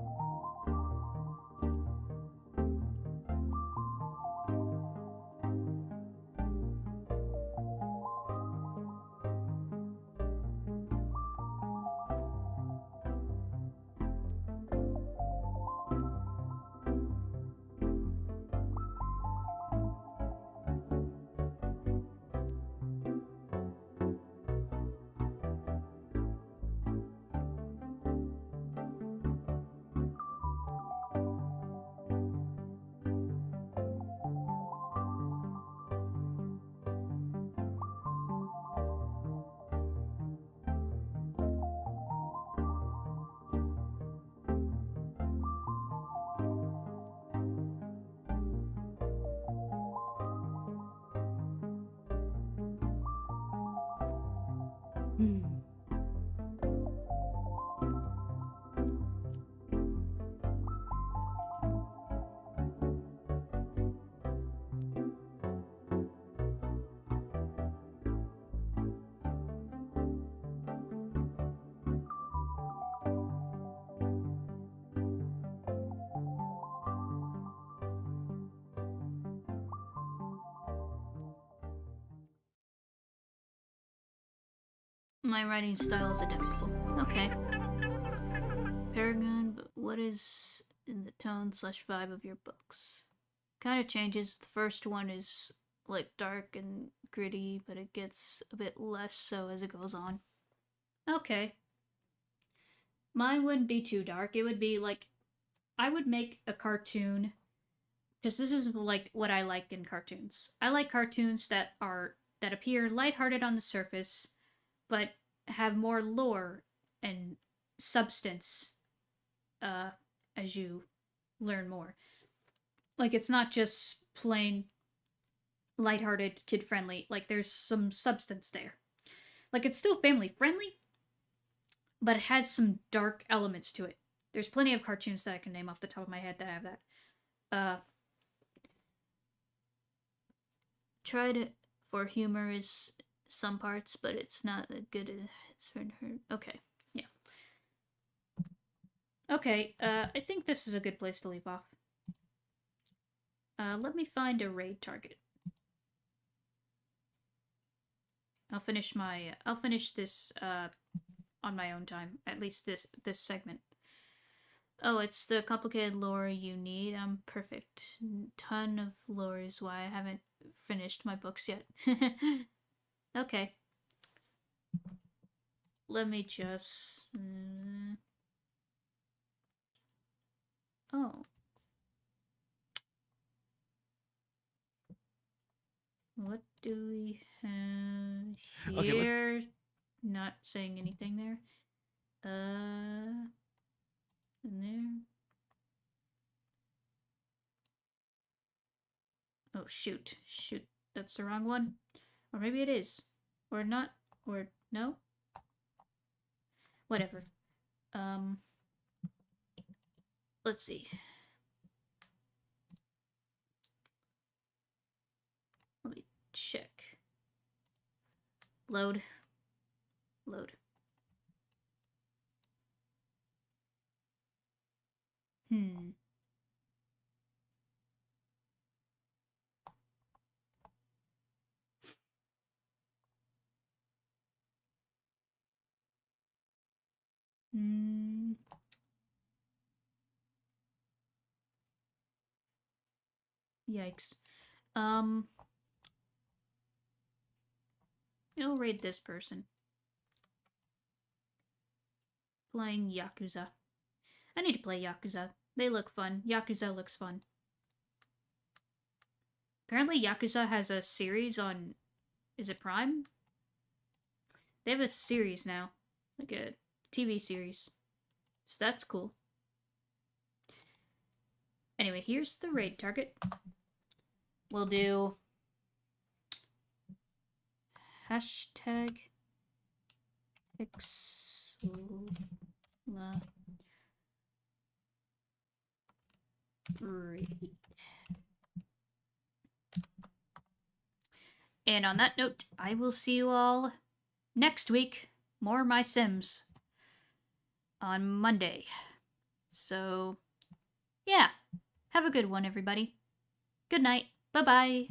My writing style is adaptable. Okay. Paragon, but what is in the tone/vibe of your books? kind of changes. The first one is like dark and gritty, but it gets a bit less so as it goes on. Okay. Mine wouldn't be too dark. It would be like, I would make a cartoon, because this is like what I like in cartoons. I like cartoons that appear lighthearted on the surface, but have more lore and substance as you learn more. Like, it's not just plain lighthearted, kid friendly. Like, there's some substance there. Like, it's still family friendly, but it has some dark elements to it. There's plenty of cartoons that I can name off the top of my head that have that. Tried for humor is some parts, but it's not good. It's for her. Okay, yeah. Okay, I think this is a good place to leave off. Let me find a raid target. I'll finish this on my own time. At least this segment. Oh, it's the complicated lore you need. I'm perfect. Ton of lore is why I haven't finished my books yet. Okay. Let me just... Oh. What do we have here? Okay, not saying anything there. In there. Oh, shoot. Shoot. That's the wrong one. Or maybe it is. Or not. Or no? Whatever. Let's see. Let me check. Load. Load. Yikes. I'll raid this person. Playing Yakuza. I need to play Yakuza. They look fun. Yakuza looks fun. Apparently Yakuza has a series on... Is it Prime? They have a series now. Like a TV series. So that's cool. Anyway, here's the raid target. We'll do... Hashtag... Raid. And on that note, I will see you all next week. More My Sims on Monday. So, yeah. Have a good one, everybody. Good night. Bye-bye.